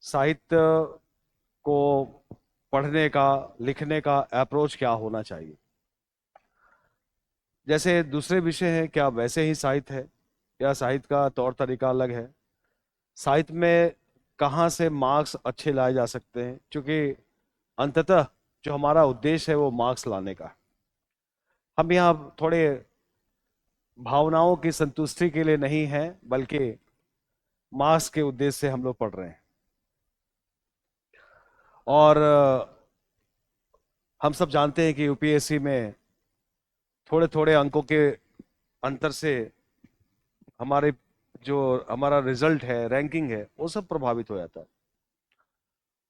साहित्य को पढ़ने का, लिखने का अप्रोच क्या होना चाहिए। जैसे दूसरे विषय हैं क्या वैसे ही साहित्य है, या साहित्य का तौर तरीका अलग है। साहित्य में कहाँ से मार्क्स अच्छे लाए जा सकते हैं, क्योंकि अंततः जो हमारा उद्देश्य है वो मार्क्स लाने का है। हम यहाँ थोड़े भावनाओं की संतुष्टि के लिए नहीं है, बल्कि मार्क्स के उद्देश्य से हम लोग पढ़ रहे हैं। और हम सब जानते हैं कि यूपीएससी में थोड़े थोड़े अंकों के अंतर से हमारे जो हमारा रिजल्ट है, रैंकिंग है, वो सब प्रभावित हो जाता है।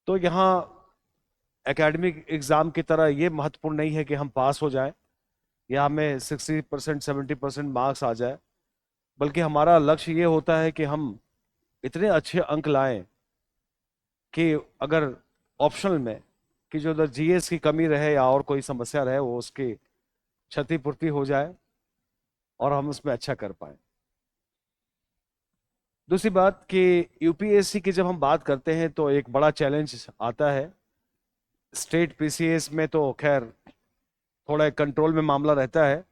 तो यहाँ एकेडमिक एग्जाम की तरह ये महत्वपूर्ण नहीं है कि हम पास हो जाएं या हमें 60% 70% मार्क्स आ जाए, बल्कि हमारा लक्ष्य ये होता है कि हम इतने अच्छे अंक लाएं कि अगर ऑप्शनल में कि जो उधर जीएस की कमी रहे या और कोई समस्या रहे वो उसकी क्षतिपूर्ति हो जाए और हम उसमें अच्छा कर पाए। दूसरी बात कि यूपीएससी की जब हम बात करते हैं तो एक बड़ा चैलेंज आता है। स्टेट पीसीएस में तो खैर थोड़ा कंट्रोल में मामला रहता है,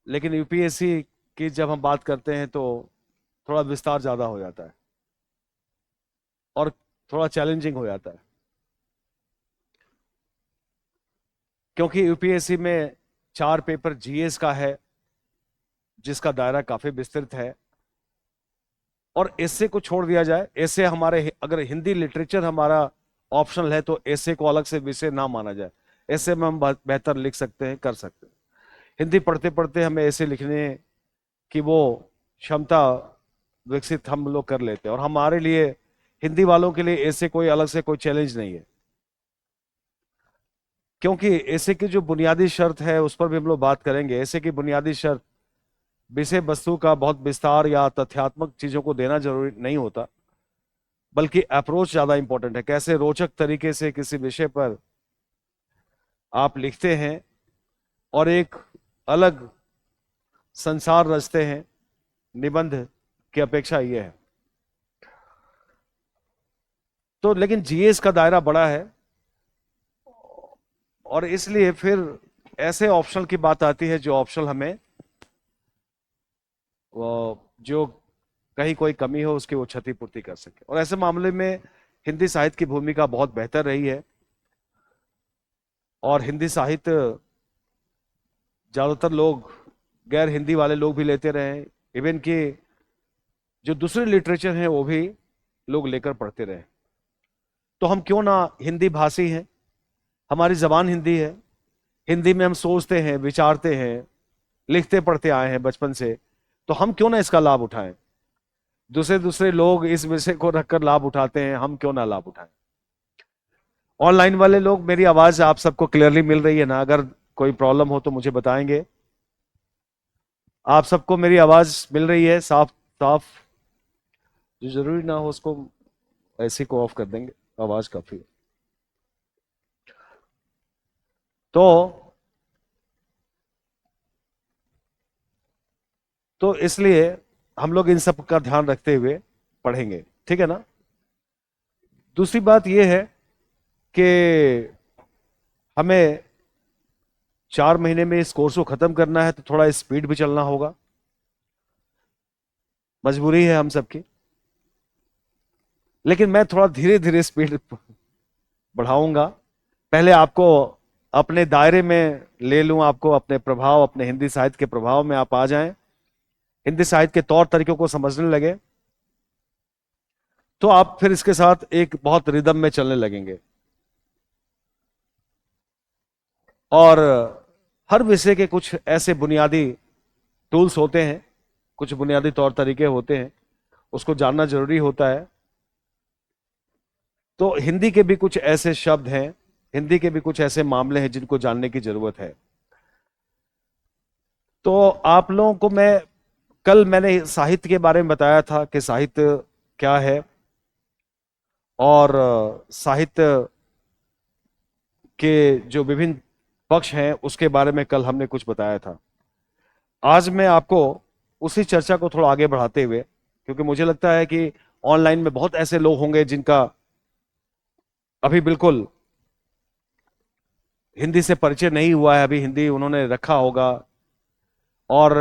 लेकिन यूपीएससी की जब हम बात करते हैं तो थोड़ा विस्तार ज्यादा हो जाता है और थोड़ा चैलेंजिंग हो जाता है, क्योंकि यूपीएससी में 4 पेपर जीएस का है जिसका दायरा काफी विस्तृत है। और एसे को छोड़ दिया जाए, एसे हमारे अगर हिंदी लिटरेचर हमारा ऑप्शनल है तो एसे को अलग से विषय ना माना जाए। ऐसे में हम बेहतर लिख सकते हैं, कर सकते हैं। हिंदी पढ़ते पढ़ते हमें ऐसे लिखने की वो क्षमता विकसित हम लोग कर लेते हैं, और हमारे लिए हिंदी वालों के लिए ऐसे कोई अलग से कोई चैलेंज नहीं है, क्योंकि ऐसे की जो बुनियादी शर्त है उस पर भी हम लोग बात करेंगे। ऐसे की बुनियादी शर्त विषय वस्तु का बहुत विस्तार या तथ्यात्मक चीजों को देना जरूरी नहीं होता, बल्कि अप्रोच ज्यादा इंपॉर्टेंट है। कैसे रोचक तरीके से किसी विषय पर आप लिखते हैं और एक अलग संसार रचते हैं, निबंध की अपेक्षा ये है। तो लेकिन जीएस का दायरा बड़ा है, और इसलिए फिर ऐसे ऑप्शनल की बात आती है जो ऑप्शनल हमें जो कहीं कोई कमी हो उसकी वो क्षतिपूर्ति कर सके। और ऐसे मामले में हिंदी साहित्य की भूमिका बहुत बेहतर रही है, और हिंदी साहित्य ज्यादातर लोग, गैर हिंदी वाले लोग भी लेते रहे, इवन कि जो दूसरे लिटरेचर हैं वो भी लोग लेकर पढ़ते रहे। तो हम क्यों ना, हिंदी भाषी हैं, हमारी जबान हिंदी है, हिंदी में हम सोचते हैं, विचारते हैं, लिखते पढ़ते आए हैं बचपन से, तो हम क्यों ना इसका लाभ उठाएं। दूसरे दूसरे लोग इस विषय को रखकर लाभ उठाते हैं, हम क्यों ना लाभ उठाएं। ऑनलाइन वाले लोग, मेरी आवाज आप सबको क्लियरली मिल रही है ना? अगर कोई प्रॉब्लम हो तो मुझे बताएंगे। आप सबको मेरी आवाज मिल रही है साफ साफ? जो जरूरी ना हो उसको ऐसे को ऑफ कर देंगे, आवाज काफी है। तो तो इसलिए हम लोग इन सब का ध्यान रखते हुए पढ़ेंगे, ठीक है ना? दूसरी बात यह है कि हमें 4 महीने में इस कोर्स को खत्म करना है, तो थोड़ा स्पीड भी चलना होगा, मजबूरी है हम सबकी। लेकिन मैं थोड़ा धीरे धीरे स्पीड बढ़ाऊंगा। पहले आपको अपने दायरे में ले लूं, आपको अपने प्रभाव, अपने हिंदी साहित्य के प्रभाव में आप आ जाएं, हिंदी साहित्य के तौर तरीकों को समझने लगे, तो आप फिर इसके साथ एक बहुत रिदम में चलने लगेंगे। और हर विषय के कुछ ऐसे बुनियादी टूल्स होते हैं, कुछ बुनियादी तौर तरीके होते हैं, उसको जानना जरूरी होता है। तो हिंदी के भी कुछ ऐसे शब्द हैं, हिंदी के भी कुछ ऐसे मामले हैं जिनको जानने की जरूरत है। तो आप लोगों को मैं, कल मैंने साहित्य के बारे में बताया था कि साहित्य क्या है, और साहित्य के जो विभिन्न पक्ष हैं उसके बारे में कल हमने कुछ बताया था। आज मैं आपको उसी चर्चा को थोड़ा आगे बढ़ाते हुए, क्योंकि मुझे लगता है कि ऑनलाइन में बहुत ऐसे लोग होंगे जिनका अभी बिल्कुल हिंदी से परिचय नहीं हुआ है, अभी हिंदी उन्होंने रखा होगा। और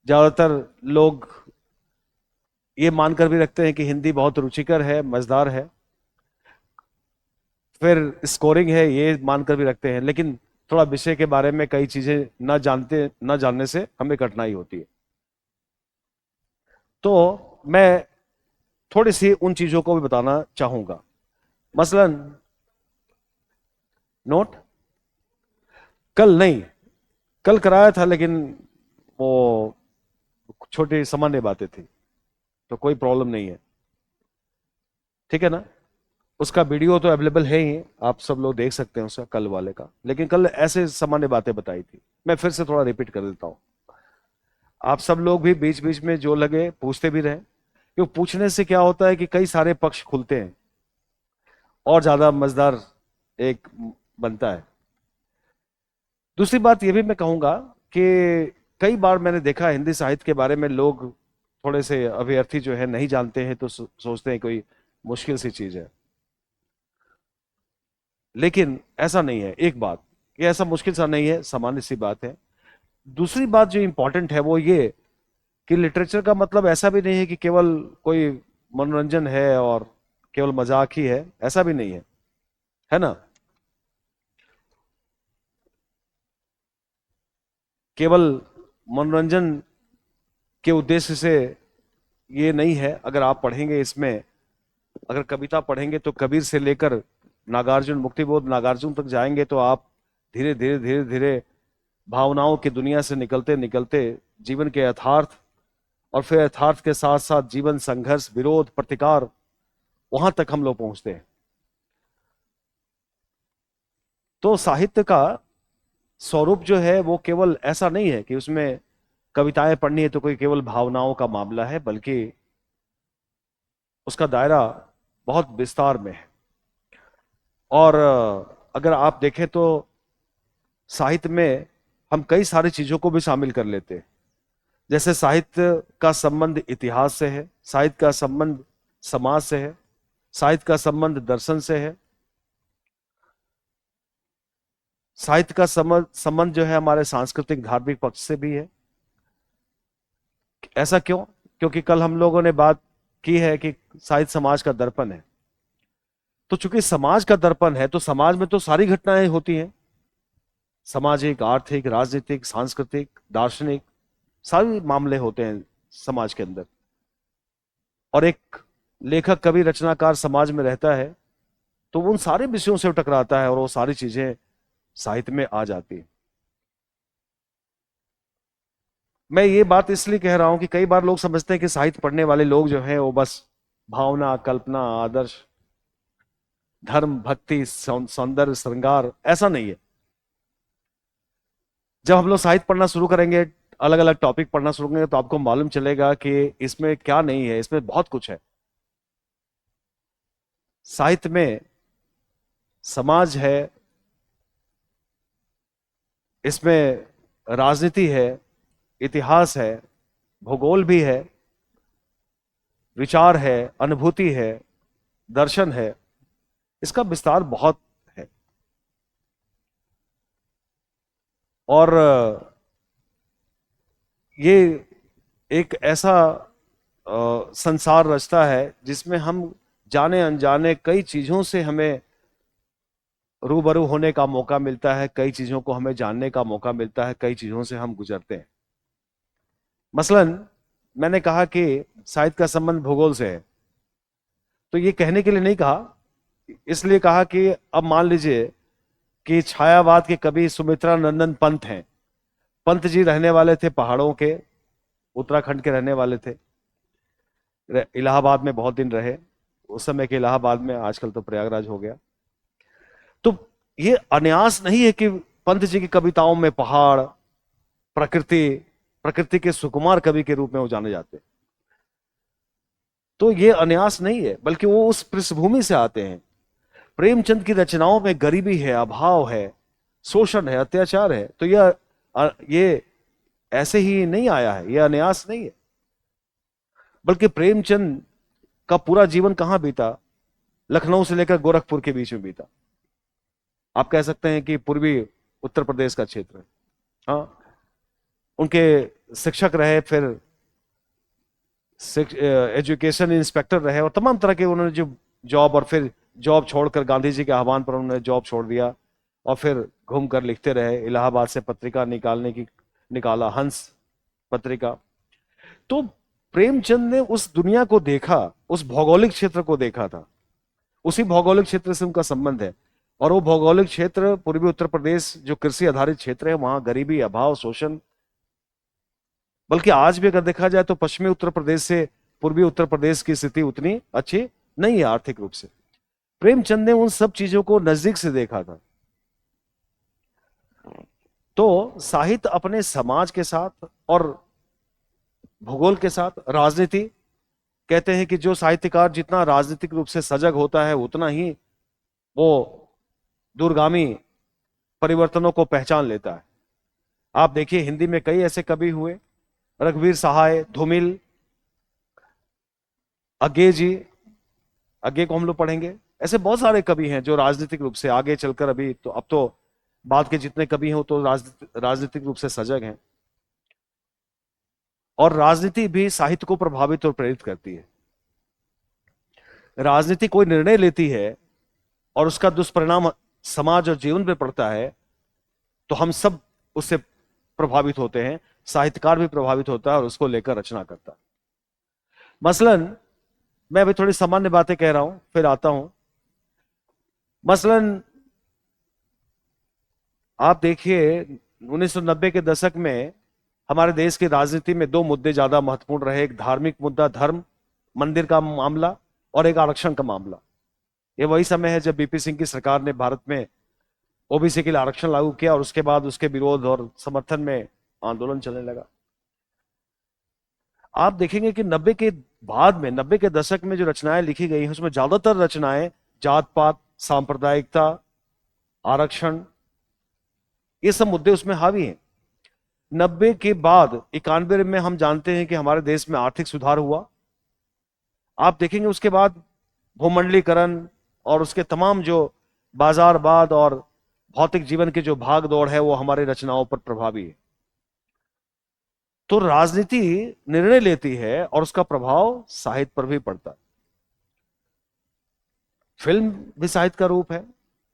ज्यादातर लोग ये मानकर भी रखते हैं कि हिंदी बहुत रुचिकर है, मजेदार है, फिर स्कोरिंग है, ये मानकर भी रखते हैं। लेकिन थोड़ा विषय के बारे में कई चीजें न जानने से हमें कठिनाई होती है। तो मैं थोड़ी सी उन चीजों को भी बताना चाहूंगा। मसलन, नोट कल नहीं, कल कराया था, लेकिन वो छोटी सामान्य बातें थी, तो कोई प्रॉब्लम नहीं है, ठीक है ना। उसका वीडियो तो अवेलेबल है ही, आप सब लोग देख सकते हैं उसका, कल वाले का। लेकिन कल ऐसे सामान्य बातें बताई थी, मैं फिर से थोड़ा रिपीट कर देता हूं। आप सब लोग भी बीच बीच में जो लगे पूछते भी रहें, क्योंकि पूछने से क्या होता है कि कई सारे पक्ष खुलते हैं और ज्यादा मजेदार एक बनता है। दूसरी बात यह भी मैं कहूंगा कि कई बार मैंने देखा हिंदी साहित्य के बारे में लोग थोड़े से अभ्यर्थी जो है नहीं जानते हैं, तो सोचते हैं कोई मुश्किल सी चीज है। लेकिन ऐसा नहीं है। एक बात, ये ऐसा मुश्किल सा नहीं है, सामान्य सी बात है। दूसरी बात जो इंपॉर्टेंट है वो ये कि लिटरेचर का मतलब ऐसा भी नहीं है कि केवल कोई मनोरंजन है और केवल मजाक ही है, ऐसा भी नहीं है ना। केवल मनोरंजन के उद्देश्य से ये नहीं है। अगर आप पढ़ेंगे इसमें, अगर कविता पढ़ेंगे तो कबीर से लेकर नागार्जुन, मुक्तिबोध नागार्जुन तक जाएंगे, तो आप धीरे धीरे धीरे धीरे भावनाओं की दुनिया से निकलते निकलते जीवन के यथार्थ, और फिर यथार्थ के साथ साथ जीवन संघर्ष, विरोध, प्रतिकार, वहां तक हम लोग पहुंचते हैं। तो साहित्य का स्वरूप जो है वो केवल ऐसा नहीं है कि उसमें कविताएं पढ़नी है तो कोई केवल भावनाओं का मामला है, बल्कि उसका दायरा बहुत विस्तार में है। और अगर आप देखें तो साहित्य में हम कई सारी चीजों को भी शामिल कर लेते हैं। जैसे साहित्य का संबंध इतिहास से है, साहित्य का संबंध समाज से है, साहित्य का संबंध दर्शन से है, साहित्य का संबंध जो है हमारे सांस्कृतिक धार्मिक पक्ष से भी है। ऐसा क्यों? क्योंकि कल हम लोगों ने बात की है कि साहित्य समाज का दर्पण है। तो चूंकि समाज का दर्पण है, तो समाज में तो सारी घटनाएं होती हैं, सामाजिक, आर्थिक, राजनीतिक, सांस्कृतिक, दार्शनिक, सारे मामले होते हैं समाज के अंदर। और एक लेखक, कवि, रचनाकार समाज में रहता है, तो वो उन सारे विषयों से टकराता है और वो सारी चीजें साहित्य में आ जाती है। मैं ये बात इसलिए कह रहा हूं कि कई बार लोग समझते हैं कि साहित्य पढ़ने वाले लोग जो हैं वो बस भावना, कल्पना, आदर्श, धर्म, भक्ति, सौंदर्य, श्रृंगार, ऐसा नहीं है। जब हम लोग साहित्य पढ़ना शुरू करेंगे, अलग अलग टॉपिक पढ़ना शुरू करेंगे, तो आपको मालूम चलेगा कि इसमें क्या नहीं है, इसमें बहुत कुछ है। साहित्य में समाज है, इसमें राजनीति है, इतिहास है, भूगोल भी है, विचार है, अनुभूति है, दर्शन है, इसका विस्तार बहुत है। और ये एक ऐसा संसार रचता है जिसमें हम जाने अनजाने कई चीजों से हमें रूबरू होने का मौका मिलता है, कई चीजों को हमें जानने का मौका मिलता है, कई चीजों से हम गुजरते हैं। मसलन, मैंने कहा कि साहित्य का संबंध भूगोल से है, तो ये कहने के लिए नहीं कहा, इसलिए कहा कि अब मान लीजिए कि छायावाद के कवि सुमित्रा नंदन पंत हैं। पंत जी रहने वाले थे पहाड़ों के, उत्तराखंड के रहने वाले थे, इलाहाबाद में बहुत दिन रहे। उस समय के इलाहाबाद में, आजकल तो प्रयागराज हो गया। तो ये अन्यास नहीं है कि पंत जी की कविताओं में पहाड़, प्रकृति, प्रकृति के सुकुमार कवि के रूप में वो जाने जाते हैं। तो ये अन्यास नहीं है, बल्कि वो उस पृष्ठभूमि से आते हैं। प्रेमचंद की रचनाओं में गरीबी है, अभाव है, शोषण है, अत्याचार है। तो ये ऐसे ही नहीं आया है, ये अन्यास नहीं है। बल्कि प्रेमचंद का पूरा जीवन कहां बीता? लखनऊ से लेकर गोरखपुर के बीच में बीता। आप कह सकते हैं कि पूर्वी उत्तर प्रदेश का क्षेत्र है। हाँ, उनके शिक्षक रहे, फिर एजुकेशन इंस्पेक्टर रहे, और तमाम तरह के उन्होंने जो जॉब, और फिर जॉब छोड़कर गांधी जी के आह्वान पर उन्होंने जॉब छोड़ दिया और फिर घूमकर लिखते रहे। इलाहाबाद से पत्रिका निकाला, हंस पत्रिका। तो प्रेमचंद ने उस दुनिया को देखा, उस भौगोलिक क्षेत्र को देखा था। उसी भौगोलिक क्षेत्र से उनका संबंध है। और वो भौगोलिक क्षेत्र पूर्वी उत्तर प्रदेश जो कृषि आधारित क्षेत्र है, वहां गरीबी, अभाव, शोषण, बल्कि आज भी अगर देखा जाए तो पश्चिमी उत्तर प्रदेश से पूर्वी उत्तर प्रदेश की स्थिति उतनी अच्छी नहीं है आर्थिक रूप से। प्रेमचंद ने उन सब चीजों को नजदीक से देखा था। तो साहित्य अपने समाज के साथ और भूगोल के साथ, राजनीति, कहते हैं कि जो साहित्यकार जितना राजनीतिक रूप से सजग होता है उतना ही वो दूरगामी परिवर्तनों को पहचान लेता है। आप देखिए हिंदी में कई ऐसे कवि हुए, रघुवीर सहाय, धूमिल, अज्ञे जी, अज्ञे को हम लोग पढ़ेंगे। ऐसे बहुत सारे कवि हैं जो राजनीतिक रूप से आगे चलकर, अभी तो अब तो बाद के जितने कवि हैं तो राजनीतिक रूप से सजग हैं। और राजनीति भी साहित्य को प्रभावित और प्रेरित करती है। राजनीति कोई निर्णय लेती है और उसका दुष्परिणाम समाज और जीवन पे पड़ता है, तो हम सब उससे प्रभावित होते हैं। साहित्यकार भी प्रभावित होता है और उसको लेकर रचना करता है। मसलन मैं अभी थोड़ी सामान्य बातें कह रहा हूं, फिर आता हूं। मसलन आप देखिए 1990 के दशक में हमारे देश की राजनीति में दो मुद्दे ज्यादा महत्वपूर्ण रहे। एक धार्मिक मुद्दा, धर्म मंदिर का मामला, और एक आरक्षण का मामला। ये वही समय है जब बीपी सिंह की सरकार ने भारत में ओबीसी के लिए आरक्षण लागू किया और उसके बाद उसके विरोध और समर्थन में आंदोलन चलने लगा। आप देखेंगे कि 90 के बाद में, 90 के दशक में जो रचनाएं लिखी गई हैं उसमें ज्यादातर रचनाएं जात पात, सांप्रदायिकता, आरक्षण, ये सब मुद्दे उसमें हावी हैं। 90 के बाद 91 में हम जानते हैं कि हमारे देश में आर्थिक सुधार हुआ। आप देखेंगे उसके बाद भूमंडलीकरण और उसके तमाम जो बाजारवाद और भौतिक जीवन की जो भाग दौड़ है वो हमारी रचनाओं पर प्रभावी है। तो राजनीति निर्णय लेती है और उसका प्रभाव साहित्य पर भी पड़ता है। फिल्म भी साहित्य का रूप है।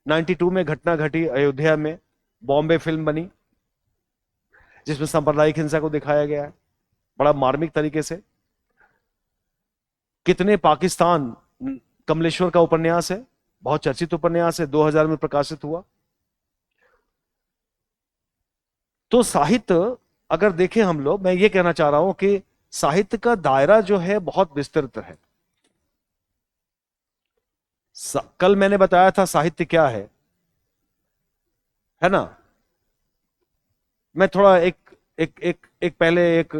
92 में घटना घटी अयोध्या में, बॉम्बे फिल्म बनी जिसमें सांप्रदायिक हिंसा को दिखाया गया है बड़ा मार्मिक तरीके से। कितने पाकिस्तान, कमलेश्वर का उपन्यास है, बहुत चर्चित उपन्यास है, 2000 में प्रकाशित हुआ। तो साहित्य अगर देखें हम लोग, मैं ये कहना चाह रहा हूं कि साहित्य का दायरा जो है बहुत विस्तृत है। कल मैंने बताया था साहित्य क्या है ना। मैं थोड़ा एक एक एक एक पहले एक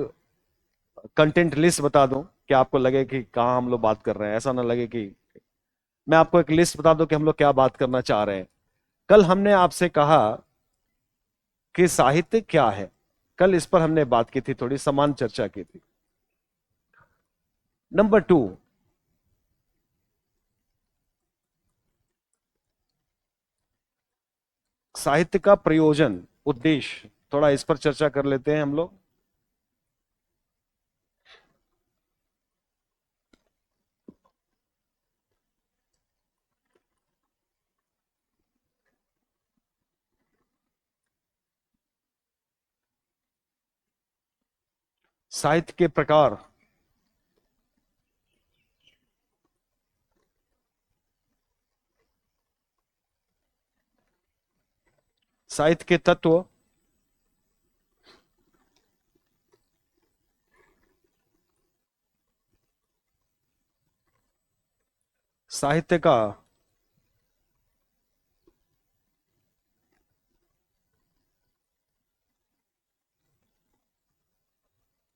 कंटेंट लिस्ट बता दूं कि आपको लगे कि कहां हम लोग बात कर रहे हैं, ऐसा ना लगे कि मैं आपको एक लिस्ट बता दूं कि हम लोग क्या बात करना चाह रहे हैं। कल हमने आपसे कहा कि साहित्य क्या है, कल इस पर हमने बात की थी, थोड़ी समान चर्चा की थी। नंबर 2, साहित्य का प्रयोजन, उद्देश्य, थोड़ा इस पर चर्चा कर लेते हैं हम लोग। साहित्य के प्रकार, साहित्य के तत्व, साहित्य का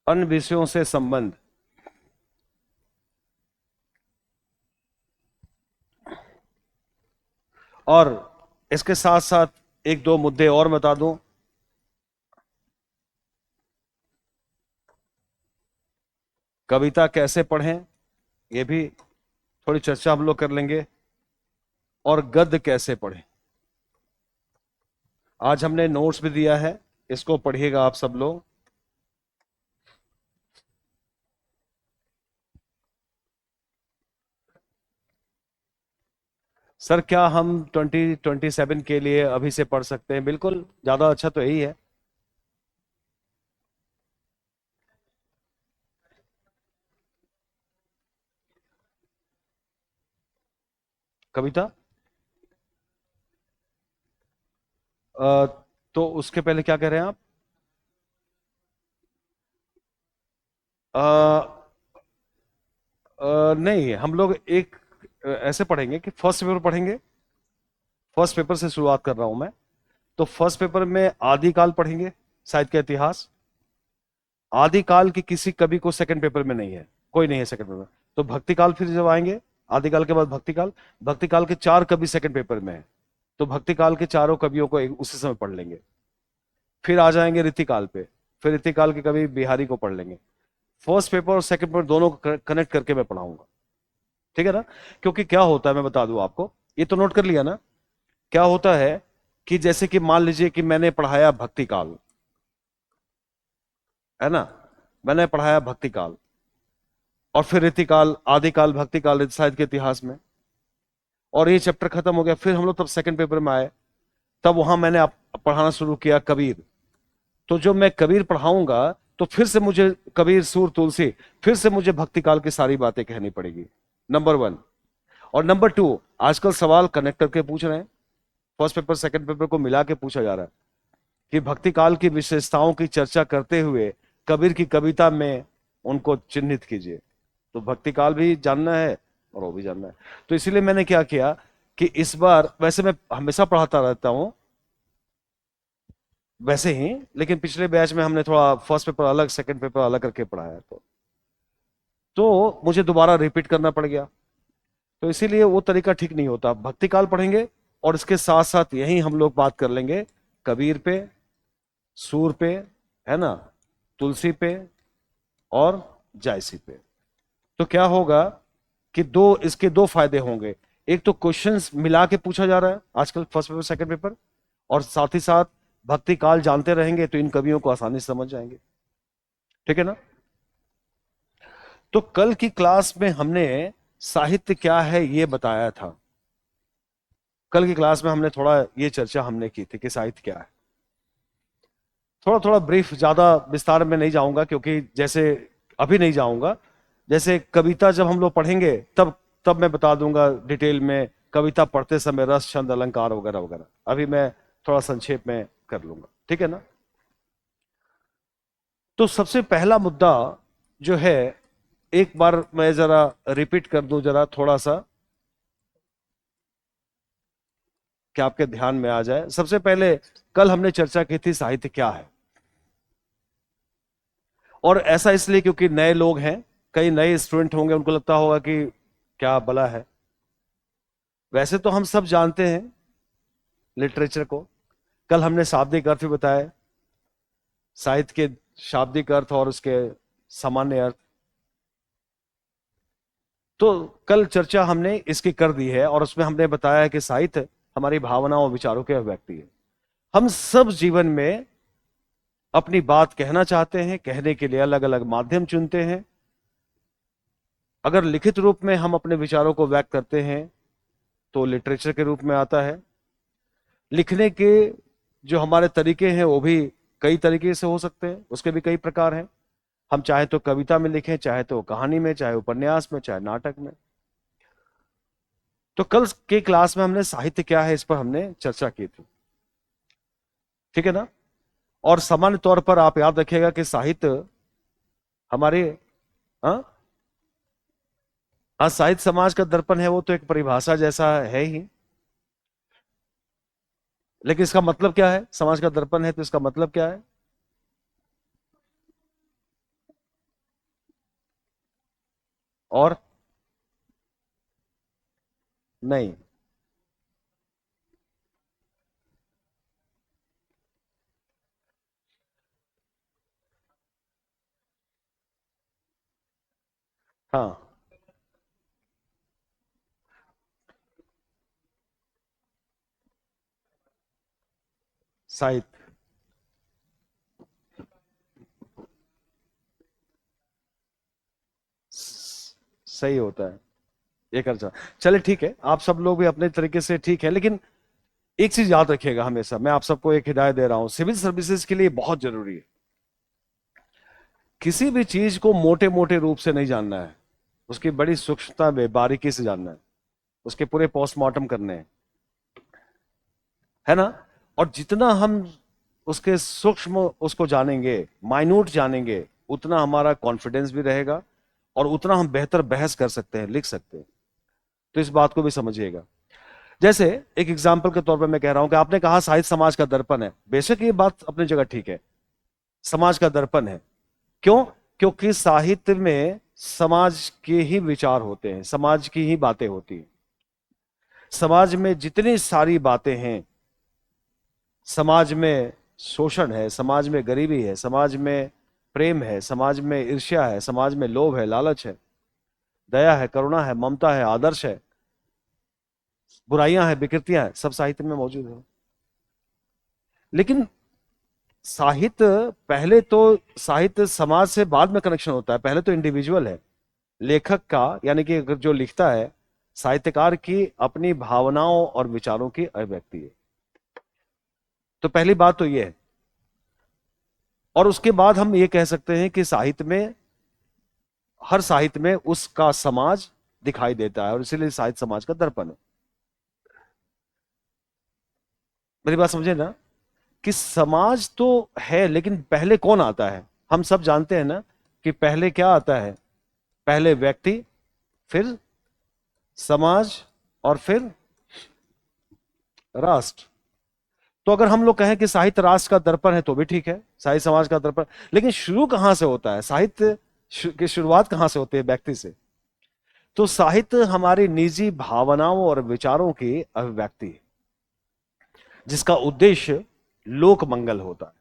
अन्य विषयों से संबंध, और इसके साथ साथ एक दो मुद्दे और बता दूं। कविता कैसे पढ़ें, ये भी थोड़ी चर्चा हम लोग कर लेंगे। और गद्य कैसे पढ़ें, आज हमने नोट्स भी दिया है, इसको पढ़िएगा आप सब लोग। सर क्या हम 2027 के लिए अभी से पढ़ सकते हैं? बिल्कुल, ज्यादा अच्छा तो यही है। कविता, अ, तो उसके पहले क्या कह रहे हैं आप? अ, नहीं, हम लोग एक ऐसे पढ़ेंगे कि फर्स्ट पेपर पढ़ेंगे। फर्स्ट पेपर से शुरुआत कर रहा हूं मैं। तो फर्स्ट पेपर में आदिकाल पढ़ेंगे, साहित्य का इतिहास। आदिकाल की किसी कवि को सेकंड पेपर में नहीं है, कोई नहीं है सेकंड पेपर में। तो भक्तिकाल फिर जब आएंगे, आदिकाल के बाद भक्तिकाल। भक्तिकाल के चार कवि सेकंड पेपर में है, तो भक्तिकाल के चारों कवियों को उसी समय पढ़ लेंगे। फिर आ जाएंगे रीतिकाल पे, फिर रीतिकाल के कवि बिहारी को पढ़ लेंगे। फर्स्ट पेपर और सेकंड पेपर दोनों को कनेक्ट करके मैं पढ़ाऊंगा, ठीक है ना? क्योंकि क्या होता है मैं बता दूं आपको, ये तो नोट कर लिया ना। क्या होता है कि जैसे कि मान लीजिए कि मैंने पढ़ाया भक्ति काल, है ना, मैंने पढ़ाया भक्ति काल, और फिर रीतिकाल, आदिकाल, भक्ति काल, साहित्य के इतिहास में, और ये चैप्टर खत्म हो गया। फिर हम लोग तब सेकंड पेपर में आए, तब वहां मैंने पढ़ाना शुरू किया कबीर। तो जो मैं कबीर पढ़ाऊंगा, तो फिर से मुझे कबीर, सूर, तुलसी, फिर से मुझे भक्ति काल की सारी बातें कहनी पड़ेगी। Number one. और नंबर टू, आजकल सवाल कनेक्ट करके पूछ रहे हैं, फर्स्ट पेपर सेकंड पेपर को मिला के पूछा जा रहा है कि भक्ति काल की विशेषताओं की चर्चा करते हुए कबीर की कविता में उनको चिन्हित कीजिए। तो भक्ति काल भी जानना है और वो भी जानना है। तो इसीलिए मैंने क्या किया कि इस बार, वैसे मैं हमेशा पढ़ाता रहता हूं वैसे ही, लेकिन पिछले बैच में हमने थोड़ा फर्स्ट पेपर अलग, सेकंड पेपर अलग करके पढ़ाया, तो मुझे दोबारा रिपीट करना पड़ गया। तो इसीलिए वो तरीका ठीक नहीं होता। भक्ति काल पढ़ेंगे और इसके साथ साथ यही हम लोग बात कर लेंगे कबीर पे, सूर पे, है ना, तुलसी पे, और जायसी पे। तो क्या होगा कि इसके दो फायदे होंगे। एक तो क्वेश्चंस मिला के पूछा जा रहा है आजकल, फर्स्ट पेपर सेकंड पेपर, और साथ ही साथ भक्ति काल जानते रहेंगे तो इन कवियों को आसानी से समझ जाएंगे, ठीक है ना? तो कल की क्लास में हमने साहित्य क्या है ये बताया था। कल की क्लास में हमने थोड़ा ये चर्चा हमने की थी कि साहित्य क्या है। थोड़ा थोड़ा ब्रीफ, ज्यादा विस्तार में नहीं जाऊंगा, क्योंकि जैसे अभी नहीं जाऊंगा। जैसे कविता जब हम लोग पढ़ेंगे, तब तब मैं बता दूंगा डिटेल में, कविता पढ़ते समय रस, छंद, अलंकार वगैरह वगैरह। अभी मैं थोड़ा संक्षेप में कर लूंगा, ठीक है ना? तो सबसे पहला मुद्दा जो है, एक बार मैं जरा रिपीट कर दूं जरा थोड़ा सा, कि आपके ध्यान में आ जाए। सबसे पहले कल हमने चर्चा की थी साहित्य क्या है, और ऐसा इसलिए क्योंकि नए लोग हैं, कई नए स्टूडेंट होंगे, उनको लगता होगा कि क्या भला है। वैसे तो हम सब जानते हैं लिटरेचर को। कल हमने शाब्दिक अर्थ भी बताया, साहित्य के शाब्दिक अर्थ और उसके सामान्य अर्थ। तो कल चर्चा हमने इसकी कर दी है, और उसमें हमने बताया है कि साहित्य हमारी भावनाओं और विचारों की अभिव्यक्ति है। हम सब जीवन में अपनी बात कहना चाहते हैं, कहने के लिए अलग अलग माध्यम चुनते हैं। अगर लिखित रूप में हम अपने विचारों को व्यक्त करते हैं तो लिटरेचर के रूप में आता है। लिखने के जो हमारे तरीके हैं वो भी कई तरीके से हो सकते हैं, उसके भी कई प्रकार हैं। हम चाहे तो कविता में लिखें, चाहे तो कहानी में, चाहे उपन्यास में, चाहे नाटक में। तो कल के क्लास में हमने साहित्य क्या है इस पर हमने चर्चा की थी, ठीक है ना? और सामान्य तौर पर आप याद रखिएगा कि साहित्य हमारे, हाँ, हाँ, साहित्य समाज का दर्पण है, वो तो एक परिभाषा जैसा है ही। लेकिन इसका मतलब क्या है? समाज का दर्पण है तो इसका मतलब क्या है? और नहीं, हाँ, साहित्य सही होता है, ये कर जा। चले ठीक है, आप सब लोग भी अपने तरीके से ठीक है, लेकिन एक चीज याद रखिएगा हमेशा, मैं आप सबको एक हिदायत दे रहा हूं, सिविल सर्विसेज के लिए बहुत जरूरी है, किसी भी चीज को मोटे मोटे रूप से नहीं जानना है, उसकी बड़ी सूक्ष्मता में बारीकी से जानना है, उसके पूरे पोस्टमार्टम करने हैं, है ना। और जितना हम उसके सूक्ष्म उसको जानेंगे, माइन्यूट जानेंगे, उतना हमारा कॉन्फिडेंस भी रहेगा, और उतना हम बेहतर बहस कर सकते हैं, लिख सकते हैं। तो इस बात को भी समझिएगा। जैसे एक एग्जाम्पल के तौर पे मैं कह रहा हूं कि आपने कहा साहित्य समाज का दर्पण है, बेशक ये बात अपनी जगह ठीक है, समाज का दर्पण है। क्यों? क्योंकि साहित्य में समाज के ही विचार होते हैं, समाज की ही बातें होती हैं। समाज में जितनी सारी बातें हैं, समाज में शोषण है, समाज में गरीबी है, समाज में प्रेम है, समाज में ईर्ष्या है, समाज में लोभ है, लालच है, दया है, करुणा है, ममता है, आदर्श है, बुराइयां हैं, विकृतियां हैं, सब साहित्य में मौजूद है। लेकिन साहित्य पहले तो, साहित्य समाज से बाद में कनेक्शन होता है, पहले तो इंडिविजुअल है, लेखक का, यानी कि अगर जो लिखता है, साहित्यकार की अपनी भावनाओं और विचारों की अभिव्यक्ति है। तो पहली बात तो यह है। और उसके बाद हम ये कह सकते हैं कि साहित्य में, हर साहित्य में उसका समाज दिखाई देता है, और इसीलिए साहित्य समाज का दर्पण है। मेरी बात समझे ना, कि समाज तो है, लेकिन पहले कौन आता है? हम सब जानते हैं ना कि पहले क्या आता है, पहले व्यक्ति, फिर समाज, और फिर राष्ट्र। तो अगर हम लोग कहें कि साहित्य राष्ट्र का दर्पण है तो भी ठीक है, साहित्य समाज का दर्पण। लेकिन शुरू कहां से होता है साहित्य? की शुरुआत कहां से होती है? व्यक्ति से। तो साहित्य हमारी निजी भावनाओं और विचारों की अभिव्यक्ति है, जिसका उद्देश्य लोक मंगल होता है।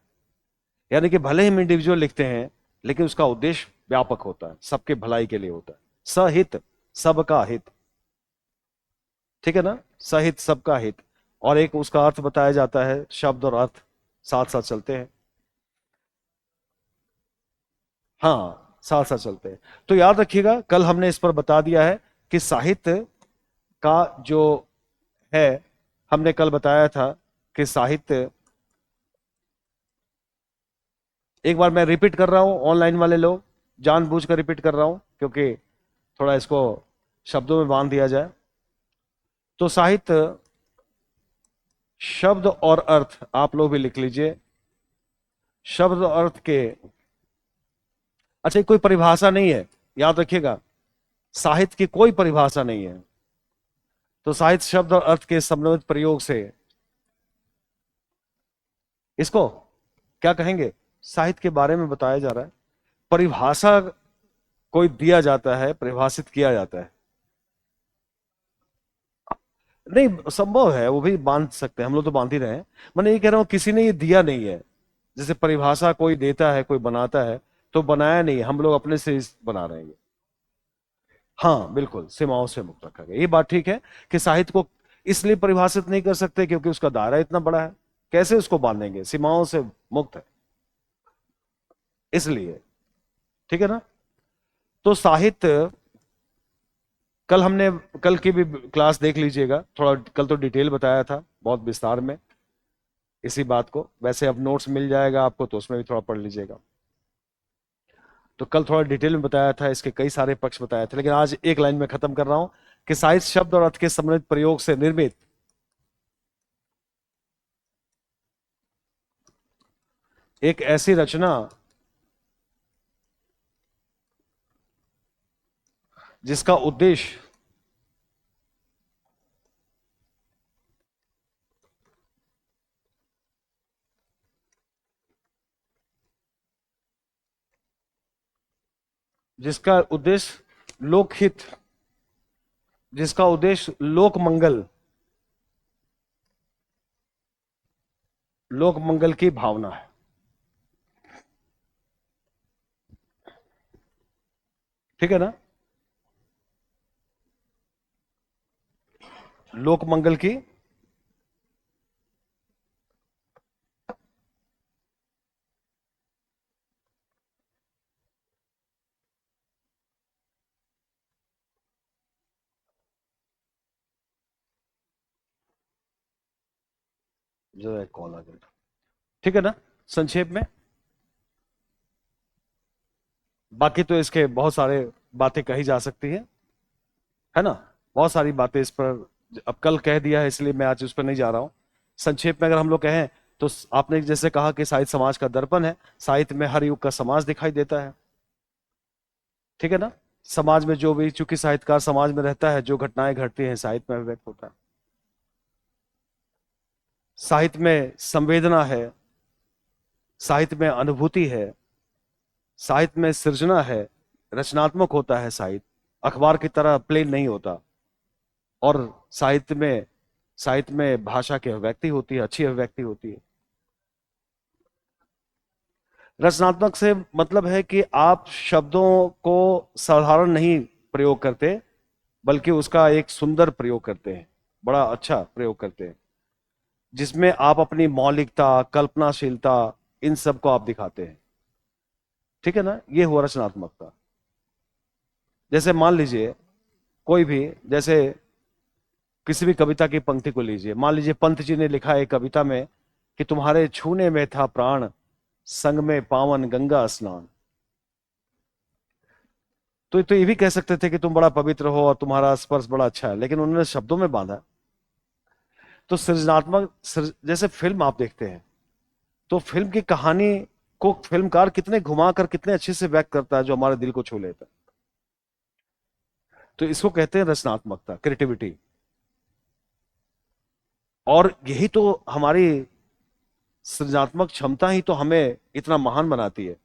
यानी कि भले ही हम इंडिविजुअल लिखते हैं, लेकिन उसका उद्देश्य व्यापक होता है, सबके भलाई के लिए होता है। सहित, सबका हित, ठीक है ना, सहित सबका हित। और एक उसका अर्थ बताया जाता है, शब्द और अर्थ साथ साथ चलते हैं। हाँ, साथ साथ चलते हैं। तो याद रखिएगा, कल हमने इस पर बता दिया है कि साहित्य का जो है, हमने कल बताया था कि साहित्य, एक बार मैं रिपीट कर रहा हूं, ऑनलाइन वाले लोग, जानबूझकर रिपीट कर रहा हूं क्योंकि थोड़ा इसको शब्दों में बांध दिया जाए। तो साहित्य, शब्द और अर्थ, आप लोग भी लिख लीजिए, शब्द और अर्थ के, अच्छा, कोई परिभाषा नहीं है, याद रखिएगा, साहित्य की कोई परिभाषा नहीं है। तो साहित्य शब्द और अर्थ के समन्वित प्रयोग से, इसको क्या कहेंगे? साहित्य के बारे में बताया जा रहा है। परिभाषा कोई दिया जाता है, परिभाषित किया जाता है, नहीं संभव है, वो भी बांध सकते हैं, हम लोग तो बांध ही रहे हैं। मैंने ये कह रहा हूं, किसी ने ये दिया नहीं है। जैसे परिभाषा कोई देता है, कोई बनाता है, तो बनाया नहीं, हम लोग अपने से बना रहे हैं। हाँ बिल्कुल, सीमाओं से मुक्त रखा गया, ये बात ठीक है। कि साहित्य को इसलिए परिभाषित नहीं कर सकते क्योंकि उसका दायरा इतना बड़ा है, कैसे उसको बांधेंगे? सीमाओं से मुक्त है, इसलिए, ठीक है ना। तो साहित्य, कल हमने, कल की भी क्लास देख लीजिएगा, थोड़ा कल तो डिटेल बताया था बहुत विस्तार में इसी बात को। वैसे अब नोट्स मिल जाएगा आपको, तो उसमें भी थोड़ा पढ़ लीजिएगा। तो कल थोड़ा डिटेल में बताया था, इसके कई सारे पक्ष बताए थे, लेकिन आज एक लाइन में खत्म कर रहा हूं कि साहित्य शब्द और अर्थ के सम्मिलित प्रयोग से निर्मित एक ऐसी रचना जिसका उद्देश्य जिसका उद्देश्य लोकहित, जिसका उद्देश्य लोक मंगल, लोक मंगल की भावना है, ठीक है ना। लोक मंगल की। जो है कॉल आ गया, ठीक है ना, संक्षेप में। बाकी तो इसके बहुत सारे बातें कही जा सकती है ना, बहुत सारी बातें इस पर, अब कल कह दिया है इसलिए मैं आज उस पर नहीं जा रहा हूं। संक्षेप में अगर हम लोग कहें तो आपने जैसे कहा कि साहित्य समाज का दर्पण है, साहित्य में हर युग का समाज दिखाई देता है, ठीक है ना। समाज में जो भी, चूंकि साहित्यकार समाज में रहता है, जो घटनाएं घटती हैं साहित्य में अभिव्यक्त होता है। साहित्य में संवेदना है, साहित्य में अनुभूति है, साहित्य में सृजना है, रचनात्मक होता है साहित्य, अखबार की तरह प्लेन नहीं होता। और साहित्य में, साहित्य में भाषा की अभिव्यक्ति होती है, अच्छी अभिव्यक्ति होती है। रचनात्मक से मतलब है कि आप शब्दों को साधारण नहीं प्रयोग करते, बल्कि उसका एक सुंदर प्रयोग करते हैं, बड़ा अच्छा प्रयोग करते हैं, जिसमें आप अपनी मौलिकता, कल्पनाशीलता, इन सब को आप दिखाते हैं, ठीक है ना। ये हुआ रचनात्मकता। जैसे मान लीजिए कोई भी, जैसे किसी भी कविता की पंक्ति को लीजिए, मान लीजिए पंत जी ने लिखा है एक कविता में कि तुम्हारे छूने में था प्राण, संग में पावन गंगा स्नान। तो ये भी कह सकते थे कि तुम बड़ा पवित्र हो और तुम्हारा स्पर्श बड़ा अच्छा है, लेकिन उन्होंने शब्दों में बांधा। तो सृजनात्मक जैसे फिल्म आप देखते हैं, तो फिल्म की कहानी को फिल्मकार कितने घुमाकर कितने अच्छे से व्यक्त करता है, जो हमारे दिल को छू लेता है। तो इसको कहते हैं रचनात्मकता, क्रिएटिविटी। और यही तो हमारी सृजनात्मक क्षमता ही तो हमें इतना महान बनाती है।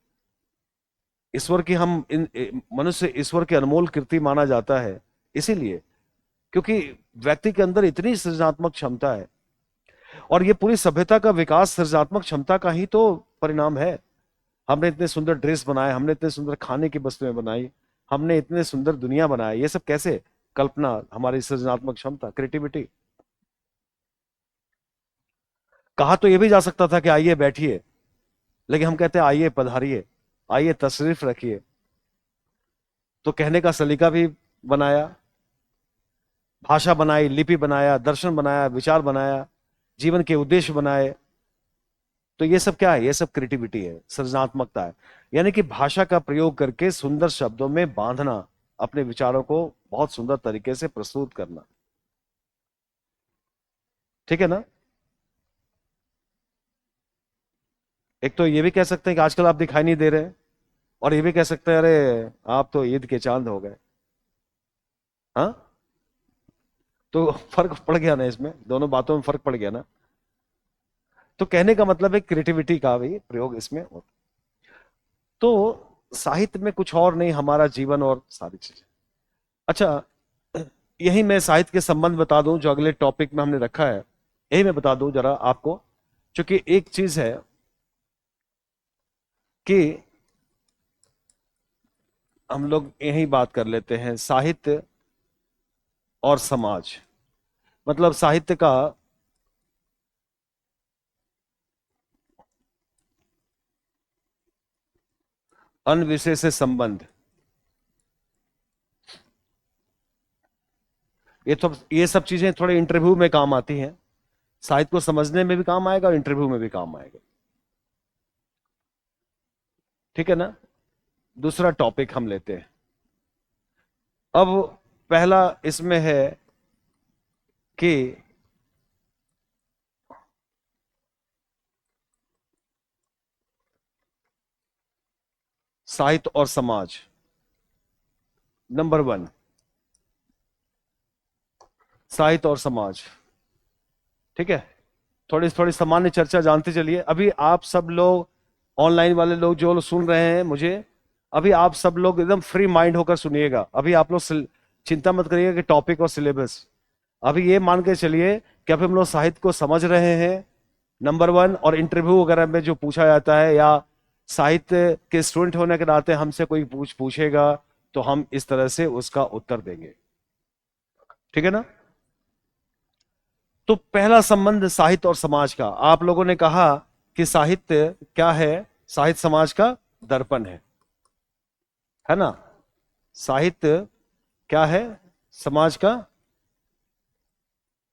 ईश्वर की हम मनुष्य ईश्वर के अनमोल कृति माना जाता है, इसीलिए क्योंकि व्यक्ति के अंदर इतनी सृजनात्मक क्षमता है। और ये पूरी सभ्यता का विकास सृजनात्मक क्षमता का ही तो परिणाम है। हमने इतने सुंदर ड्रेस बनाए, हमने इतने सुंदर खाने की वस्तुएं बनाई, हमने इतने सुंदर दुनिया बनाए, ये सब कैसे? कल्पना, हमारी सृजनात्मक क्षमता, क्रिएटिविटी। कहा तो ये भी जा सकता था कि आइए बैठिए, लेकिन हम कहते हैं आइए पधारिए, आइए तशरीफ रखिए। तो कहने का सलीका भी बनाया, भाषा बनाई, लिपि बनाया, दर्शन बनाया, विचार बनाया, जीवन के उद्देश्य बनाए। तो ये सब क्या है? ये सब क्रिएटिविटी है, सृजनात्मकता है। यानी कि भाषा का प्रयोग करके सुंदर शब्दों में बांधना, अपने विचारों को बहुत सुंदर तरीके से प्रस्तुत करना, ठीक है ना। एक तो ये भी कह सकते हैं कि आजकल आप दिखाई नहीं दे रहे, और ये भी कह सकते हैं अरे आप तो ईद के चांद हो गए। हाँ, तो फर्क पड़ गया ना, इसमें दोनों बातों में फर्क पड़ गया ना। तो कहने का मतलब है क्रिएटिविटी का भी प्रयोग इसमें होता। तो साहित्य में कुछ और नहीं, हमारा जीवन और सारी चीजें। अच्छा, यही मैं साहित्य के संबंध बता दूं जो अगले टॉपिक में हमने रखा है, यही मैं बता दूं जरा आपको। क्योंकि एक चीज है कि हम लोग यही बात कर लेते हैं, साहित्य और समाज, मतलब साहित्य का अन्य विषय से संबंध। ये सब चीजें थोड़े इंटरव्यू में काम आती हैं, साहित्य को समझने में भी काम आएगा और इंटरव्यू में भी काम आएगा, ठीक है ना। दूसरा टॉपिक हम लेते हैं अब। पहला इसमें है कि साहित्य और समाज, नंबर वन, साहित्य और समाज, ठीक है। थोड़ी थोड़ी सामान्य चर्चा जानते चलिए। अभी आप सब लोग, ऑनलाइन वाले लोग जो लोग सुन रहे हैं मुझे, अभी आप सब लोग एकदम फ्री माइंड होकर सुनिएगा। अभी आप लोग चिंता मत करिएगा कि टॉपिक और सिलेबस। अभी ये मान के चलिए कि अभी हम लोग साहित्य को समझ रहे हैं, नंबर वन। और इंटरव्यू वगैरह में जो पूछा जाता है, या साहित्य के स्टूडेंट होने के नाते हमसे कोई पूछेगा, तो हम इस तरह से उसका उत्तर देंगे, ठीक है ना। तो पहला संबंध साहित्य और समाज का, आप लोगों ने कहा कि साहित्य क्या है? साहित्य समाज का दर्पण है ना? साहित्य क्या है? समाज का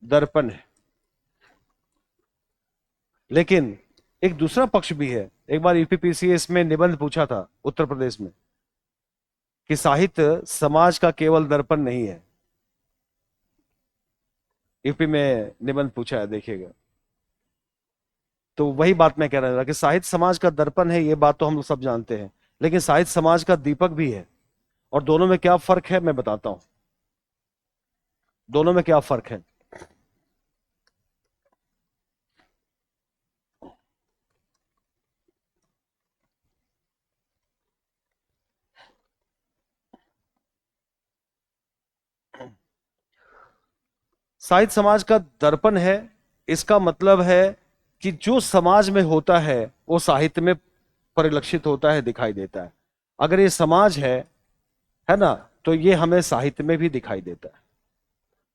दर्पण है। लेकिन एक दूसरा पक्ष भी है। एक बार यूपीपीसीएस में निबंध पूछा था उत्तर प्रदेश में कि साहित्य समाज का केवल दर्पण नहीं है। यूपी में निबंध पूछा है, देखिएगा। तो वही बात मैं कह रहा था कि साहित्य समाज का दर्पण है, ये बात तो हम लोग सब जानते हैं, लेकिन साहित्य समाज का दीपक भी है। और दोनों में क्या फर्क है मैं बताता हूं। दोनों में क्या फर्क है? साहित्य समाज का दर्पण है, इसका मतलब है कि जो समाज में होता है वो साहित्य में परिलक्षित होता है, दिखाई देता है। अगर ये समाज है ना, तो ये हमें साहित्य में भी दिखाई देता है।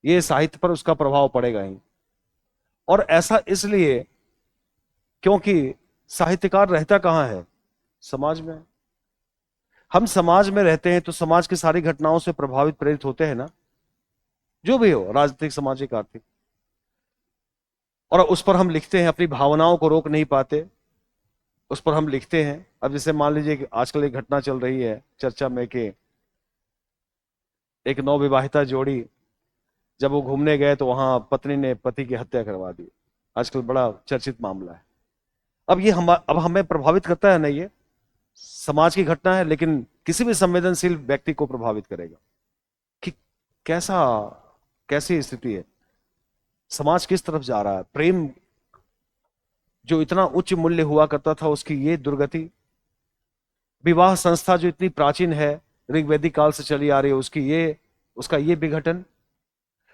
ये साहित्य पर उसका प्रभाव पड़ेगा ही। और ऐसा इसलिए क्योंकि साहित्यकार रहता कहां है? समाज में। हम समाज में रहते हैं तो समाज की सारी घटनाओं से प्रभावित प्रेरित होते हैं ना, जो भी हो, राजनीतिक, सामाजिक, आर्थिक। और उस पर हम लिखते हैं, अपनी भावनाओं को रोक नहीं पाते, उस पर हम लिखते हैं। अब जैसे मान लीजिए कि आजकल एक घटना चल रही है चर्चा में कि एक नवविवाहिता जोड़ी जब वो घूमने गए तो वहां पत्नी ने पति की हत्या करवा दी। आजकल बड़ा चर्चित मामला है। अब हमें प्रभावित करता है ना, ये समाज की घटना है, लेकिन किसी भी संवेदनशील व्यक्ति को प्रभावित करेगा कि कैसा कैसी स्थिति है, समाज किस तरफ जा रहा है। प्रेम जो इतना उच्च मूल्य हुआ करता था, उसकी ये दुर्गति। विवाह संस्था जो इतनी प्राचीन है, ऋग्वैदिक काल से चली आ रही है, उसका ये विघटन।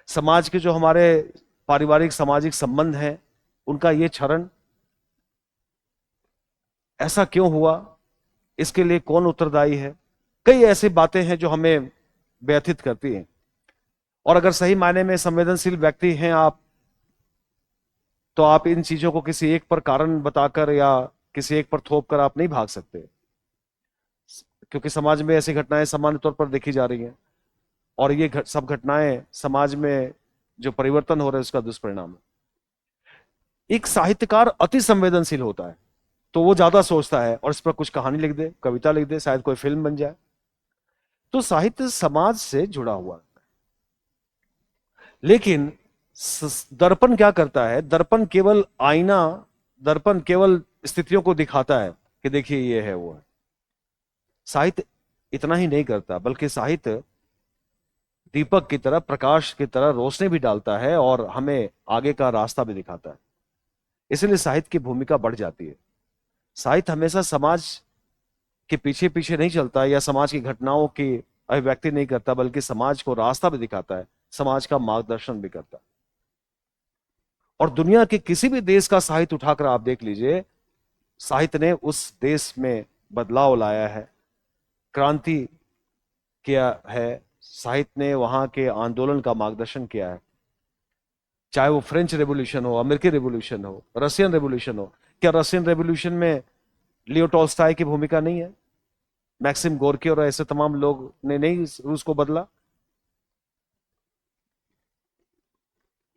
समाज के जो हमारे पारिवारिक सामाजिक संबंध हैं, उनका ये क्षरण। ऐसा क्यों हुआ? इसके लिए कौन उत्तरदायी है? कई ऐसी बातें हैं जो हमें व्यथित करती हैं। और अगर सही मायने में संवेदनशील व्यक्ति हैं आप, तो आप इन चीजों को किसी एक पर कारण बताकर या किसी एक पर थोप कर आप नहीं भाग सकते, क्योंकि समाज में ऐसी घटनाएं सामान्य तौर पर देखी जा रही हैं। और ये सब घटनाएं समाज में जो परिवर्तन हो रहे हैं उसका दुष्परिणाम है। एक साहित्यकार अति संवेदनशील होता है, तो वो ज्यादा सोचता है और इस पर कुछ कहानी लिख दे, कविता लिख दे, शायद कोई फिल्म बन जाए। तो साहित्य समाज से जुड़ा हुआ है। लेकिन दर्पण क्या करता है? दर्पण केवल आईना, दर्पण केवल स्थितियों को दिखाता है कि देखिए ये है वो है। साहित्य इतना ही नहीं करता, बल्कि साहित्य दीपक की तरह, प्रकाश की तरह रोशनी भी डालता है और हमें आगे का रास्ता भी दिखाता है। इसलिए साहित्य की भूमिका बढ़ जाती है। साहित्य हमेशा समाज के पीछे पीछे नहीं चलता या समाज की घटनाओं की अभिव्यक्ति नहीं करता, बल्कि समाज को रास्ता भी दिखाता है, समाज का मार्गदर्शन भी करता है। और दुनिया के किसी भी देश का साहित्य उठाकर आप देख लीजिए, साहित्य ने उस देश में बदलाव लाया है, क्रांति किया है। साहित्य ने वहां के आंदोलन का मार्गदर्शन किया है, चाहे वो फ्रेंच रेवोल्यूशन हो, अमेरिकी रेवोल्यूशन हो, रशियन रेवोल्यूशन हो। क्या रशियन रेवोल्यूशन में लियो टॉल्स्टॉय की भूमिका नहीं है? मैक्सिम गोर्की और ऐसे तमाम लोग ने नहीं रूस को बदला?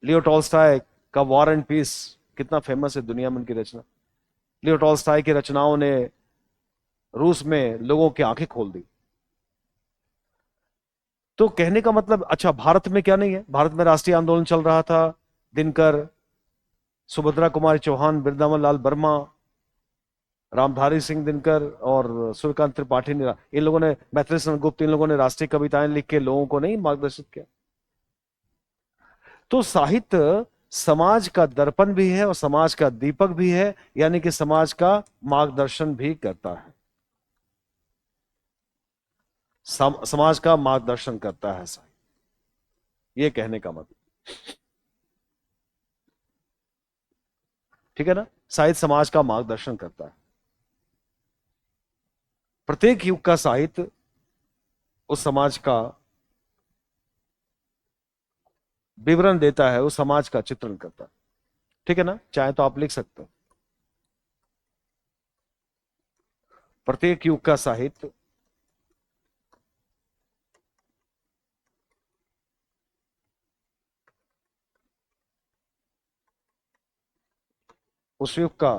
लियो टॉल्स्टॉय का वॉर एंड पीस कितना फेमस है दुनिया में, उनकी रचना। लियो टॉल्स्टॉय की रचनाओं ने रूस में लोगों की आंखें खोल दी। तो कहने का मतलब, अच्छा भारत में क्या नहीं है? भारत में राष्ट्रीय आंदोलन चल रहा था। दिनकर, सुभद्रा कुमारी चौहान, वृंदावन लाल वर्मा, रामधारी सिंह दिनकर और सूर्यकांत त्रिपाठी ने, इन लोगों ने, मैथिली शरण गुप्त, इन लोगों ने राष्ट्रीय कविताएं लिख के लोगों को नहीं मार्गदर्शित किया? तो साहित्य समाज का दर्पण भी है और समाज का दीपक भी है, यानी कि समाज का मार्गदर्शन भी करता है। समाज का मार्गदर्शन करता है साहित्य, ये कहने का मतलब। ठीक है ना? साहित्य समाज का मार्गदर्शन करता है। प्रत्येक युग का साहित्य उस समाज का विवरण देता है, उस समाज का चित्रण करता है। ठीक है ना, चाहे तो आप लिख सकते हो। प्रत्येक युग का साहित्य उस युग का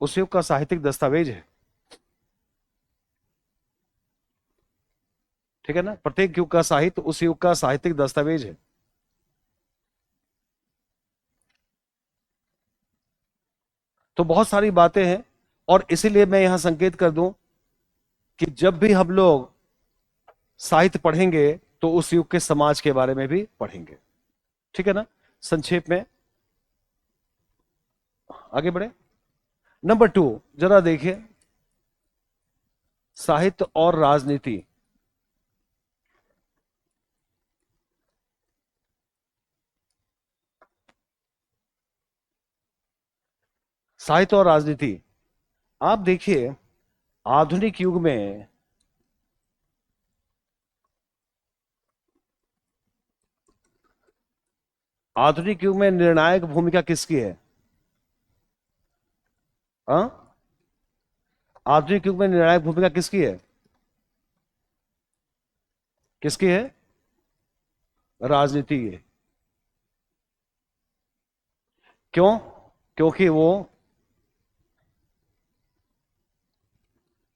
उस युग का साहित्यिक दस्तावेज है। ठीक है ना, प्रत्येक युग का साहित्य उस युग का साहित्यिक दस्तावेज है। तो बहुत सारी बातें हैं, और इसीलिए मैं यहां संकेत कर दूं कि जब भी हम लोग साहित्य पढ़ेंगे तो उस युग के समाज के बारे में भी पढ़ेंगे। ठीक है ना, संक्षेप में आगे बढ़े। नंबर 2, जरा देखिए, साहित्य और राजनीति। साहित्य और राजनीति, आप देखिए, आधुनिक युग में आधुनिक युग में निर्णायक भूमिका किसकी है? हाँ, आधुनिक युग में निर्णायक भूमिका किसकी है? किसकी है? राजनीति की है। क्यों?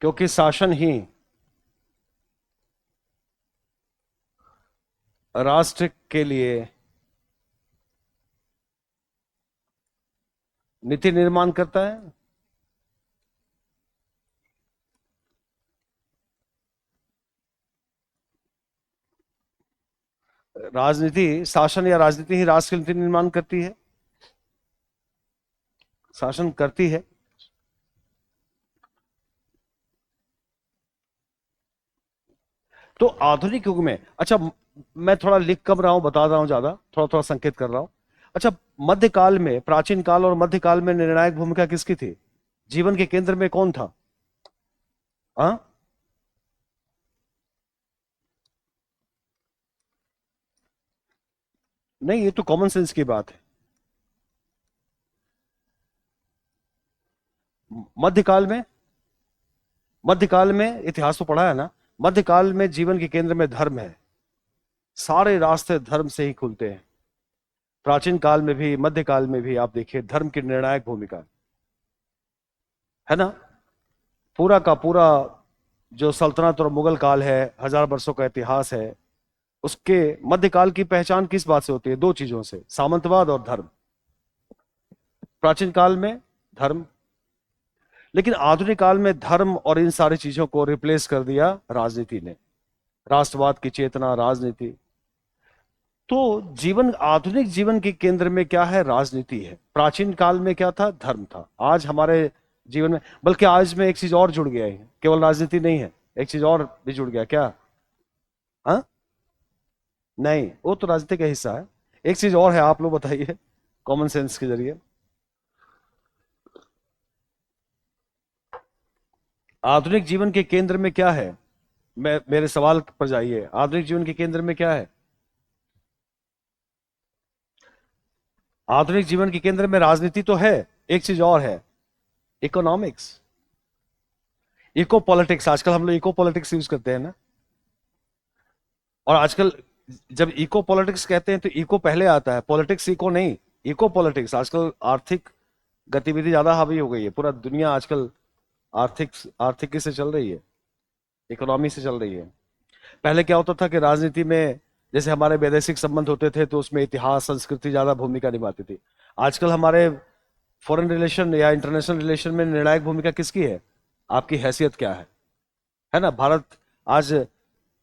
क्योंकि शासन ही राष्ट्र के लिए नीति निर्माण करता है। राजनीति, शासन या राजनीति ही राष्ट्र की नीति निर्माण करती है, शासन करती है। तो आधुनिक युग में, अच्छा, मैं थोड़ा लिख कम रहा हूं, बता रहा हूं ज्यादा, थोड़ा थोड़ा संकेत कर रहा हूं। अच्छा, मध्यकाल में, प्राचीन काल और मध्यकाल में निर्णायक भूमिका किसकी थी? जीवन के केंद्र में कौन था? हाँ, नहीं, ये तो कॉमन सेंस की बात है। मध्यकाल में, मध्यकाल में इतिहास तो पढ़ा है ना, मध्यकाल में जीवन के केंद्र में धर्म है, सारे रास्ते धर्म से ही खुलते हैं। प्राचीन काल में भी, मध्यकाल में भी आप देखिए, धर्म की निर्णायक भूमिका है ना। पूरा का पूरा जो सल्तनत और मुगल काल है, 1000 वर्षों का इतिहास है, उसके मध्यकाल की पहचान किस बात से होती है? दो चीजों से, सामंतवाद और धर्म। प्राचीन काल में धर्म, लेकिन आधुनिक काल में धर्म और इन सारी चीजों को रिप्लेस कर दिया राजनीति ने, राष्ट्रवाद की चेतना, राजनीति। तो जीवन, आधुनिक जीवन के केंद्र में क्या है? राजनीति है। प्राचीन काल में क्या था? धर्म था। आज हमारे जीवन में, बल्कि आज में एक चीज और जुड़ गया है, केवल राजनीति नहीं है, एक चीज और भी जुड़ गया। क्या? हाँ, नहीं, वो तो राजनीति का हिस्सा है। एक चीज और है, आप लोग बताइए कॉमन सेंस के जरिए। आधुनिक जीवन के केंद्र में क्या है? मैं, मेरे सवाल पर जाइए, आधुनिक जीवन के केंद्र में क्या है? आधुनिक जीवन के केंद्र में राजनीति तो है, एक चीज और है, इकोनॉमिक्स, इको पॉलिटिक्स। आजकल हम लोग इको पॉलिटिक्स यूज करते हैं ना। और आजकल जब इको पॉलिटिक्स कहते हैं तो इको पहले आता है, पॉलिटिक्स इको नहीं। इको पॉलिटिक्स, आजकल आर्थिक गतिविधि ज्यादा हावी हो गई है, पूरा दुनिया आजकल आर्थिक आर्थिकी से चल रही है, इकोनॉमी से चल रही है। पहले क्या होता था कि राजनीति में, जैसे हमारे वैदेशिक संबंध होते थे तो उसमें इतिहास, संस्कृति ज्यादा भूमिका निभाती थी। आजकल हमारे फॉरेन रिलेशन या इंटरनेशनल रिलेशन में निर्णायक भूमिका किसकी है? आपकी हैसियत क्या है ना। भारत आज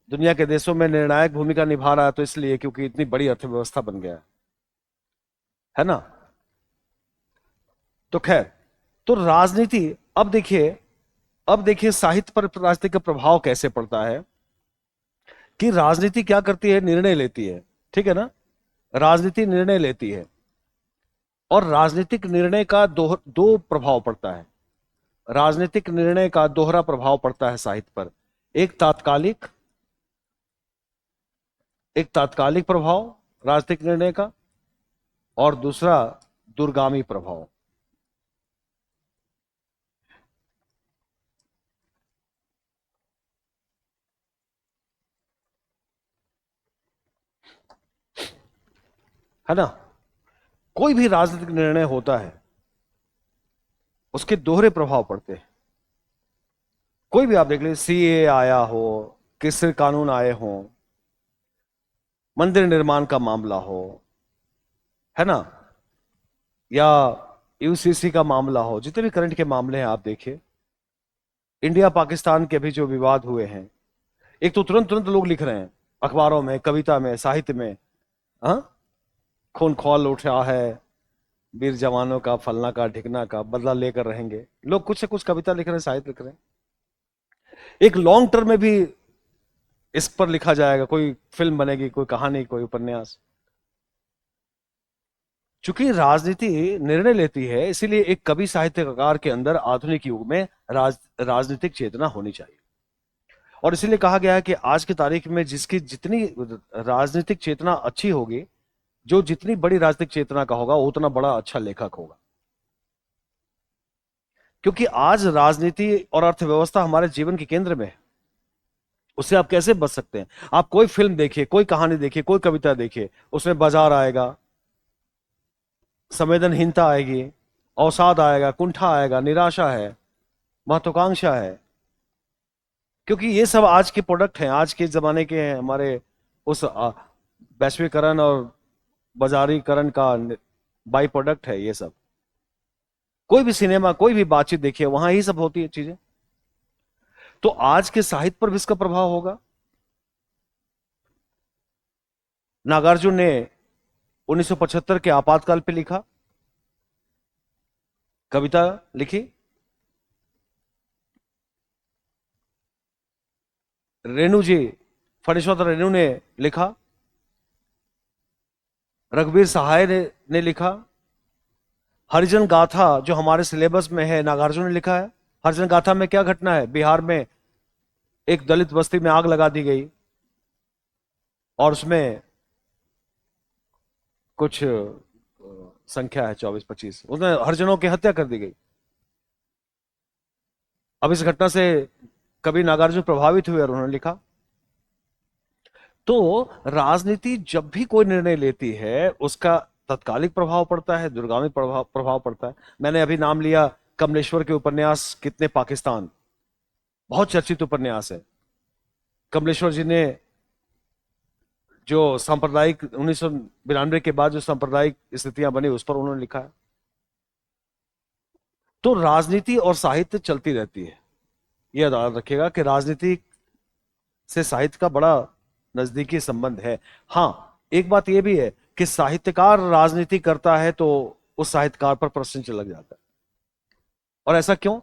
दुनिया के देशों में निर्णायक भूमिका निभा रहा है, तो इसलिए क्योंकि इतनी बड़ी अर्थव्यवस्था बन गया है ना। तो खैर, तो राजनीति, अब देखिए, अब देखिए साहित्य पर राजनीति का प्रभाव कैसे पड़ता है, कि राजनीति क्या करती है? निर्णय लेती है। ठीक है ना, राजनीति निर्णय लेती है। और राजनीतिक निर्णय का दो प्रभाव पड़ता है। राजनीतिक निर्णय का दोहरा प्रभाव पड़ता है साहित्य पर। एक तात्कालिक एक तात्कालिक प्रभाव राजनीतिक निर्णय का, और दूसरा दूरगामी प्रभाव। है ना? कोई भी राजनीतिक निर्णय होता है उसके दोहरे प्रभाव पड़ते हैं। कोई भी आप देख लीजिए, सीए आया हो, कृषि कानून आए हो, मंदिर निर्माण का मामला हो, है ना, या यूसीसी का मामला हो, जितने भी करंट के मामले हैं आप देखिए, इंडिया पाकिस्तान के भी जो विवाद हुए हैं, एक तो तुरंत तुरंत लोग लिख रहे हैं अखबारों में, कविता में, साहित्य में, हाँ, खून खौल उठा है वीर जवानों का, फलना का ढिकना का, बदला लेकर रहेंगे। लोग कुछ से कुछ कविता लिख रहे हैं, साहित्य लिख रहे हैं। एक लॉन्ग टर्म में भी इस पर लिखा जाएगा, कोई फिल्म बनेगी, कोई कहानी, कोई उपन्यास। चूंकि राजनीति निर्णय लेती है, इसीलिए एक कवि साहित्यकार के अंदर आधुनिक युग में राजनीतिक चेतना होनी चाहिए। और इसीलिए कहा गया है कि आज की तारीख में जिसकी जितनी राजनीतिक चेतना अच्छी होगी, जो जितनी बड़ी राजनीतिक चेतना का होगा, वो उतना बड़ा अच्छा लेखक होगा। क्योंकि आज राजनीति और अर्थव्यवस्था हमारे जीवन के केंद्र में है। उससे आप कैसे बच सकते हैं? आप कोई फिल्म देखिए, कोई कहानी देखिए, कोई कविता देखिए, उसमें बाजार आएगा, संवेदनहीनता आएगी, अवसाद आएगा, कुंठा आएगा, निराशा है, महत्वाकांक्षा है। क्योंकि ये सब आज के प्रोडक्ट हैं, आज के जमाने के हैं, हमारे उस वैश्वीकरण और बाजारीकरण का बाई प्रोडक्ट है ये सब। कोई भी सिनेमा, कोई भी बातचीत देखिए, वहां ही सब होती है चीजें। तो आज के साहित्य पर भी इसका प्रभाव होगा। नागार्जुन ने 1975 के आपातकाल पे लिखा, कविता लिखी। रेणु जी, फणीश्वर रेणु ने लिखा। रघुवीर सहाय ने लिखा। हरिजन गाथा जो हमारे सिलेबस में है, नागार्जुन ने लिखा है। हरिजन गाथा में क्या घटना है? बिहार में एक दलित बस्ती में आग लगा दी गई और उसमें कुछ संख्या है 24-25, उसमें हरिजनों की हत्या कर दी गई। अब इस घटना से कवि नागार्जुन प्रभावित हुए और उन्होंने लिखा। तो राजनीति जब भी कोई निर्णय लेती है, उसका तत्कालिक प्रभाव पड़ता है, दूरगामी प्रभाव प्रभाव पड़ता है। मैंने अभी नाम लिया कमलेश्वर के उपन्यास कितने पाकिस्तान, बहुत चर्चित उपन्यास है। कमलेश्वर जी ने जो सांप्रदायिक 1992 के बाद जो सांप्रदायिक स्थितियां बनी, उस पर उन्होंने लिखा है। तो राजनीति और साहित्य चलती रहती है। यह याद रखिएगा कि राजनीति से साहित्य का बड़ा नजदीकी संबंध है। हाँ, एक बात यह भी है कि साहित्यकार राजनीति करता है तो उस साहित्यकार पर प्रश्न लग जाता है। और ऐसा क्यों?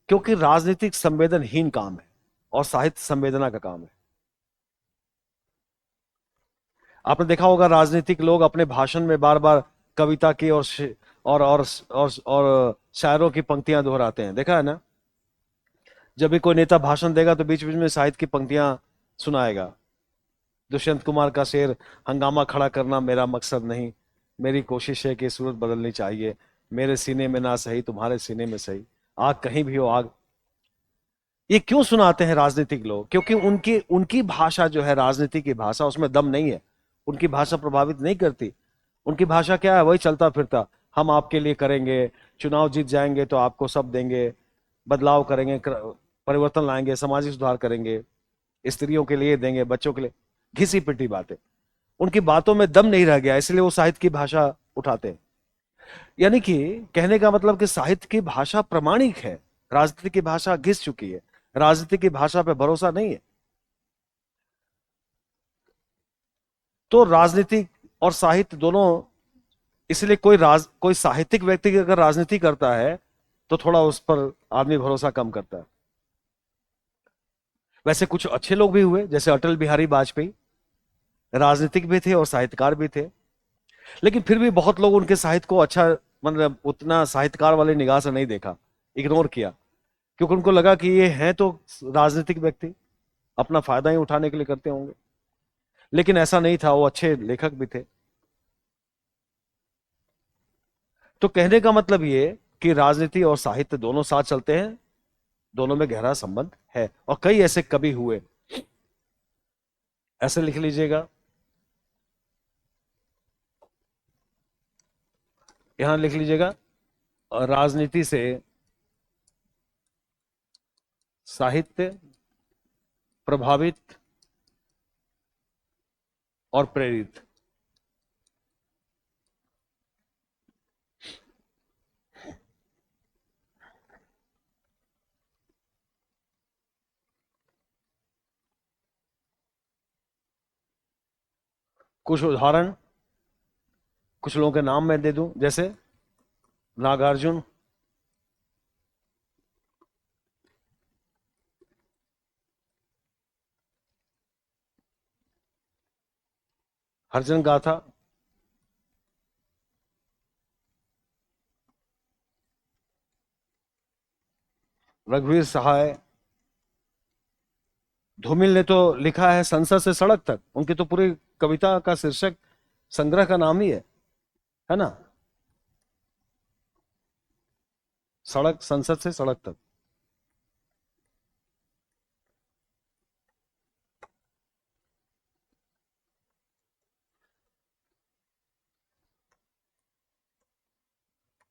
क्योंकि राजनीतिक संवेदनहीन काम है और साहित्य संवेदना का काम है। आपने देखा होगा राजनीतिक लोग अपने भाषण में बार बार कविता की और शायरों की पंक्तियां दोहराते हैं, देखा है ना? जब भी कोई नेता भाषण देगा तो बीच बीच में साहित्य की पंक्तियां सुनाएगा। दुष्यंत कुमार का शेर, हंगामा खड़ा करना मेरा मकसद नहीं, मेरी कोशिश है कि सूरत बदलनी चाहिए, मेरे सीने में ना सही तुम्हारे सीने में सही, आग कहीं भी हो आग। ये क्यों सुनाते हैं राजनीतिक लोग? क्योंकि उनकी उनकी भाषा जो है, राजनीति की भाषा, उसमें दम नहीं है। उनकी भाषा प्रभावित नहीं करती। उनकी भाषा क्या है? वही चलता फिरता, हम आपके लिए करेंगे, चुनाव जीत जाएंगे तो आपको सब देंगे, बदलाव करेंगे, परिवर्तन लाएंगे, सामाजिक सुधार करेंगे, स्त्रियों के लिए देंगे, बच्चों के लिए, घिसी पिटी बातें। उनकी बातों में दम नहीं रह गया, इसलिए वो साहित्य की भाषा उठाते हैं। यानी कि कहने का मतलब कि साहित्य की भाषा प्रमाणिक है, राजनीति की भाषा घिस चुकी है, राजनीति की भाषा पे भरोसा नहीं है। तो राजनीति और साहित्य दोनों, इसलिए कोई साहित्यिक व्यक्ति अगर राजनीति करता है तो थोड़ा उस पर आदमी भरोसा कम करता है। वैसे कुछ अच्छे लोग भी हुए, जैसे अटल बिहारी वाजपेयी, राजनीतिक भी थे और साहित्यकार भी थे। लेकिन फिर भी बहुत लोग उनके साहित्य को अच्छा, मतलब उतना साहित्यकार वाले निगाह से नहीं देखा, इग्नोर किया, क्योंकि उनको लगा कि ये हैं तो राजनीतिक व्यक्ति, अपना फायदा ही उठाने के लिए करते होंगे। लेकिन ऐसा नहीं था, वो अच्छे लेखक भी थे। तो कहने का मतलब ये कि राजनीति और साहित्य दोनों साथ चलते हैं, दोनों में गहरा संबंध है, और कई ऐसे कवि हुए। ऐसे लिख लीजिएगा, यहां लिख लीजिएगा, राजनीति से साहित्य प्रभावित और प्रेरित। कुछ उदाहरण, कुछ लोगों के नाम मैं दे दूं, जैसे नागार्जुन, अर्जुन गाथा, रघुवीर सहाय। धूमिल ने तो लिखा है संसद से सड़क तक, उनकी तो पूरी कविता का शीर्षक संग्रह का नाम ही है ना, सड़क, संसद से सड़क तक।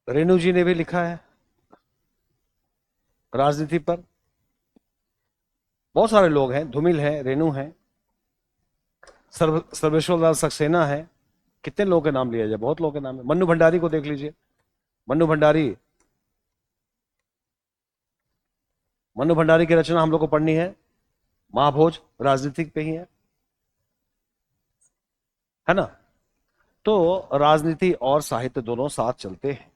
रेणु जी ने भी लिखा है राजनीति पर। बहुत सारे लोग हैं, धूमिल है, रेणु है, सर्वेश्वर लाल सक्सेना है। कितने लोगों के नाम लिया जाए, बहुत लोगों के नाम है। मन्नू भंडारी को देख लीजिए, मन्नू भंडारी, मन्नू भंडारी की रचना हम लोग को पढ़नी है, महाभोज, राजनीतिक पे ही है ना। तो राजनीति और साहित्य दोनों साथ चलते हैं,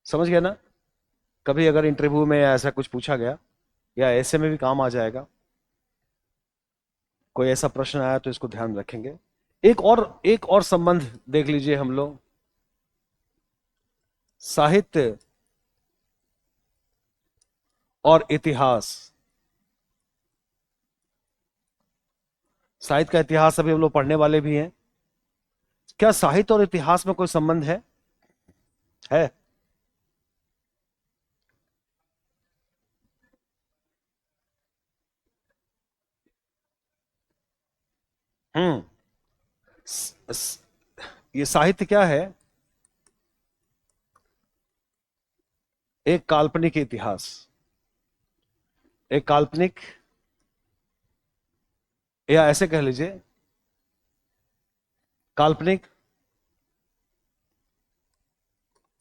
समझ गया ना। कभी अगर इंटरव्यू में ऐसा कुछ पूछा गया, या ऐसे में भी काम आ जाएगा, कोई ऐसा प्रश्न आया तो इसको ध्यान रखेंगे। एक और संबंध देख लीजिए हम लोग, साहित्य और इतिहास। साहित्य का इतिहास अभी हम लोग पढ़ने वाले भी हैं। क्या साहित्य और इतिहास में कोई संबंध है? हम्म। स, स, ये साहित्य क्या है? एक काल्पनिक इतिहास, एक काल्पनिक, या ऐसे कह लीजिए, काल्पनिक,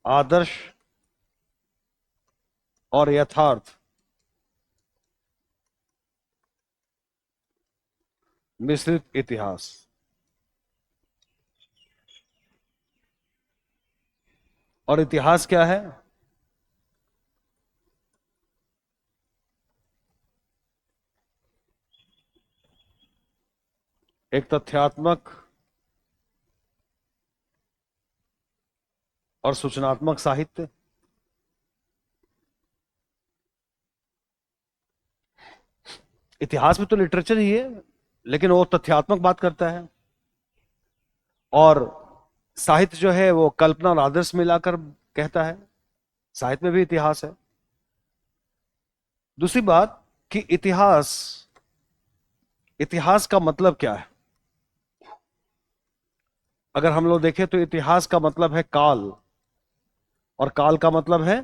आदर्श और यथार्थ मिश्रित इतिहास। और इतिहास क्या है? एक तथ्यात्मक और सूचनात्मक साहित्य। इतिहास में तो लिटरेचर ही है, लेकिन वो तथ्यात्मक बात करता है। और साहित्य जो है वो कल्पना और आदर्श मिलाकर कहता है। साहित्य में भी इतिहास है। दूसरी बात कि इतिहास, इतिहास का मतलब क्या है? अगर हम लोग देखें तो इतिहास का मतलब है काल, और काल का मतलब है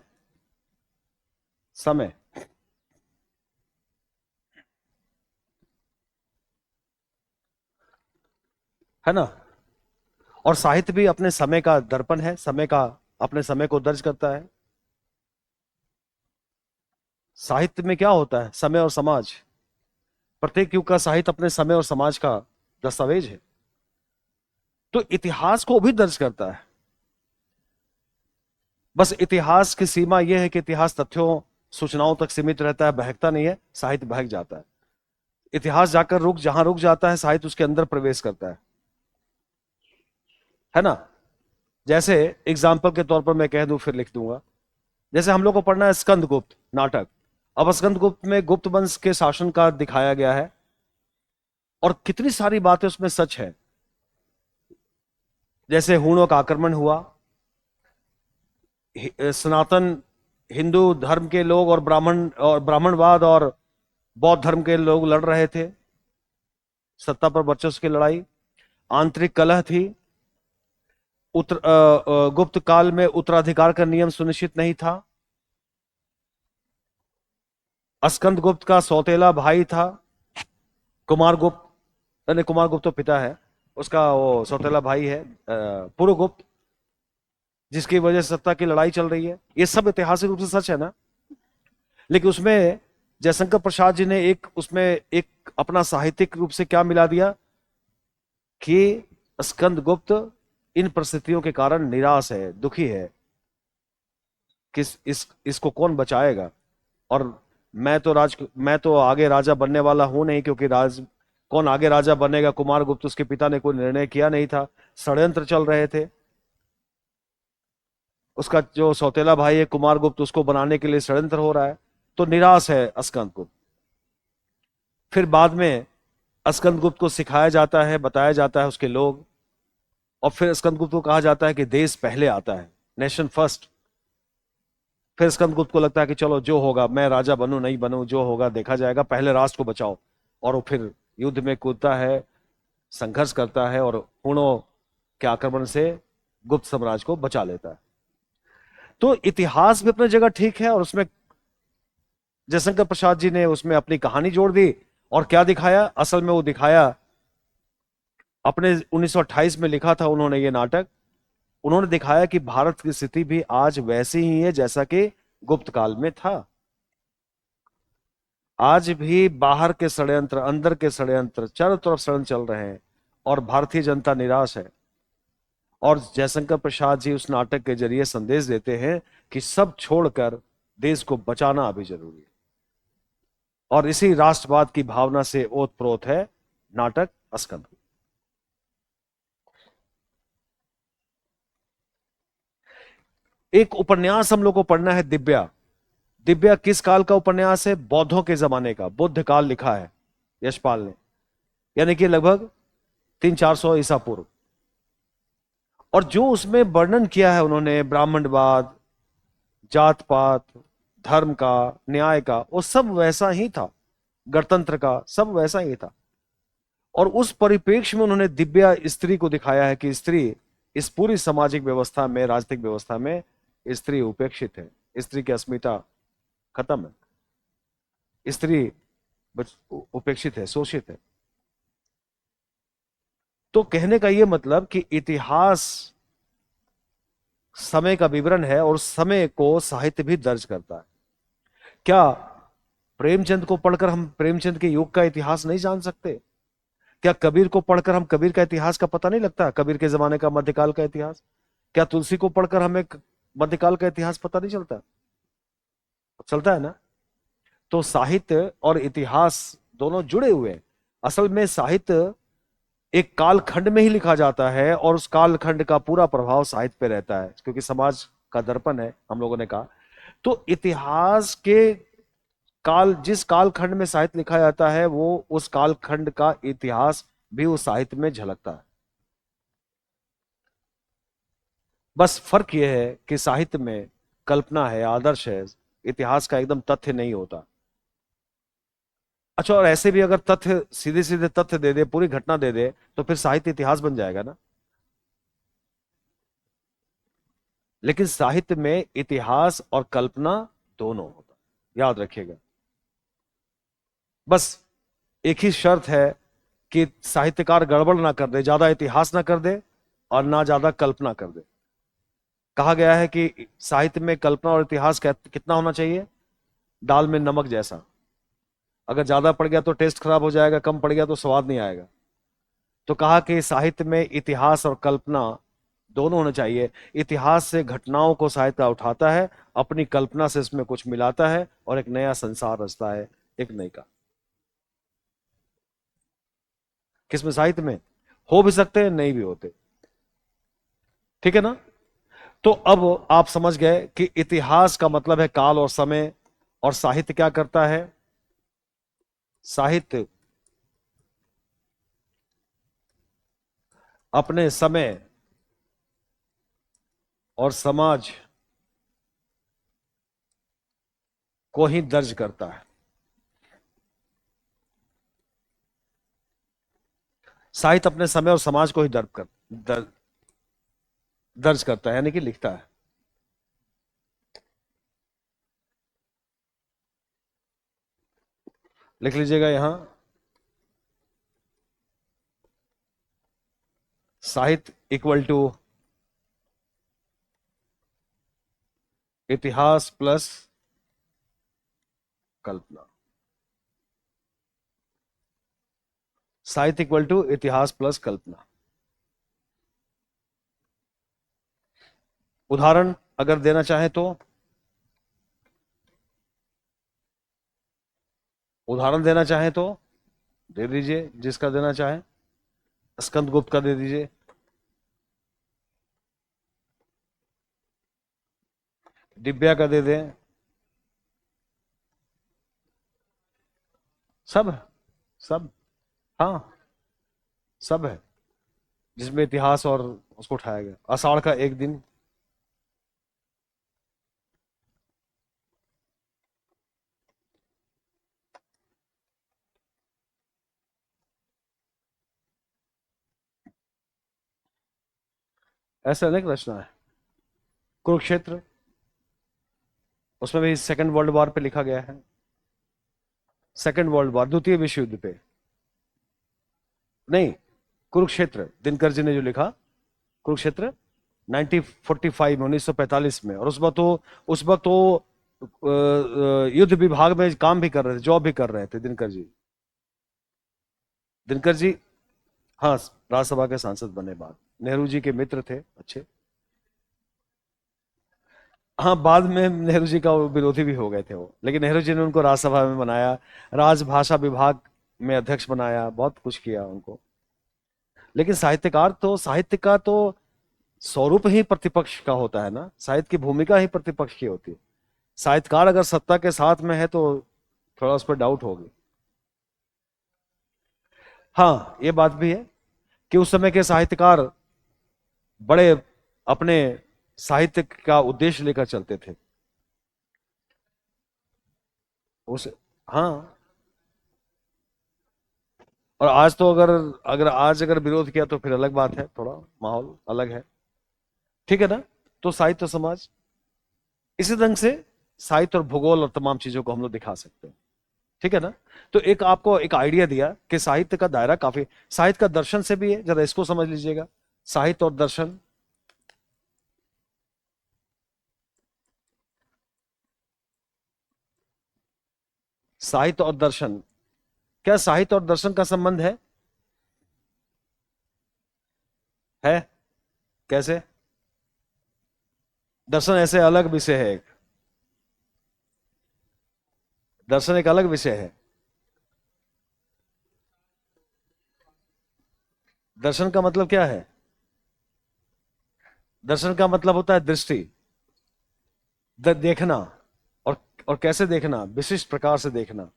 समय, है ना। और साहित्य भी अपने समय का दर्पण है, समय का, अपने समय को दर्ज करता है। साहित्य में क्या होता है? समय और समाज। प्रत्येक युग का साहित्य अपने समय और समाज का दस्तावेज है। तो इतिहास को भी दर्ज करता है। बस इतिहास की सीमा यह है कि इतिहास तथ्यों, सूचनाओं तक सीमित रहता है, बहकता नहीं है। साहित्य बहक जाता है। इतिहास जाकर रुक, जहां रुक जाता है, साहित्य उसके अंदर प्रवेश करता है ना। जैसे एग्जाम्पल के तौर पर मैं कह दूं, फिर लिख दूंगा। जैसे हम लोग को पढ़ना है स्कंदगुप्त नाटक। अब स्कंदगुप्त में गुप्त वंश के शासन का दिखाया गया है, और कितनी सारी बातें उसमें सच है। जैसे हूणों का आक्रमण हुआ, सनातन हिंदू धर्म के लोग और ब्राह्मणवाद और बौद्ध धर्म के लोग लड़ रहे थे, सत्ता पर वर्चस्व की लड़ाई। आंतरिक कलह थी। गुप्त काल में उत्तराधिकार का नियम सुनिश्चित नहीं था। स्कंदगुप्त का सौतेला भाई था कुमारगुप्त, नहीं कुमारगुप्त तो पिता है, उसका वो सौतेला भाई है पुरुगुप्त, जिसकी वजह से सत्ता की लड़ाई चल रही है। ये सब ऐतिहासिक रूप से सच है ना। लेकिन उसमें जयशंकर प्रसाद जी ने एक उसमें एक अपना साहित्यिक रूप से क्या मिला दिया कि स्कंदगुप्त इन परिस्थितियों के कारण निराश है, दुखी है, किस इसको कौन बचाएगा। और मैं तो आगे राजा बनने वाला हूं नहीं, क्योंकि कौन आगे राजा बनेगा, कुमारगुप्त उसके पिता ने कोई निर्णय किया नहीं था, षड्यंत्र चल रहे थे। उसका जो सौतेला भाई है कुमारगुप्त, उसको बनाने के लिए षड्यंत्र हो रहा है, तो निराश है स्कंदगुप्त। फिर बाद में स्कंदगुप्त को सिखाया जाता है, बताया जाता है उसके लोग, और फिर स्कंदगुप्त को कहा जाता है कि देश पहले आता है, नेशन फर्स्ट। फिर स्कंदगुप्त को लगता है कि चलो जो होगा, मैं राजा बनूं नहीं बनूं, जो होगा देखा जाएगा, पहले राष्ट्र को बचाओ। और वो फिर युद्ध में कूदता है, संघर्ष करता है, और हूणों के आक्रमण से गुप्त साम्राज्य को बचा लेता है। तो इतिहास भी अपनी जगह ठीक है, और उसमें जयशंकर प्रसाद जी ने उसमें अपनी कहानी जोड़ दी। और क्या दिखाया असल में, वो दिखाया अपने 1928 में लिखा था उन्होंने ये नाटक। उन्होंने दिखाया कि भारत की स्थिति भी आज वैसी ही है जैसा कि गुप्त काल में था। आज भी बाहर के षड्यंत्र, अंदर के षड्यंत्र, चारों तरफ षड्यंत्र चल रहे हैं, और भारतीय जनता निराश है। और जयशंकर प्रसाद जी उस नाटक के जरिए संदेश देते हैं कि सब छोड़कर देश को बचाना अभी जरूरी है। और इसी राष्ट्रवाद की भावना से ओतप्रोत है नाटक स्कंद। एक उपन्यास हम लोग को पढ़ना है, दिव्या। दिव्या किस काल का उपन्यास है? बौद्धों के जमाने का, बुद्ध काल लिखा है यशपाल ने, यानी कि लगभग 300-400 ईसा पूर्व। और जो उसमें वर्णन किया है उन्होंने, ब्राह्मणवाद, जात पात, धर्म का, न्याय का, वो सब वैसा ही था, गणतंत्र का सब वैसा ही था। और उस परिप्रेक्ष्य में उन्होंने दिव्या स्त्री को दिखाया है कि स्त्री इस पूरी सामाजिक व्यवस्था में, राजनीतिक व्यवस्था में स्त्री उपेक्षित है, स्त्री की अस्मिता खत्म है, स्त्री उपेक्षित है, शोषित है। तो कहने का यह मतलब कि इतिहास समय का विवरण है, और समय को साहित्य भी दर्ज करता है। क्या प्रेमचंद को पढ़कर हम प्रेमचंद के युग का इतिहास नहीं जान सकते? क्या कबीर को पढ़कर हम कबीर का इतिहास का पता नहीं लगता, कबीर के जमाने का मध्यकाल का इतिहास? क्या तुलसी को पढ़कर हमें मध्यकाल का इतिहास पता नहीं चलता? चलता है ना। तो साहित्य और इतिहास दोनों जुड़े हुए हैं। असल में साहित्य एक कालखंड में ही लिखा जाता है, और उस कालखंड का पूरा प्रभाव साहित्य पे रहता है, क्योंकि समाज का दर्पण है, हम लोगों ने कहा। तो इतिहास के काल, जिस कालखंड में साहित्य लिखा जाता है, वो उस कालखंड का इतिहास भी उस साहित्य में झलकता है। बस फर्क यह है कि साहित्य में कल्पना है, आदर्श है, इतिहास का एकदम तथ्य नहीं होता। अच्छा, और ऐसे भी अगर तथ्य, सीधे सीधे तथ्य दे दे, पूरी घटना दे दे, तो फिर साहित्य इतिहास बन जाएगा ना। लेकिन साहित्य में इतिहास और कल्पना दोनों होता है, याद रखिएगा। बस एक ही शर्त है कि साहित्यकार गड़बड़ ना कर दे, ज्यादा इतिहास ना कर दे और ना ज्यादा कल्पना कर दे। कहा गया है कि साहित्य में कल्पना और इतिहास कितना होना चाहिए? दाल में नमक जैसा। अगर ज्यादा पड़ गया तो टेस्ट खराब हो जाएगा, कम पड़ गया तो स्वाद नहीं आएगा। तो कहा कि साहित्य में इतिहास और कल्पना दोनों होने चाहिए। इतिहास से घटनाओं को साहित्य उठाता है, अपनी कल्पना से इसमें कुछ मिलाता है, और एक नया संसार रचता है, एक नई का। किसमें? साहित्य में। हो भी सकते हैं, नहीं भी होते। ठीक है ना? तो अब आप समझ गए कि इतिहास का मतलब है काल और समय, और साहित्य क्या करता है? साहित्य अपने समय और समाज को ही दर्ज करता है। साहित्य अपने समय और समाज को ही दर्ज करता है, यानी कि लिखता है। लिख लीजिएगा यहां, साहित्य इक्वल टू इतिहास प्लस कल्पना। साहित्य इक्वल टू इतिहास प्लस कल्पना। उदाहरण अगर देना चाहे तो, उदाहरण देना चाहे तो दे दीजिए, जिसका देना चाहे। स्कंद गुप्त का दे दीजिए। दिव्या का दे दें। सब सब हाँ, सब है जिसमें इतिहास और उसको उठाया गया। आषाढ़ का एक दिन। ऐसे अनेक रचना है। कुरुक्षेत्र, उसमें भी सेकंड वर्ल्ड वॉर पे लिखा गया है। सेकंड वर्ल्ड वॉर, द्वितीय विश्व युद्ध पे। नहीं, कुरुक्षेत्र दिनकर जी ने जो लिखा, कुरुक्षेत्र 1945 में, 1945 में। और उस वक्त तो युद्ध विभाग में काम भी कर रहे थे, जॉब भी कर रहे थे दिनकर जी। दिनकर जी, हाँ, राज्यसभा के सांसद बने बाद। नेहरू जी के मित्र थे अच्छे। हाँ, बाद में नेहरू जी का वो विरोधी भी हो गए थे वो, लेकिन नेहरू जी ने उनको राज्यसभा में बनाया, राजभाषा विभाग में अध्यक्ष बनाया, बहुत कुछ किया उनको। लेकिन साहित्यकार तो, साहित्य का तो स्वरूप ही प्रतिपक्ष का होता है ना, साहित्य की भूमिका ही प्रतिपक्ष की होती है। साहित्यकार अगर सत्ता के साथ में है तो थोड़ा उस पर डाउट होगी। हाँ, ये बात भी है कि उस समय के साहित्यकार बड़े अपने साहित्य का उद्देश्य लेकर चलते थे उस। हाँ, और आज तो अगर अगर आज अगर विरोध किया तो फिर अलग बात है, थोड़ा माहौल अलग है। ठीक है ना? तो साहित्य और समाज, इसी ढंग से साहित्य और भूगोल और तमाम चीजों को हम लोग दिखा सकते हैं। ठीक है ना? तो एक आपको एक आइडिया दिया कि साहित्य का दायरा काफी, साहित्य का दर्शन से भी है, जरा इसको समझ लीजिएगा। साहित्य और दर्शन, साहित्य और दर्शन, क्या साहित्य और दर्शन का संबंध है? कैसे? दर्शन ऐसे अलग विषय है एक, दर्शन एक अलग विषय है। दर्शन का मतलब क्या है? दर्शन का मतलब होता है दृष्टि, देखना। और और कैसे देखना? विशिष्ट प्रकार से देखना।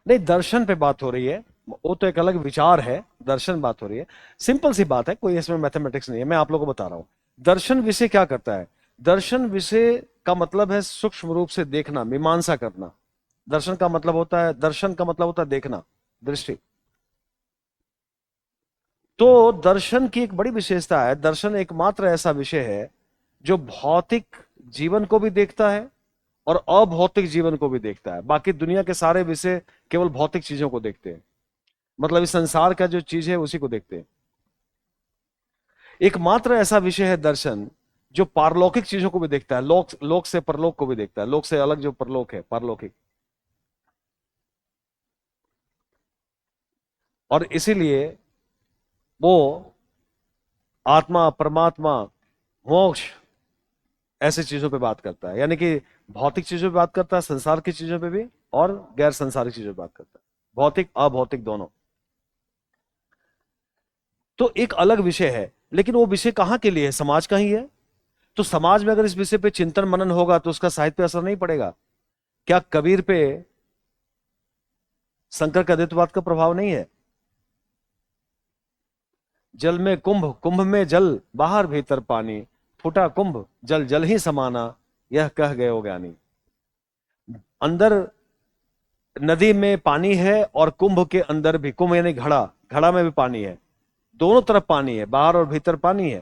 नहीं, दर्शन पे बात हो रही है, वो तो एक अलग विचार है। दर्शन बात हो रही है, सिंपल सी बात है, कोई इसमें मैथमेटिक्स नहीं है, मैं आप लोगों को बता रहा हूं। दर्शन विषय क्या करता है? दर्शन विषय का मतलब है सूक्ष्म रूप से देखना, मीमांसा करना। दर्शन का मतलब होता है, दर्शन का मतलब होता है देखना, दृष्टि। तो दर्शन की एक बड़ी विशेषता है, दर्शन एकमात्र ऐसा विषय है जो भौतिक जीवन को भी देखता है और अभौतिक जीवन को भी देखता है। बाकी दुनिया के सारे विषय केवल भौतिक चीजों को देखते हैं, मतलब इस संसार का जो चीज है उसी को देखते हैं। एकमात्र ऐसा विषय है दर्शन जो पारलौकिक चीजों को भी देखता है, लोक लोक से परलोक को भी देखता है, लोक से अलग जो परलोक है, पारलौकिक। और इसीलिए वो आत्मा, परमात्मा, मोक्ष, ऐसी चीजों पे बात करता है, यानी कि भौतिक चीजों पे बात करता है, संसार की चीजों पे भी, और गैर संसारिक चीजों पे बात करता है, भौतिक अभौतिक दोनों। तो एक अलग विषय है, लेकिन वो विषय कहाँ के लिए है? समाज का ही है। तो समाज में अगर इस विषय पे चिंतन मनन होगा तो उसका साहित्य पे असर नहीं पड़ेगा? क्या कबीर पे शंकर का द्वैतवाद का प्रभाव नहीं है? जल में कुंभ, कुंभ में जल, बाहर भीतर पानी, फूटा कुंभ, जल जल ही समाना, यह कह गए हो ज्ञानी। अंदर नदी में पानी है और कुंभ के अंदर भी, कुंभ यानी घड़ा, घड़ा में भी पानी है, दोनों तरफ पानी है, बाहर और भीतर पानी है।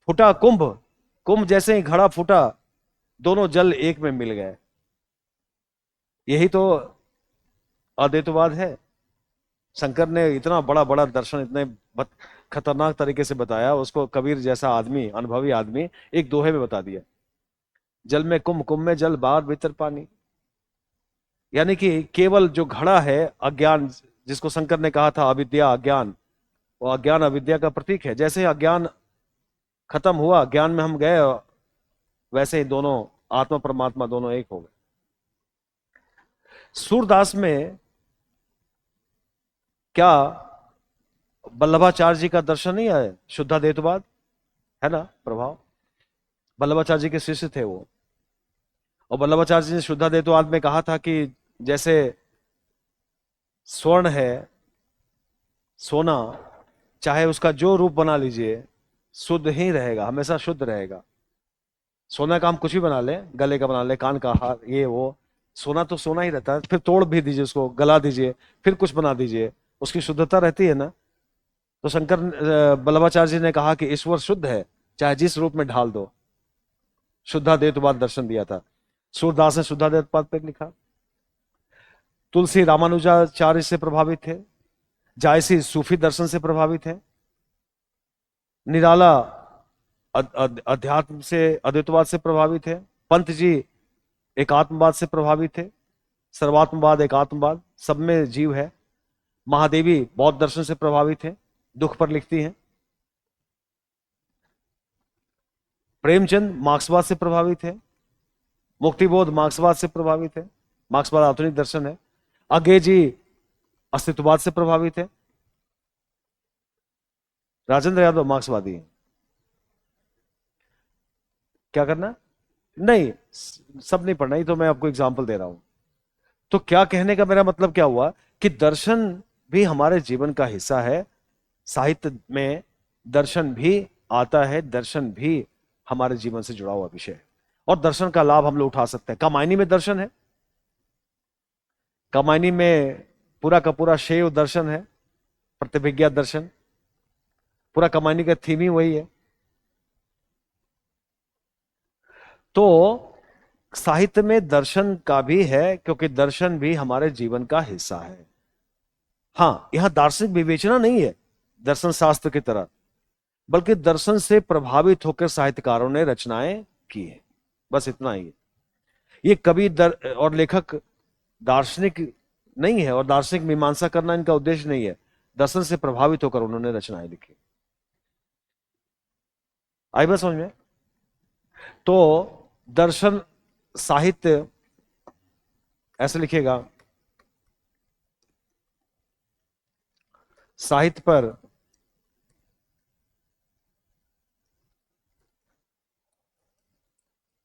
फूटा कुंभ, कुंभ जैसे ही घड़ा फूटा, दोनों जल एक में मिल गए। यही तो अद्वैतवाद है। शंकर ने इतना बड़ा बड़ा दर्शन इतने खतरनाक तरीके से बताया, उसको कबीर जैसा आदमी, अनुभवी आदमी, एक दोहे में बता दिया। जल में कुंभ, कुंभ में जल, बाहर भीतर पानी। यानी कि केवल जो घड़ा है, अज्ञान, जिसको शंकर ने कहा था अविद्या अज्ञान, वो अज्ञान अविद्या का प्रतीक है। जैसे ही अज्ञान खत्म हुआ, ज्ञान में हम गए, वैसे ही दोनों, आत्मा परमात्मा दोनों एक हो गए। सूरदास में क्या वल्लभाचार्य जी का दर्शन नहीं आया? शुद्धाद्वैतवाद है ना प्रभाव। वल्लभाचार्य जी के शिष्य थे वो, और वल्लभाचार्य जी ने शुद्धाद्वैतवाद में कहा था कि जैसे स्वर्ण है, सोना, चाहे उसका जो रूप बना लीजिए, शुद्ध ही रहेगा, हमेशा शुद्ध रहेगा। सोना का हम कुछ भी बना ले, गले का बना ले, कान का हार, ये वो, सोना तो सोना ही रहता है। फिर तोड़ भी दीजिए उसको, गला दीजिए, फिर कुछ बना दीजिए, उसकी शुद्धता रहती है ना। तो शंकर वल्लभाचार्य जी ने कहा कि ईश्वर शुद्ध है, चाहे जिस रूप में ढाल दो। शुद्धाद्वैतवाद दर्शन दिया था। सूरदास ने शुद्धाद्वैतवाद पे लिखा। तुलसी रामानुजाचार्य से प्रभावित थे, जायसी सूफी दर्शन से प्रभावित है, निराला अध्यात्म से, अद्वैतवाद से प्रभावित है, पंत जी एकात्मवाद से प्रभावित थे, सर्वात्मवाद एकात्मवाद, सब में जीव है। महादेवी बौद्ध दर्शन से प्रभावित है, दुख पर लिखती हैं। प्रेमचंद मार्क्सवाद से प्रभावित है, मुक्तिबोध मार्क्सवाद से प्रभावित है, मार्क्सवाद आधुनिक दर्शन है। अगे जी अस्तित्ववाद से प्रभावित है। राजेंद्र यादव मार्क्सवादी है। क्या करना? नहीं, सब नहीं पढ़ना, ही तो मैं आपको एग्जाम्पल दे रहा हूं। तो क्या कहने का मेरा मतलब क्या हुआ कि दर्शन भी हमारे जीवन का हिस्सा है। साहित्य में दर्शन भी आता है, दर्शन भी हमारे जीवन से जुड़ा हुआ विषय है, और दर्शन का लाभ हम लोग उठा सकते हैं। कामायनी में दर्शन है, कामायनी में पूरा का पूरा शैव दर्शन है, प्रतिभिज्ञा दर्शन, पूरा कामायनी का थीम ही वही है। तो साहित्य में दर्शन का भी है, क्योंकि दर्शन भी हमारे जीवन का हिस्सा है। हाँ, यहां दार्शनिक विवेचना नहीं है दर्शन शास्त्र की तरह, बल्कि दर्शन से प्रभावित होकर साहित्यकारों ने रचनाएं की है, बस इतना ही है। ये कवि और लेखक दार्शनिक नहीं है, और दार्शनिक मीमांसा करना इनका उद्देश्य नहीं है। दर्शन से प्रभावित होकर उन्होंने रचनाएं लिखी। आई बात समझ में? तो दर्शन साहित्य ऐसे लिखेगा, साहित्य पर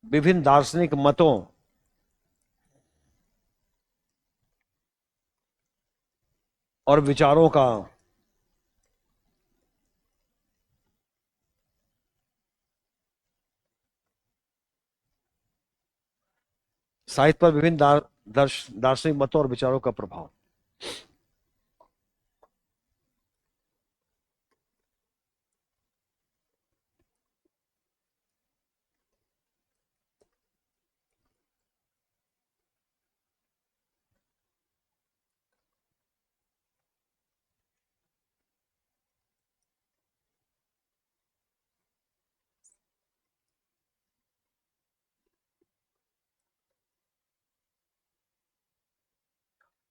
विभिन्न दार्शनिक मतों और विचारों का साहित्य पर विभिन्न दार्शनिक मतों और विचारों का प्रभाव।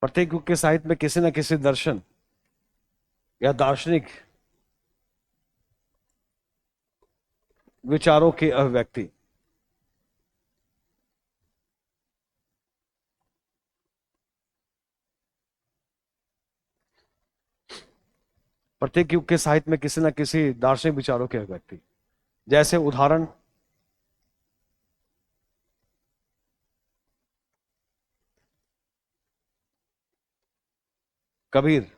प्रत्येक युग के साहित्य में किसी न किसी दर्शन या दार्शनिक विचारों की अभिव्यक्ति प्रत्येक युग के साहित्य में किसी न किसी दार्शनिक विचारों के व्यक्ति, जैसे उदाहरण कबीर।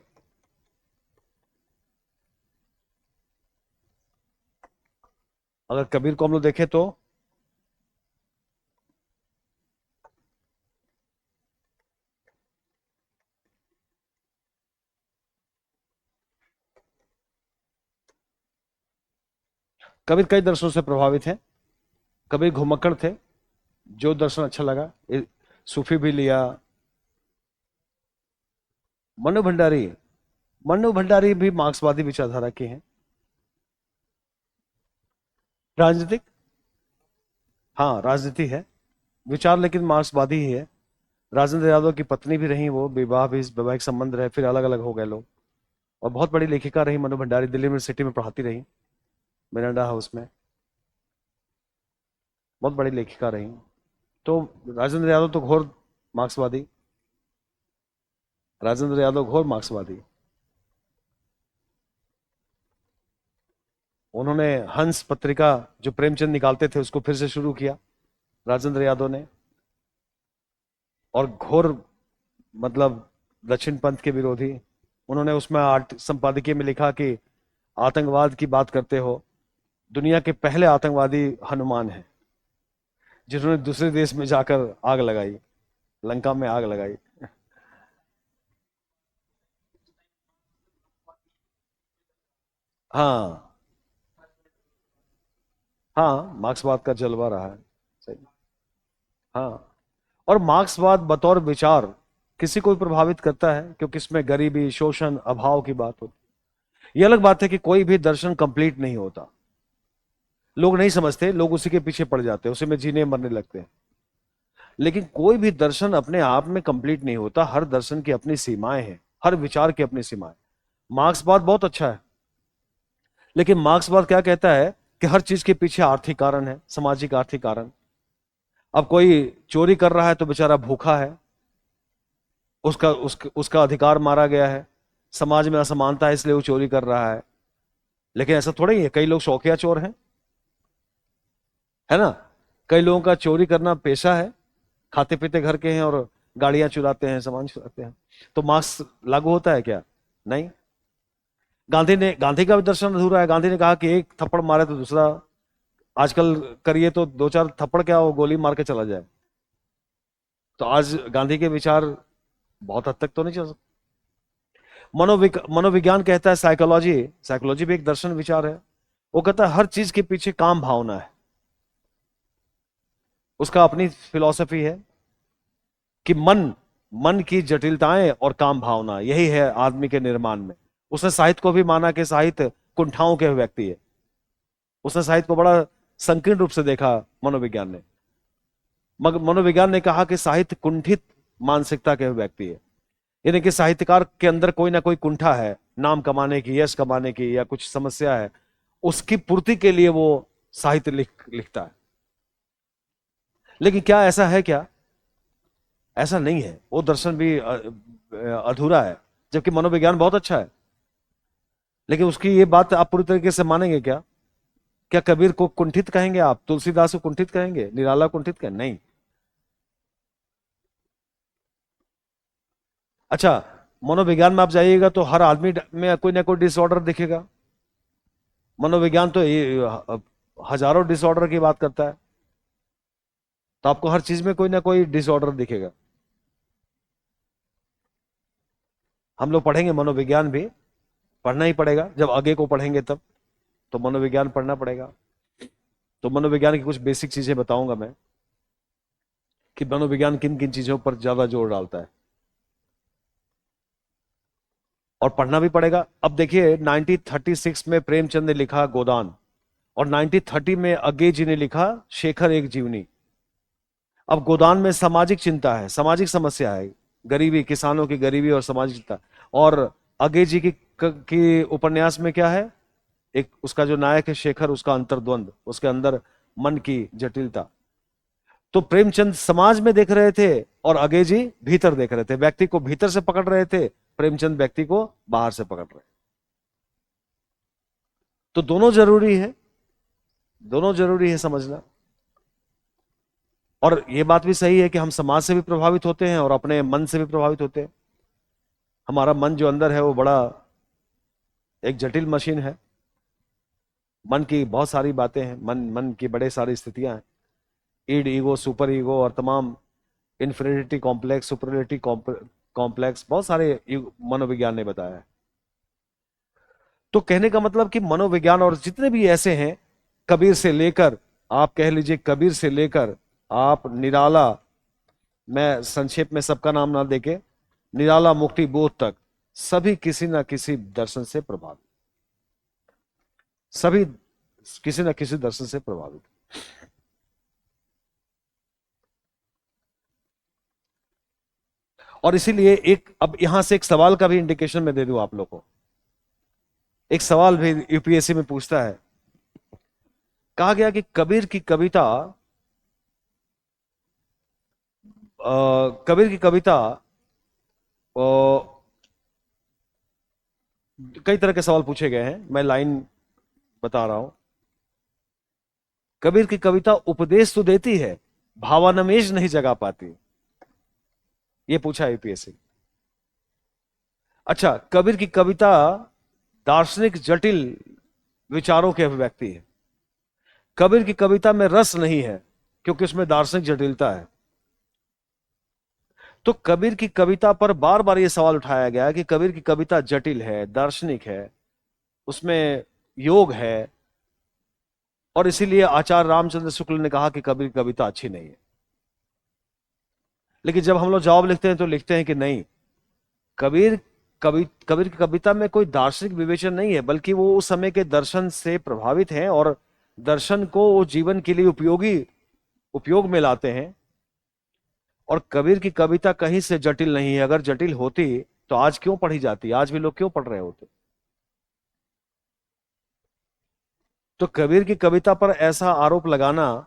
अगर कबीर को हम लोग देखें तो कबीर कई दर्शनों से प्रभावित है। कबीर घुमक्कड़ थे, जो दर्शन अच्छा लगा सूफी भी लिया। मनु भंडारी, मनु भंडारी भी मार्क्सवादी विचारधारा के हैं। राजनीतिक, हाँ राजनीति है, विचार लेकिन मार्क्सवादी ही है। राजेंद्र यादव की पत्नी भी रही, वो विवाह भी, वैवाहिक संबंध रहे, फिर अलग अलग हो गए लोग। और बहुत बड़ी लेखिका रही मनु भंडारी, दिल्ली यूनिवर्सिटी में पढ़ाती रही, मिरांडा हाउस में, बहुत बड़ी लेखिका रही। तो राजेंद्र यादव तो घोर मार्क्सवादी, राजेंद्र यादव घोर मार्क्सवादी। उन्होंने हंस पत्रिका जो प्रेमचंद निकालते थे उसको फिर से शुरू किया राजेंद्र यादव ने, और घोर मतलब दक्षिण पंथ के विरोधी। उन्होंने उसमें संपादकीय में लिखा कि आतंकवाद की बात करते हो, दुनिया के पहले आतंकवादी हनुमान है, जिन्होंने दूसरे देश में जाकर आग लगाई, लंका में आग लगाई। हाँ, हाँ मार्क्सवाद का जलवा रहा है, सही। हाँ, और मार्क्सवाद बतौर विचार किसी को भी प्रभावित करता है, क्योंकि इसमें गरीबी, शोषण, अभाव की बात होती है। ये अलग बात है कि कोई भी दर्शन कंप्लीट नहीं होता, लोग नहीं समझते, लोग उसी के पीछे पड़ जाते हैं, उसी में जीने मरने लगते हैं। लेकिन कोई भी दर्शन अपने आप में कंप्लीट नहीं होता, हर दर्शन की अपनी सीमाएं हैं, हर विचार की अपनी सीमाएं। मार्क्सवाद बहुत अच्छा है, लेकिन मार्क्सवाद क्या कहता है कि हर चीज के पीछे आर्थिक कारण है, सामाजिक आर्थिक कारण। अब कोई चोरी कर रहा है तो बेचारा भूखा है, उसका अधिकार मारा गया है, समाज में असमानता है इसलिए वो चोरी कर रहा है। लेकिन ऐसा थोड़ा ही है, कई लोग शौकिया चोर हैं, है ना। कई लोगों का चोरी करना पेशा है, खाते पीते घर के हैं और गाड़ियां चुराते हैं, सामान चुराते हैं। तो मार्क्स लागू होता है क्या? नहीं। गांधी का भी दर्शन अधूरा है। गांधी ने कहा कि एक थप्पड़ मारे तो दूसरा, आजकल करिए तो दो चार थप्पड़ क्या, वो गोली मार के चला जाए। तो आज गांधी के विचार बहुत हद तक तो नहीं चल सकते। मनोविज्ञान कहता है, साइकोलॉजी, साइकोलॉजी भी एक दर्शन विचार है। वो कहता है हर चीज के पीछे काम भावना है, उसका अपनी फिलॉसफी है कि मन, मन की जटिलताएं और काम भावना यही है आदमी के निर्माण में। उसने साहित्य को भी माना कि साहित्य कुंठाओं के व्यक्ति है। उसने साहित्य को बड़ा संकीर्ण रूप से देखा मनोविज्ञान ने। मगर मनोविज्ञान ने कहा कि साहित्य कुंठित मानसिकता के व्यक्ति है, यानी कि साहित्यकार के अंदर कोई ना कोई कुंठा है, नाम कमाने की, यश कमाने की, या कुछ समस्या है, उसकी पूर्ति के लिए वो साहित्य लिखता है। लेकिन क्या ऐसा है क्या? ऐसा नहीं है, वो दर्शन भी अधूरा है, जबकि मनोविज्ञान बहुत अच्छा है। लेकिन उसकी ये बात आप पूरी तरीके से मानेंगे क्या? क्या कबीर को कुंठित कहेंगे आप? तुलसीदास को कुंठित कहेंगे? निराला कुंठित कहेंगे? नहीं। अच्छा, मनोविज्ञान में आप जाइएगा तो हर आदमी में कोई ना कोई डिसऑर्डर दिखेगा। मनोविज्ञान तो हजारों डिसऑर्डर की बात करता है, तो आपको हर चीज में कोई ना कोई डिसऑर्डर दिखेगा। हम लोग पढ़ेंगे मनोविज्ञान भी, पढ़ना ही पड़ेगा, जब आगे को पढ़ेंगे तब तो मनोविज्ञान पढ़ना पड़ेगा। तो मनोविज्ञान की कुछ बेसिक चीजें बताऊंगा मैं, कि मनोविज्ञान किन किन चीजों पर ज्यादा जोर डालता है, और पढ़ना भी पड़ेगा। अब देखिए 1936 में प्रेमचंद ने लिखा गोदान, और 1930 में अज्ञे जी ने लिखा शेखर एक जीवनी। अब गोदान में सामाजिक चिंता है, सामाजिक समस्या है, गरीबी, किसानों की गरीबी और सामाजिक चिंता। और अज्ञे जी की उपन्यास में क्या है, एक उसका जो नायक है शेखर, उसका अंतर्द्वंद, उसके अंदर मन की जटिलता। तो प्रेमचंद समाज में देख रहे थे और अज्ञे जी भीतर देख रहे थे, व्यक्ति को भीतर से पकड़ रहे थे, प्रेमचंद व्यक्ति को बाहर से पकड़ रहे। तो दोनों जरूरी है, दोनों जरूरी है समझना। और ये बात भी सही है कि हम समाज से भी प्रभावित होते हैं और अपने मन से भी प्रभावित होते हैं। हमारा मन जो अंदर है वो बड़ा एक जटिल मशीन है। मन की बहुत सारी बातें हैं, मन मन की बड़े सारी स्थितियां हैं, ईड, ईगो, सुपर ईगो और तमाम इन्फिनिटी कॉम्प्लेक्स, सुपरियरिटी कॉम्प्लेक्स, बहुत सारे मनोविज्ञान ने बताया है। तो कहने का मतलब कि मनोविज्ञान और जितने भी ऐसे हैं, कबीर से लेकर, आप कह लीजिए कबीर से लेकर आप निराला, मैं संक्षेप में सबका नाम ना देके, निराला मुक्ति बोध तक, सभी किसी ना किसी दर्शन से प्रभावित, सभी किसी ना किसी दर्शन से प्रभावित। और इसीलिए एक, अब यहां से एक सवाल का भी इंडिकेशन मैं दे दूं आप लोग को। एक सवाल भी यूपीएससी में पूछता है, कहा गया कि कबीर की कविता, कबीर की कविता, अ, कई तरह के सवाल पूछे गए हैं, मैं लाइन बता रहा हूं। कबीर की कविता उपदेश तो देती है, भावानमेज नहीं जगा पाती, ये पूछा यूपीएससी। अच्छा, कबीर की कविता दार्शनिक जटिल विचारों की अभिव्यक्ति है। कबीर की कविता में रस नहीं है क्योंकि उसमें दार्शनिक जटिलता है। तो कबीर की कविता पर बार बार यह सवाल उठाया गया कि कबीर की कविता जटिल है, दार्शनिक है, उसमें योग है, और इसीलिए आचार्य रामचंद्र शुक्ल ने कहा कि कबीर की कविता अच्छी नहीं है। लेकिन जब हम लोग जवाब लिखते हैं तो लिखते हैं कि नहीं, कबीर कबीर की कविता में कोई दार्शनिक विवेचन नहीं है, बल्कि वो उस समय के दर्शन से प्रभावित हैं और दर्शन को वो जीवन के लिए उपयोग में लाते हैं। और कबीर की कविता कहीं से जटिल नहीं है। अगर जटिल होती तो आज क्यों पढ़ी जाती, आज भी लोग क्यों पढ़ रहे होते। तो कबीर की कविता पर ऐसा आरोप लगाना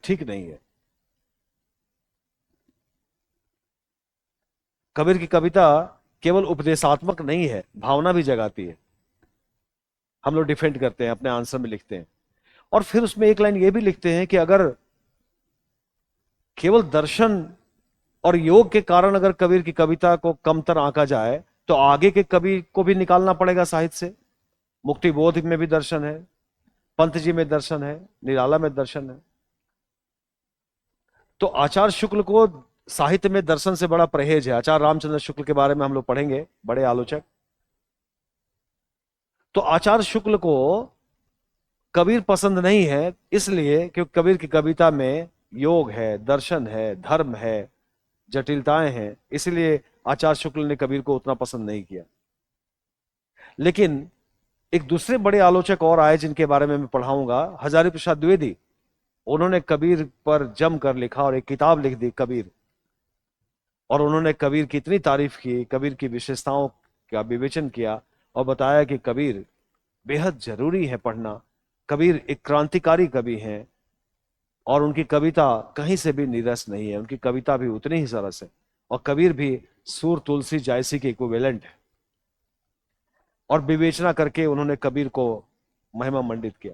ठीक नहीं है। कबीर की कविता केवल उपदेशात्मक नहीं है, भावना भी जगाती है। हम लोग डिफेंड करते हैं, अपने आंसर में लिखते हैं, और फिर उसमें एक लाइन ये भी लिखते हैं कि अगर केवल दर्शन और योग के कारण अगर कबीर की कविता को कमतर आंका जाए तो आगे के कवि को भी निकालना पड़ेगा साहित्य से। मुक्ति बोध में भी दर्शन है, पंत जी में दर्शन है, निराला में दर्शन है। तो आचार्य शुक्ल को साहित्य में दर्शन से बड़ा परहेज है। आचार्य रामचंद्र शुक्ल के बारे में हम लोग पढ़ेंगे, बड़े आलोचक। तो आचार्य शुक्ल को कबीर पसंद नहीं है इसलिए क्योंकि कबीर की कविता में योग है, दर्शन है, धर्म है, जटिलताएं हैं, इसलिए आचार्य शुक्ल ने कबीर को उतना पसंद नहीं किया। लेकिन एक दूसरे बड़े आलोचक और आए जिनके बारे में मैं पढ़ाऊंगा, हजारी प्रसाद द्विवेदी। उन्होंने कबीर पर जम कर लिखा और एक किताब लिख दी, कबीर। और उन्होंने कबीर की इतनी तारीफ की, कबीर की विशेषताओं का विवेचन किया और बताया कि कबीर बेहद जरूरी है पढ़ना। कबीर एक क्रांतिकारी कवि हैं और उनकी कविता कहीं से भी नीरस नहीं है, उनकी कविता भी उतनी ही सरस है। और कबीर भी सूर, तुलसी, जायसी के इक्विवेलेंट है। और विवेचना करके उन्होंने कबीर को महिमा मंडित किया।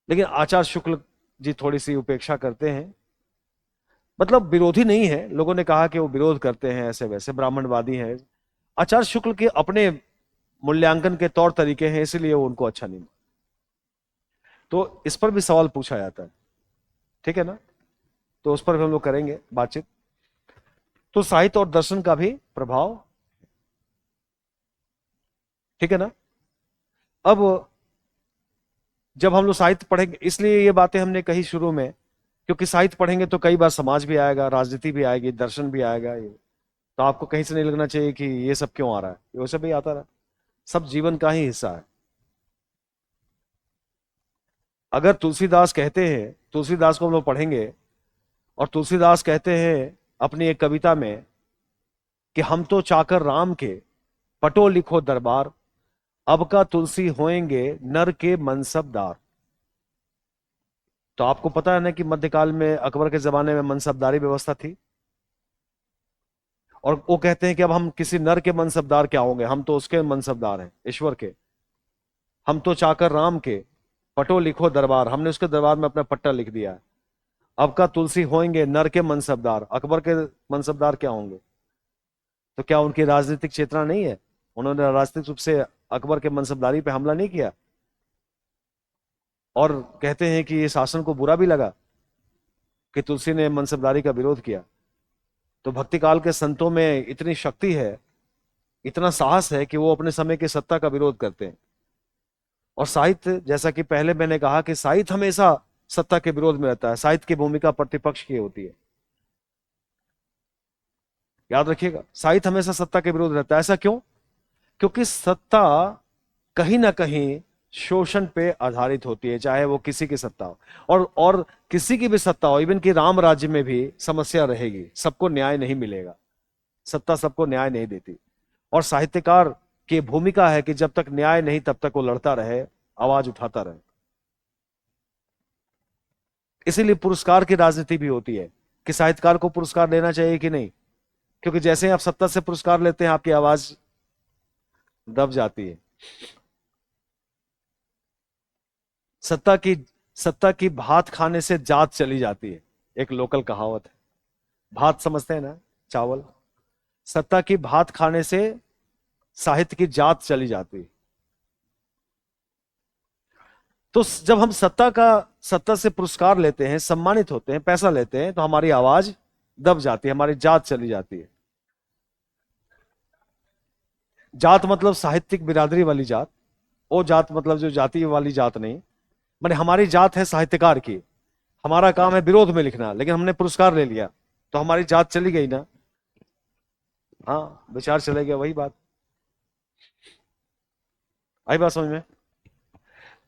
लेकिन आचार्य शुक्ल जी थोड़ी सी उपेक्षा करते हैं, मतलब विरोधी नहीं है, लोगों ने कहा कि वो विरोध करते हैं, ऐसे वैसे ब्राह्मणवादी हैं। आचार्य शुक्ल के अपने मूल्यांकन के तौर तरीके हैं, इसलिए वो उनको अच्छा नहीं। तो इस पर भी सवाल पूछा जाता है, ठीक है ना, तो उस पर भी हम लोग करेंगे बातचीत। तो साहित्य और दर्शन का भी प्रभाव, ठीक है ना। अब जब हम लोग साहित्य पढ़ेंगे, इसलिए ये बातें हमने कही शुरू में, क्योंकि साहित्य पढ़ेंगे तो कई बार समाज भी आएगा, राजनीति भी आएगी, दर्शन भी आएगा। ये तो आपको कहीं से नहीं लगना चाहिए कि ये सब क्यों आ रहा है, ये सब भी आता रहा, सब जीवन का ही हिस्सा है। अगर तुलसीदास कहते हैं, तुलसीदास को हम लोग पढ़ेंगे, और तुलसीदास कहते हैं अपनी एक कविता में कि हम तो चाकर राम के, पटो लिखो दरबार, अब का तुलसी होएंगे नर के मनसबदार। तो आपको पता है ना कि मध्यकाल में अकबर के जमाने में मनसबदारी व्यवस्था थी, और वो कहते हैं कि अब हम किसी नर के मनसबदार क्या होंगे, हम तो उसके मनसबदार हैं, ईश्वर के। हम तो चाकर राम के, पटो लिखो दरबार, हमने उसके दरबार में अपना पट्टा लिख दिया है। अब का तुलसी होंगे नर के मनसबदार, अकबर के मनसबदार क्या होंगे? तो क्या उनकी राजनीतिक चेतना नहीं है? उन्होंने राजनीतिक रूप से अकबर के मनसबदारी पे हमला नहीं किया? और कहते हैं कि ये शासन को बुरा भी लगा कि तुलसी ने मनसबदारी का विरोध किया। तो भक्ति काल के संतों में इतनी शक्ति है, इतना साहस है कि वो अपने समय की सत्ता का विरोध करते हैं। और साहित्य, जैसा कि पहले मैंने कहा कि साहित्य हमेशा सत्ता के विरोध में रहता है, साहित्य की भूमिका प्रतिपक्ष की होती है। याद रखिएगा, साहित्य हमेशा सत्ता के विरोध रहता है। ऐसा क्यों? क्योंकि सत्ता कहीं ना कहीं शोषण पे आधारित होती है, चाहे वो किसी की सत्ता हो। और किसी की भी सत्ता हो, इवन कि राम राज्य में भी समस्या रहेगी, सबको न्याय नहीं मिलेगा, सत्ता सबको न्याय नहीं देती। और साहित्यकार की भूमिका है कि जब तक न्याय नहीं तब तक वो लड़ता रहे, आवाज उठाता रहे। इसीलिए पुरस्कार की राजनीति भी होती है कि साहित्यकार को पुरस्कार देना चाहिए कि नहीं, क्योंकि जैसे ही आप सत्ता से पुरस्कार लेते हैं आपकी आवाज दब जाती है। सत्ता की सत्ता की भात खाने से जात चली जाती है, एक लोकल कहावत है। भात समझते हैं ना, चावल। सत्ता की भात खाने से साहित्य की जात चली जाती है। तो जब हम सत्ता से पुरस्कार लेते हैं, सम्मानित होते हैं, पैसा लेते हैं, तो हमारी आवाज दब जाती है, हमारी जात चली जाती है। जात मतलब साहित्यिक बिरादरी वाली जात, वो जात मतलब जो जाति वाली जात नहीं। माने हमारी जात है साहित्यकार की, हमारा काम है विरोध में लिखना, लेकिन हमने पुरस्कार ले लिया तो हमारी जात चली गई ना। हाँ, विचार चले गया, वही बात। आई बात समझ में?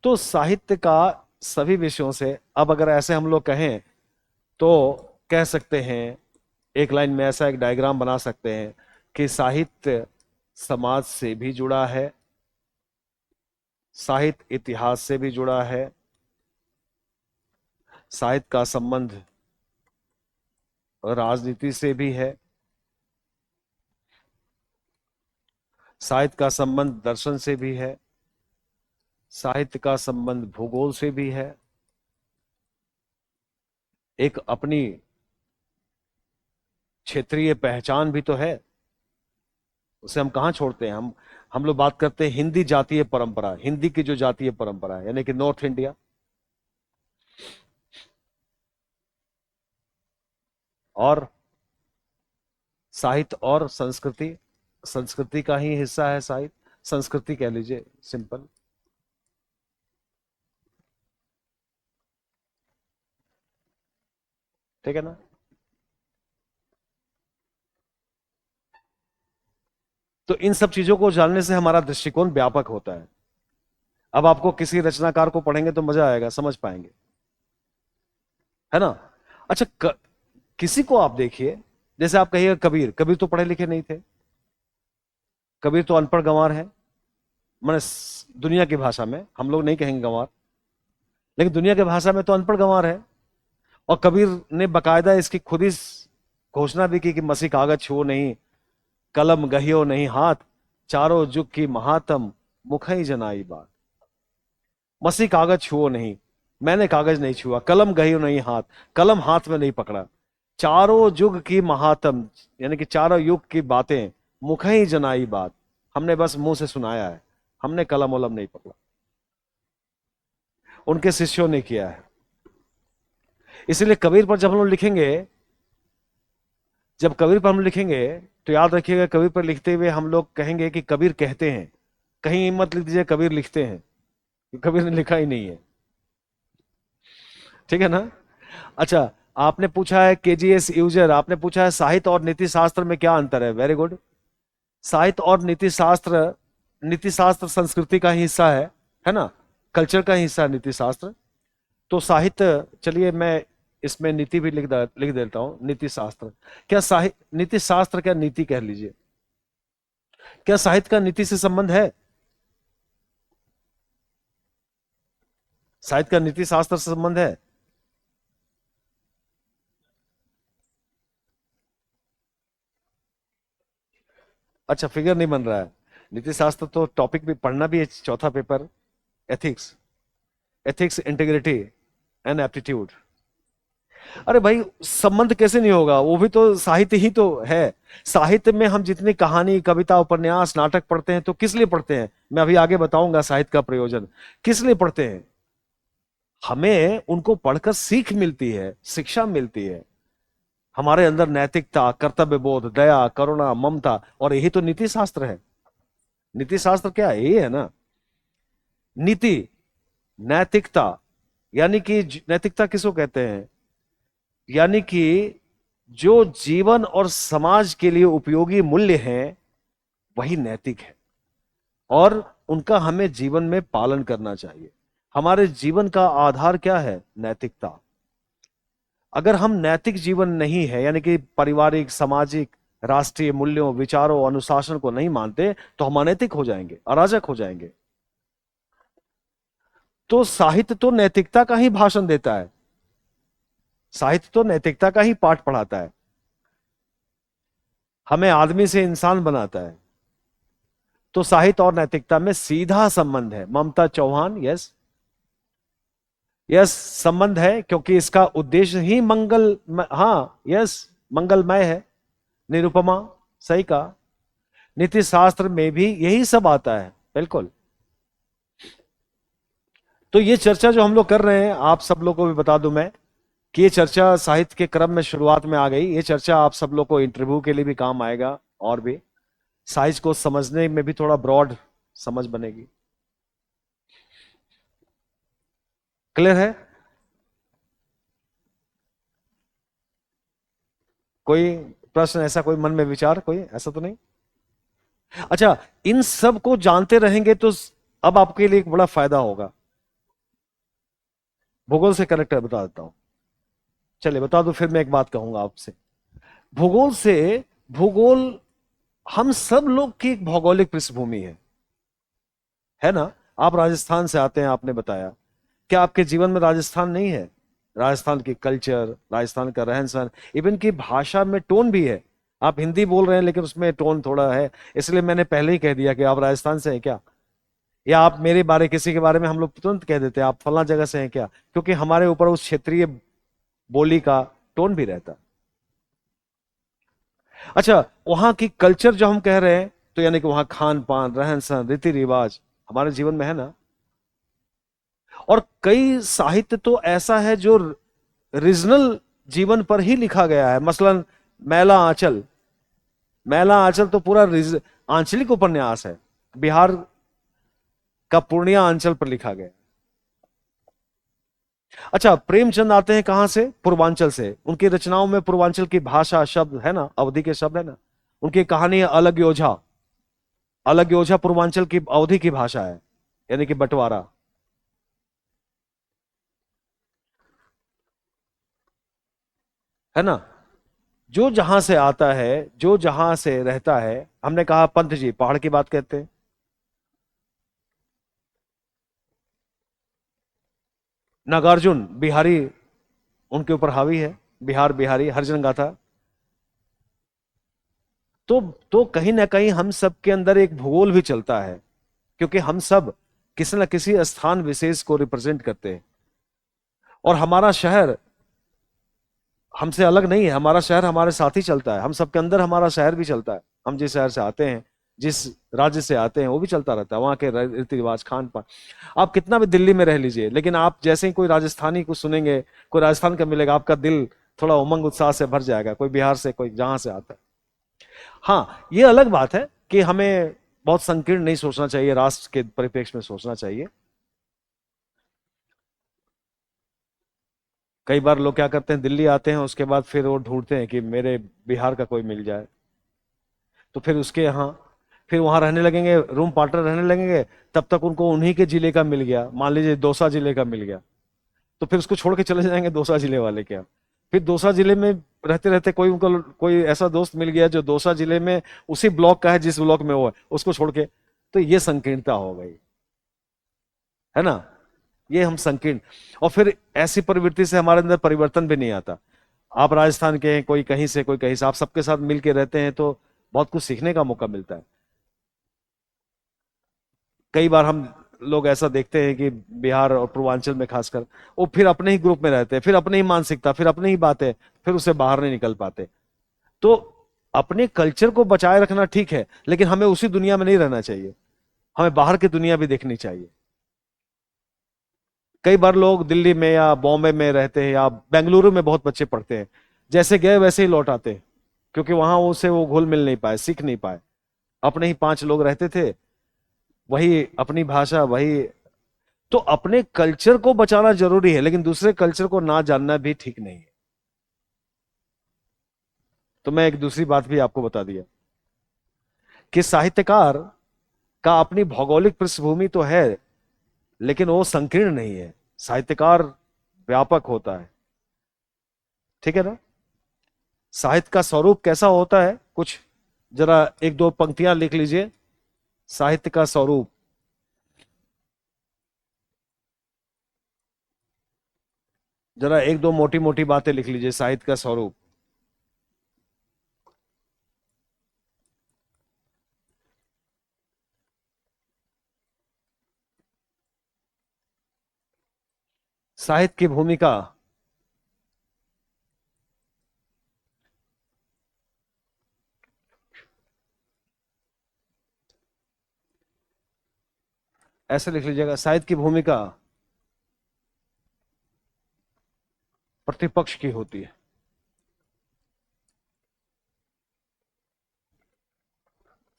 तो साहित्य का सभी विषयों से, अब अगर ऐसे हम लोग कहें तो कह सकते हैं, एक लाइन में ऐसा एक डायग्राम बना सकते हैं कि साहित्य समाज से भी जुड़ा है, साहित्य इतिहास से भी जुड़ा है, साहित्य का संबंध राजनीति से भी है, साहित्य का संबंध दर्शन से भी है, साहित्य का संबंध भूगोल से भी है। एक अपनी क्षेत्रीय पहचान भी तो है, उसे हम कहाँ छोड़ते हैं? हम लोग बात करते हैं हिंदी जातीय परंपरा, हिंदी की जो जातीय परंपरा है, यानी कि नॉर्थ इंडिया। और साहित्य और संस्कृति, संस्कृति का ही हिस्सा है साहित्य, संस्कृति कह लीजिए, सिंपल। ठीक है ना? तो इन सब चीजों को जानने से हमारा दृष्टिकोण व्यापक होता है। अब आपको किसी रचनाकार को पढ़ेंगे तो मजा आएगा, समझ पाएंगे, है ना? अच्छा, किसी को आप देखिए, जैसे आप कहिए कबीर, कबीर तो पढ़े लिखे नहीं थे, कबीर तो अनपढ़ गंवार है। मैंने दुनिया की भाषा में, हम लोग नहीं कहेंगे गंवार, लेकिन दुनिया की भाषा में तो अनपढ़ गंवार है। और कबीर ने बकायदा इसकी खुद ही घोषणा भी की कि मसी कागज छुओ नहीं, कलम गहियो नहीं हाथ, चारों जुग की महात्म मुखई जनाई बात। मसी कागज छुओ नहीं, मैंने कागज नहीं छुआ, कलम गहियो नहीं हाथ, कलम हाथ में नहीं पकड़ा, चारों युग की महात्म, यानी कि चारों युग की बातें, मुखई जनाई बात, हमने बस मुंह से सुनाया है, हमने कलम वलम नहीं पकड़ा, उनके शिष्यों ने किया है। इसलिए कबीर पर जब हम लोग लिखेंगे, जब कबीर पर हम लिखेंगे, तो याद रखिएगा कबीर पर लिखते हुए हम लोग कहेंगे कि कबीर कहते हैं, कहीं मत लिख दीजिए कबीर लिखते हैं, कबीर ने लिखा ही नहीं है। ठीक है ना? अच्छा, आपने पूछा है केजीएस यूजर, आपने पूछा है साहित्य और नीति शास्त्र में क्या अंतर है। Very good. साहित्य और नीति शास्त्र, नीति शास्त्र संस्कृति का ही हिस्सा है ना, कल्चर का ही हिस्सा है नीति शास्त्र। तो साहित्य, चलिए मैं इसमें नीति भी लिख देता हूं, नीति शास्त्र। क्या साहित्य, नीति शास्त्र, क्या नीति कह लीजिए, क्या साहित्य का नीति से संबंध है? साहित्य का नीति शास्त्र से संबंध है? अच्छा, फिगर नहीं बन रहा है। नीति शास्त्र तो टॉपिक भी पढ़ना भी है, चौथा paper, ethics. Ethics, integrity and aptitude. अरे भाई, संबंध कैसे नहीं होगा, वो भी तो साहित्य ही तो है। साहित्य में हम जितनी कहानी, कविता, उपन्यास, नाटक पढ़ते हैं तो किस लिए पढ़ते हैं, मैं अभी आगे बताऊंगा साहित्य का प्रयोजन। किस लिए पढ़ते हैं? हमें उनको पढ़कर सीख मिलती है, शिक्षा मिलती है। हमारे अंदर नैतिकता, कर्तव्य बोध, दया, करुणा, ममता, और यही तो नीति शास्त्र है। नीति शास्त्र क्या है? ये है ना नीति, नैतिकता। यानी कि नैतिकता किसको कहते हैं? यानी कि जो जीवन और समाज के लिए उपयोगी मूल्य हैं, वही नैतिक है, और उनका हमें जीवन में पालन करना चाहिए। हमारे जीवन का आधार क्या है? नैतिकता। अगर हम नैतिक जीवन नहीं है, यानी कि पारिवारिक, सामाजिक, राष्ट्रीय मूल्यों, विचारों, अनुशासन को नहीं मानते, तो हम अनैतिक हो जाएंगे, अराजक हो जाएंगे। तो साहित्य तो नैतिकता का ही भाषण देता है, साहित्य तो नैतिकता का ही पाठ पढ़ाता है, हमें आदमी से इंसान बनाता है। तो साहित्य और नैतिकता में सीधा संबंध है। ममता चौहान, यस, यस, संबंध है, क्योंकि इसका उद्देश्य ही मंगल, हाँ यस, मंगलमय है। निरुपमा, सही कहा। नीति शास्त्र में भी यही सब आता है, बिल्कुल। तो ये चर्चा जो हम लोग कर रहे हैं, आप सब लोग को भी बता दूं मैं कि ये चर्चा साहित्य के क्रम में शुरुआत में आ गई। ये चर्चा आप सब लोग को इंटरव्यू के लिए भी काम आएगा, और भी साइज को समझने में भी थोड़ा ब्रॉड समझ बनेगी। क्लियर है? कोई प्रश्न ऐसा, कोई मन में विचार, कोई ऐसा तो नहीं? अच्छा, इन सब को जानते रहेंगे तो अब आपके लिए एक बड़ा फायदा होगा। भूगोल से कनेक्ट बता देता हूं, चलिए बता दो, फिर मैं एक बात कहूंगा आपसे। भूगोल से, भूगोल हम सब लोग की एक भौगोलिक पृष्ठभूमि है ना? आप राजस्थान से आते हैं, आपने बताया। क्या आपके जीवन में राजस्थान नहीं है? राजस्थान की कल्चर, राजस्थान का रहन सहन, इवन की भाषा में टोन भी है। आप हिंदी बोल रहे हैं लेकिन उसमें टोन थोड़ा है, इसलिए मैंने पहले ही कह दिया कि आप राजस्थान से हैं क्या। या आप मेरे बारे, किसी के बारे में हम लोग तुरंत कह देते हैं आप फला जगह से हैं क्या, क्योंकि हमारे ऊपर उस क्षेत्रीय बोली का टोन भी रहता। अच्छा, वहां की कल्चर जो हम कह रहे हैं, तो यानी कि वहां खान पान, रहन सहन, रीति रिवाज हमारे जीवन में है ना। और कई साहित्य तो ऐसा है जो रीजनल जीवन पर ही लिखा गया है। मसलन मैला आंचल, मैला आंचल तो पूरा आंचलिक उपन्यास है, बिहार का पूर्णिया अंचल पर लिखा गया। अच्छा, प्रेमचंद आते हैं कहां से? पूर्वांचल से। उनकी रचनाओं में पूर्वांचल की भाषा, शब्द है ना, अवधि के शब्द है ना। उनकी कहानी है अलग योझा। अलग योझा पूर्वांचल की, अवधि की भाषा है, यानी कि बंटवारा, है ना। जो जहां से आता है, जो जहां से रहता है, हमने कहा पंत जी पहाड़ की बात कहते हैं। नागार्जुन बिहारी, उनके ऊपर हावी है, बिहार बिहारी, हरिजन गाथा। तो कहीं ना कहीं हम सब के अंदर एक भूगोल भी चलता है, क्योंकि हम सब किसी न किसी स्थान विशेष को रिप्रेजेंट करते हैं। और हमारा शहर हमसे अलग नहीं है, हमारा शहर हमारे साथ ही चलता है, हम सबके अंदर हमारा शहर भी चलता है। हम जिस शहर से आते हैं, जिस राज्य से आते हैं, वो भी चलता रहता है, वहां के रीति रिवाज, खान पान। आप कितना भी दिल्ली में रह लीजिए, लेकिन आप जैसे ही कोई राजस्थानी को सुनेंगे, कोई राजस्थान का मिलेगा, आपका दिल थोड़ा उमंग उत्साह से भर जाएगा, कोई बिहार से, कोई जहां से आता है। हाँ, ये अलग बात है कि हमें बहुत संकीर्ण नहीं सोचना चाहिए, राष्ट्र के परिप्रेक्ष्य में सोचना चाहिए। कई बार लोग क्या करते हैं, दिल्ली आते हैं, उसके बाद फिर वो ढूंढते हैं कि मेरे बिहार का कोई मिल जाए, तो फिर उसके यहाँ, फिर वहां रहने लगेंगे, रूम पार्टनर रहने लगेंगे। तब तक उनको उन्हीं के जिले का मिल गया, मान लीजिए दौसा जिले का मिल गया, तो फिर उसको छोड़ के चले जाएंगे दौसा जिले वाले के यहाँ। फिर दौसा जिले में रहते रहते कोई उनको, कोई ऐसा दोस्त मिल गया जो दौसा जिले में उसी ब्लॉक का है जिस ब्लॉक में वो है, उसको छोड़ के। तो ये संकीर्णता हो गई, है ना। ये हम संकीर्ण, और फिर ऐसी प्रवृत्ति से हमारे अंदर परिवर्तन भी नहीं आता। आप राजस्थान के हैं, कोई कहीं से, कोई कहीं से, आप सबके साथ मिलके रहते हैं, तो बहुत कुछ सीखने का मौका मिलता है। कई बार हम लोग ऐसा देखते हैं कि बिहार और पूर्वांचल में खासकर वो फिर अपने ही ग्रुप में रहते हैं, फिर अपनी ही मानसिकता, फिर अपनी ही बातें, फिर उससे बाहर नहीं निकल पाते। तो अपने कल्चर को बचाए रखना ठीक है, लेकिन हमें उसी दुनिया में नहीं रहना चाहिए, हमें बाहर की दुनिया भी देखनी चाहिए। कई बार लोग दिल्ली में या बॉम्बे में रहते हैं या बेंगलुरु में बहुत बच्चे पढ़ते हैं, जैसे गए वैसे ही लौट आते हैं, क्योंकि वहां उसे वो घुल मिल नहीं पाए, सीख नहीं पाए। अपने ही 5 लोग रहते थे, वही अपनी भाषा वही। तो अपने कल्चर को बचाना जरूरी है, लेकिन दूसरे कल्चर को ना जानना भी ठीक नहीं है। तो मैं एक दूसरी बात भी आपको बता दिया कि साहित्यकार का अपनी भौगोलिक पृष्ठभूमि तो है, लेकिन वो संकीर्ण नहीं है। साहित्यकार व्यापक होता है, ठीक है ना। साहित्य का स्वरूप कैसा होता है, कुछ जरा एक दो पंक्तियां लिख लीजिए। साहित्य का स्वरूप, जरा एक दो मोटी मोटी बातें लिख लीजिए, साहित्य का स्वरूप। साहित्य की भूमिका, ऐसे लिख लीजिएगा, साहित्य की भूमिका प्रतिपक्ष की होती है।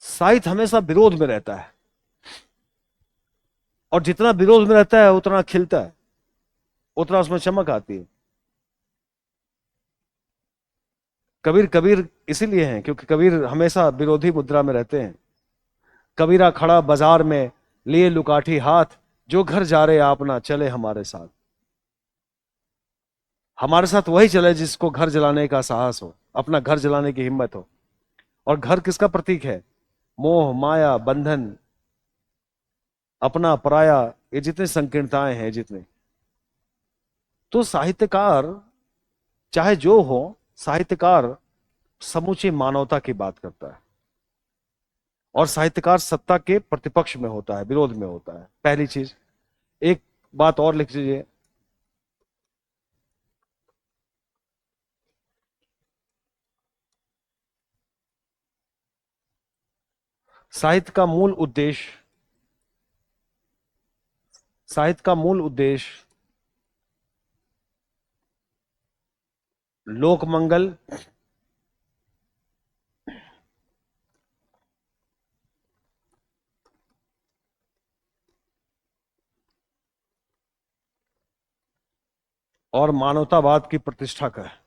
साहित्य हमेशा विरोध में रहता है, और जितना विरोध में रहता है उतना खिलता है, उतना उसमें चमक आती है। कबीर कबीर इसीलिए हैं क्योंकि कबीर हमेशा विरोधी मुद्रा में रहते हैं। कबीरा खड़ा बाजार में लिए लुकाठी हाथ, जो घर जा रहे आप ना चले हमारे साथ। हमारे साथ वही चले जिसको घर जलाने का साहस हो, अपना घर जलाने की हिम्मत हो। और घर किसका प्रतीक है? मोह माया बंधन, अपना पराया, ये जितने संकीर्णताएं हैं जितने। तो साहित्यकार चाहे जो हो, साहित्यकार समूची मानवता की बात करता है। और साहित्यकार सत्ता के प्रतिपक्ष में होता है, विरोध में होता है, पहली चीज। एक बात और लिख लीजिए, साहित्य का मूल उद्देश्य, साहित्य का मूल उद्देश्य लोक मंगल और मानवतावाद की प्रतिष्ठा का है।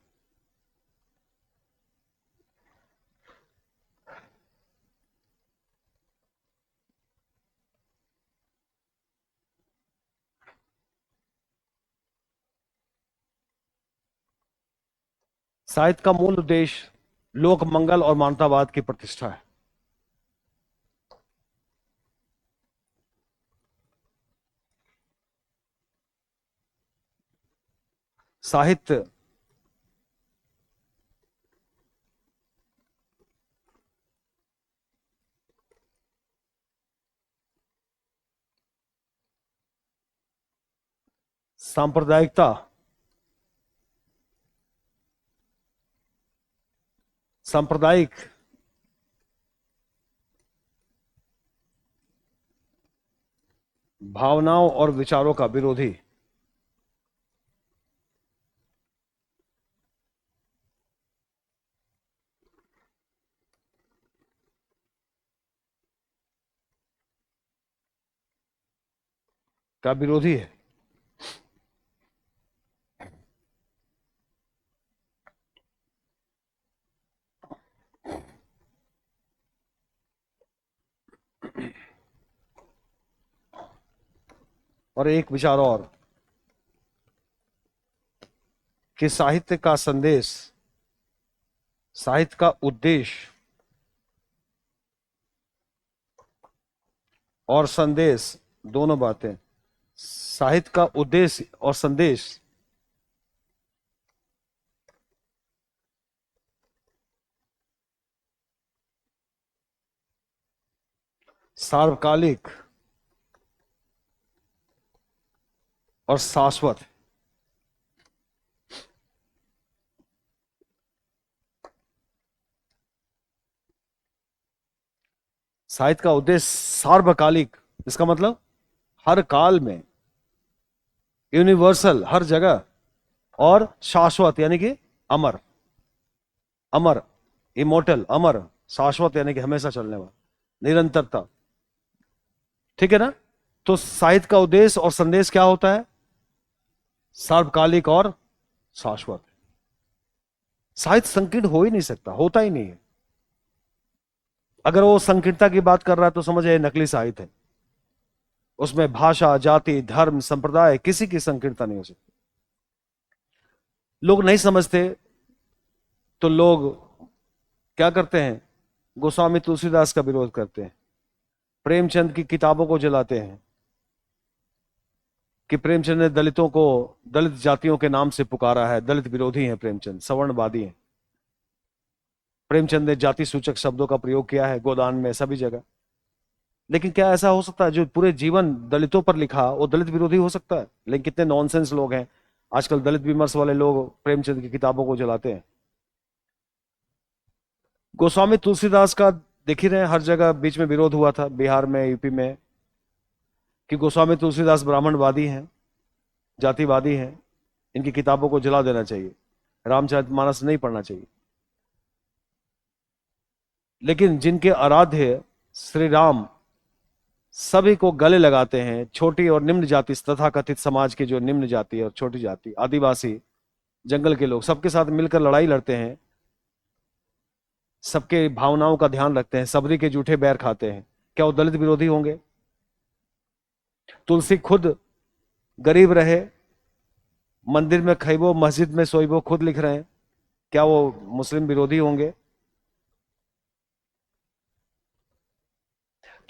साहित्य का मूल उद्देश्य लोक मंगल और मानवतावाद की प्रतिष्ठा है। साहित्य सांप्रदायिकता, सांप्रदायिक भावनाओं और विचारों का विरोधी, का विरोधी है। और एक विचार और, कि साहित्य का संदेश, साहित्य का उद्देश्य और संदेश, दोनों बातें, साहित्य का उद्देश्य और संदेश सार्वकालिक और शाश्वत। साहित्य का उद्देश्य सार्वकालिक, इसका मतलब हर काल में, यूनिवर्सल, हर जगह, और शाश्वत यानी कि अमर। अमर, इमोर्टल, अमर। शाश्वत यानी कि हमेशा चलने वाला, निरंतरता। ठीक है ना? तो साहित्य का उद्देश्य और संदेश क्या होता है? सार्वकालिक और शाश्वत। साहित्य संकीर्ण हो ही नहीं सकता, होता ही नहीं है। अगर वो संकीर्णता की बात कर रहा है तो समझे नकली साहित्य है। उसमें भाषा, जाति, धर्म, संप्रदाय, किसी की संकीर्णता नहीं हो सकती। लोग नहीं समझते तो लोग क्या करते हैं? गोस्वामी तुलसीदास का विरोध करते हैं, प्रेमचंद की किताबों को जलाते हैं कि प्रेमचंद ने दलितों को, दलित जातियों के नाम से पुकारा है, दलित विरोधी हैं प्रेमचंद, सवर्णवादी हैं। प्रेमचंद ने जाति सूचक शब्दों का प्रयोग किया है गोदान में, सभी जगह। लेकिन क्या ऐसा हो सकता है जो पूरे जीवन दलितों पर लिखा वो दलित विरोधी हो सकता है? लेकिन कितने नॉनसेंस लोग हैं आजकल, दलित विमर्श वाले लोग प्रेमचंद की किताबों को जलाते हैं। गोस्वामी तुलसीदास का देख ही रहे हैं, हर जगह बीच में विरोध हुआ था, बिहार में, यूपी में, कि गोस्वामी तुलसीदास ब्राह्मणवादी हैं, जातिवादी हैं, इनकी किताबों को जला देना चाहिए, रामचरितमानस नहीं पढ़ना चाहिए। लेकिन जिनके आराध्य श्री राम सभी को गले लगाते हैं, छोटी और निम्न जाति, तथा कथित समाज के जो निम्न जाति और छोटी जाति, आदिवासी, जंगल के लोग, सबके साथ मिलकर लड़ाई लड़ते हैं, सबके भावनाओं का ध्यान रखते हैं, सबरी के जूठे बैर खाते हैं, क्या वो दलित विरोधी होंगे? तुलसी खुद गरीब रहे, मंदिर में खैबो मस्जिद में सोइबो, खुद लिख रहे हैं, क्या वो मुस्लिम विरोधी होंगे?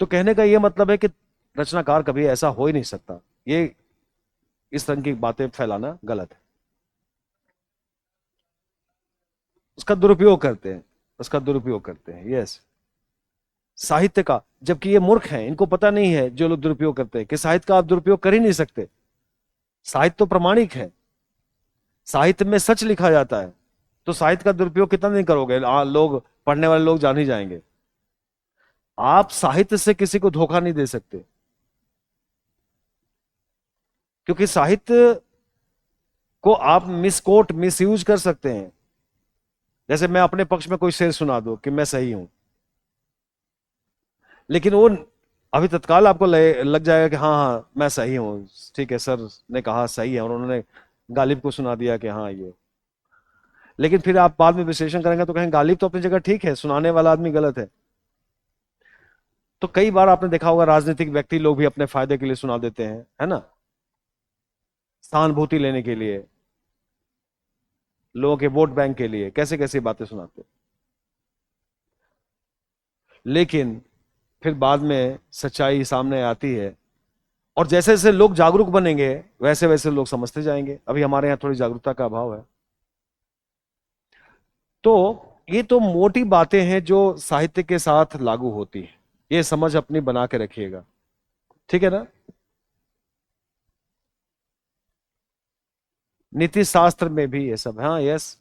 तो कहने का यह मतलब है कि रचनाकार कभी ऐसा हो ही नहीं सकता। ये इस तरह की बातें फैलाना गलत है। उसका दुरुपयोग करते हैं, उसका दुरुपयोग करते हैं, यस, साहित्य का। जबकि ये मूर्ख हैं, इनको पता नहीं है जो लोग दुरुपयोग करते हैं कि साहित्य का आप दुरुपयोग कर ही नहीं सकते। साहित्य तो प्रमाणिक है, साहित्य में सच लिखा जाता है, तो साहित्य का दुरुपयोग कितना नहीं करोगे, लोग, पढ़ने वाले लोग जान ही जाएंगे। आप साहित्य से किसी को धोखा नहीं दे सकते, क्योंकि साहित्य को आप मिसकोट, मिसयूज कर सकते हैं। जैसे मैं अपने पक्ष में कोई शेर सुना दूं कि मैं सही हूं, लेकिन वो अभी तत्काल आपको लग जाएगा कि हाँ हाँ मैं सही हूँ, ठीक है, सर ने कहा सही है, और उन्होंने गालिब को सुना दिया कि हाँ ये। लेकिन फिर आप बाद में विश्लेषण करेंगे तो कहेंगे गालिब तो अपनी जगह ठीक है, सुनाने वाला आदमी गलत है। तो कई बार आपने देखा होगा राजनीतिक व्यक्ति लोग भी अपने फायदे के लिए सुना देते हैं, है ना, सहानुभूति लेने के लिए, लोगों के वोट बैंक के लिए, कैसे कैसे बातें सुनाते हैं। लेकिन फिर बाद में सच्चाई सामने आती है, और जैसे जैसे लोग जागरूक बनेंगे वैसे वैसे लोग समझते जाएंगे। अभी हमारे यहाँ थोड़ी जागरूकता का अभाव है। तो ये तो मोटी बातें हैं जो साहित्य के साथ लागू होती है, ये समझ अपनी बना के रखिएगा, ठीक है ना? नीति शास्त्र में भी ये सब, हाँ, यस।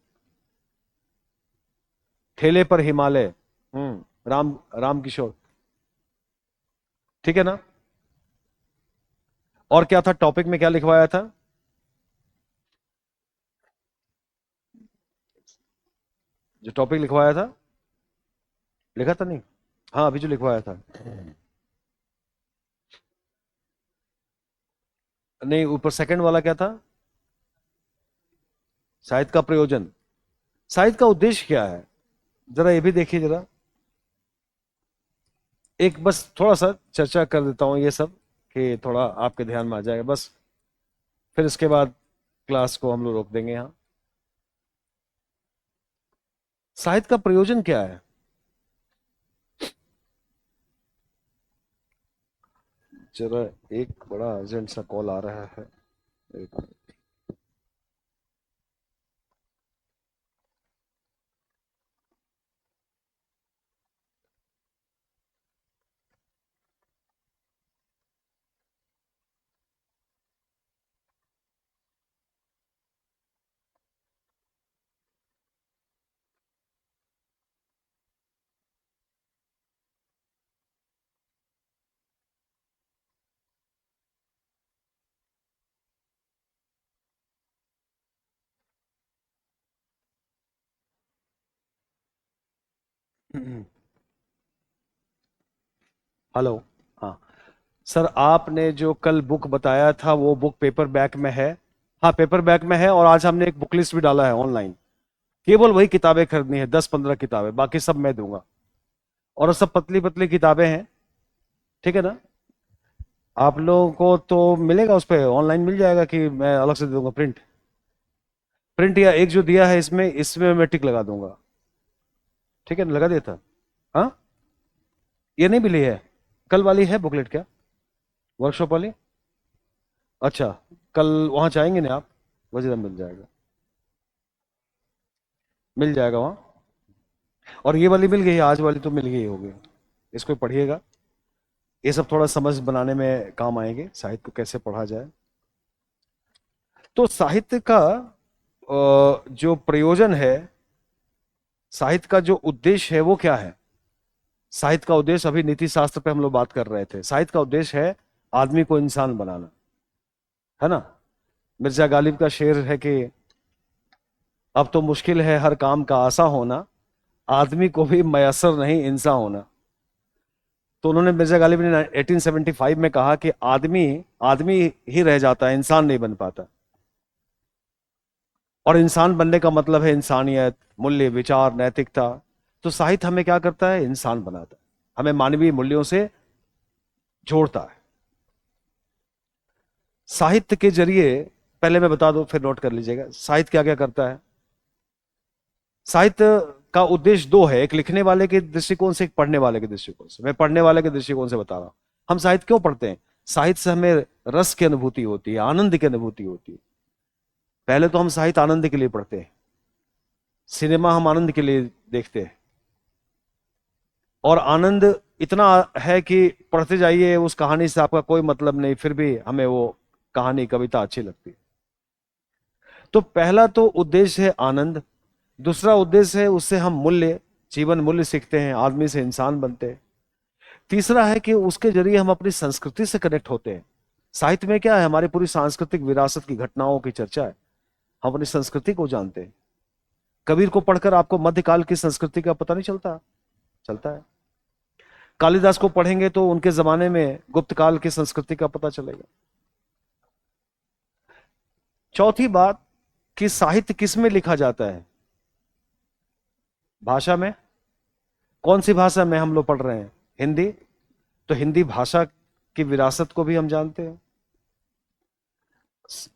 ठेले पर हिमालय, राम राम किशोर, ठीक है ना? और क्या था टॉपिक में, क्या लिखवाया था? जो टॉपिक लिखवाया था, लिखा था नहीं? हाँ, अभी जो लिखवाया था। नहीं, ऊपर सेकंड वाला क्या था? साहित्य का प्रयोजन, साहित्य का उद्देश्य क्या है, जरा ये भी देखिए जरा। एक बस थोड़ा सा चर्चा कर देता हूं ये सब, कि थोड़ा आपके ध्यान में आ जाएगा बस। फिर इसके बाद क्लास को हम लोग रोक देंगे यहाँ। साहित्य का प्रयोजन क्या है? जरा, एक बड़ा अर्जेंट सा कॉल आ रहा है, एक हेलो। हाँ सर, आपने जो कल बुक बताया था वो बुक पेपर बैक में है? हाँ पेपर बैक में है, और आज हमने एक बुक लिस्ट भी डाला है ऑनलाइन। केवल वही किताबें खरीदनी है, 10-15 किताबें, बाकी सब मैं दूंगा। और सब पतली पतली किताबें हैं, ठीक है ना? आप लोगों को तो मिलेगा, उस पर ऑनलाइन मिल जाएगा कि मैं अलग से दे दूंगा प्रिंट? प्रिंट या एक जो दिया है इसमें इसमें मैं टिक लगा दूंगा। ठीक है ना, लगा देता। हाँ, ये नहीं मिली है? कल वाली है बुकलेट क्या? वर्कशॉप वाली? अच्छा, कल वहां चाहेंगे ना आप? वजीरा मिल जाएगा, मिल जाएगा वहाँ। और ये वाली मिल गई, आज वाली तो मिल गई होगी। इसको पढ़िएगा, ये सब थोड़ा समझ बनाने में काम आएंगे, साहित्य को कैसे पढ़ा जाए। तो साहित्य का जो प्रयोजन है, साहित्य का जो उद्देश्य है वो क्या है? साहित्य का उद्देश्य, अभी नीति शास्त्र पे हम लोग बात कर रहे थे, साहित्य का उद्देश्य है आदमी को इंसान बनाना, है ना? मिर्जा गालिब का शेर है कि अब तो मुश्किल है हर काम का आसा होना, आदमी को भी मयसर नहीं इंसान होना। तो उन्होंने, मिर्जा गालिब ने 1875 में कहा कि आदमी आदमी ही रह जाता है, इंसान नहीं बन पाता। और इंसान बनने का मतलब है इंसानियत, मूल्य, विचार, नैतिकता। तो साहित्य हमें क्या करता है? इंसान बनाता है, हमें मानवीय मूल्यों से जोड़ता है। साहित्य के जरिए, पहले मैं बता दूं फिर नोट कर लीजिएगा, साहित्य क्या क्या करता है। साहित्य का उद्देश्य दो है, एक लिखने वाले के दृष्टिकोण से, एक पढ़ने वाले के दृष्टिकोण से। मैं पढ़ने वाले के दृष्टिकोण से बता रहा हूं। हम साहित्य क्यों पढ़ते हैं? साहित्य से हमें रस की अनुभूति होती है, आनंद की अनुभूति होती है। पहले तो हम साहित्य आनंद के लिए पढ़ते हैं, सिनेमा हम आनंद के लिए देखते हैं। और आनंद इतना है कि पढ़ते जाइए, उस कहानी से आपका कोई मतलब नहीं, फिर भी हमें वो कहानी, कविता अच्छी लगती है। तो पहला तो उद्देश्य है आनंद। दूसरा उद्देश्य है उससे हम मूल्य, जीवन मूल्य सीखते हैं, आदमी से इंसान बनते हैं। तीसरा है कि उसके जरिए हम अपनी संस्कृति से कनेक्ट होते हैं। साहित्य में क्या है? हमारी पूरी सांस्कृतिक विरासत की घटनाओं की चर्चा है, हम अपनी संस्कृति को जानते हैं। कबीर को पढ़कर आपको मध्यकाल की संस्कृति का पता नहीं चलता? चलता है। कालिदास को पढ़ेंगे तो उनके जमाने में गुप्त काल की संस्कृति का पता चलेगा। चौथी बात कि साहित्य किस में लिखा जाता है? भाषा में। कौन सी भाषा में हम लोग पढ़ रहे हैं? हिंदी। तो हिंदी भाषा की विरासत को भी हम जानते हैं।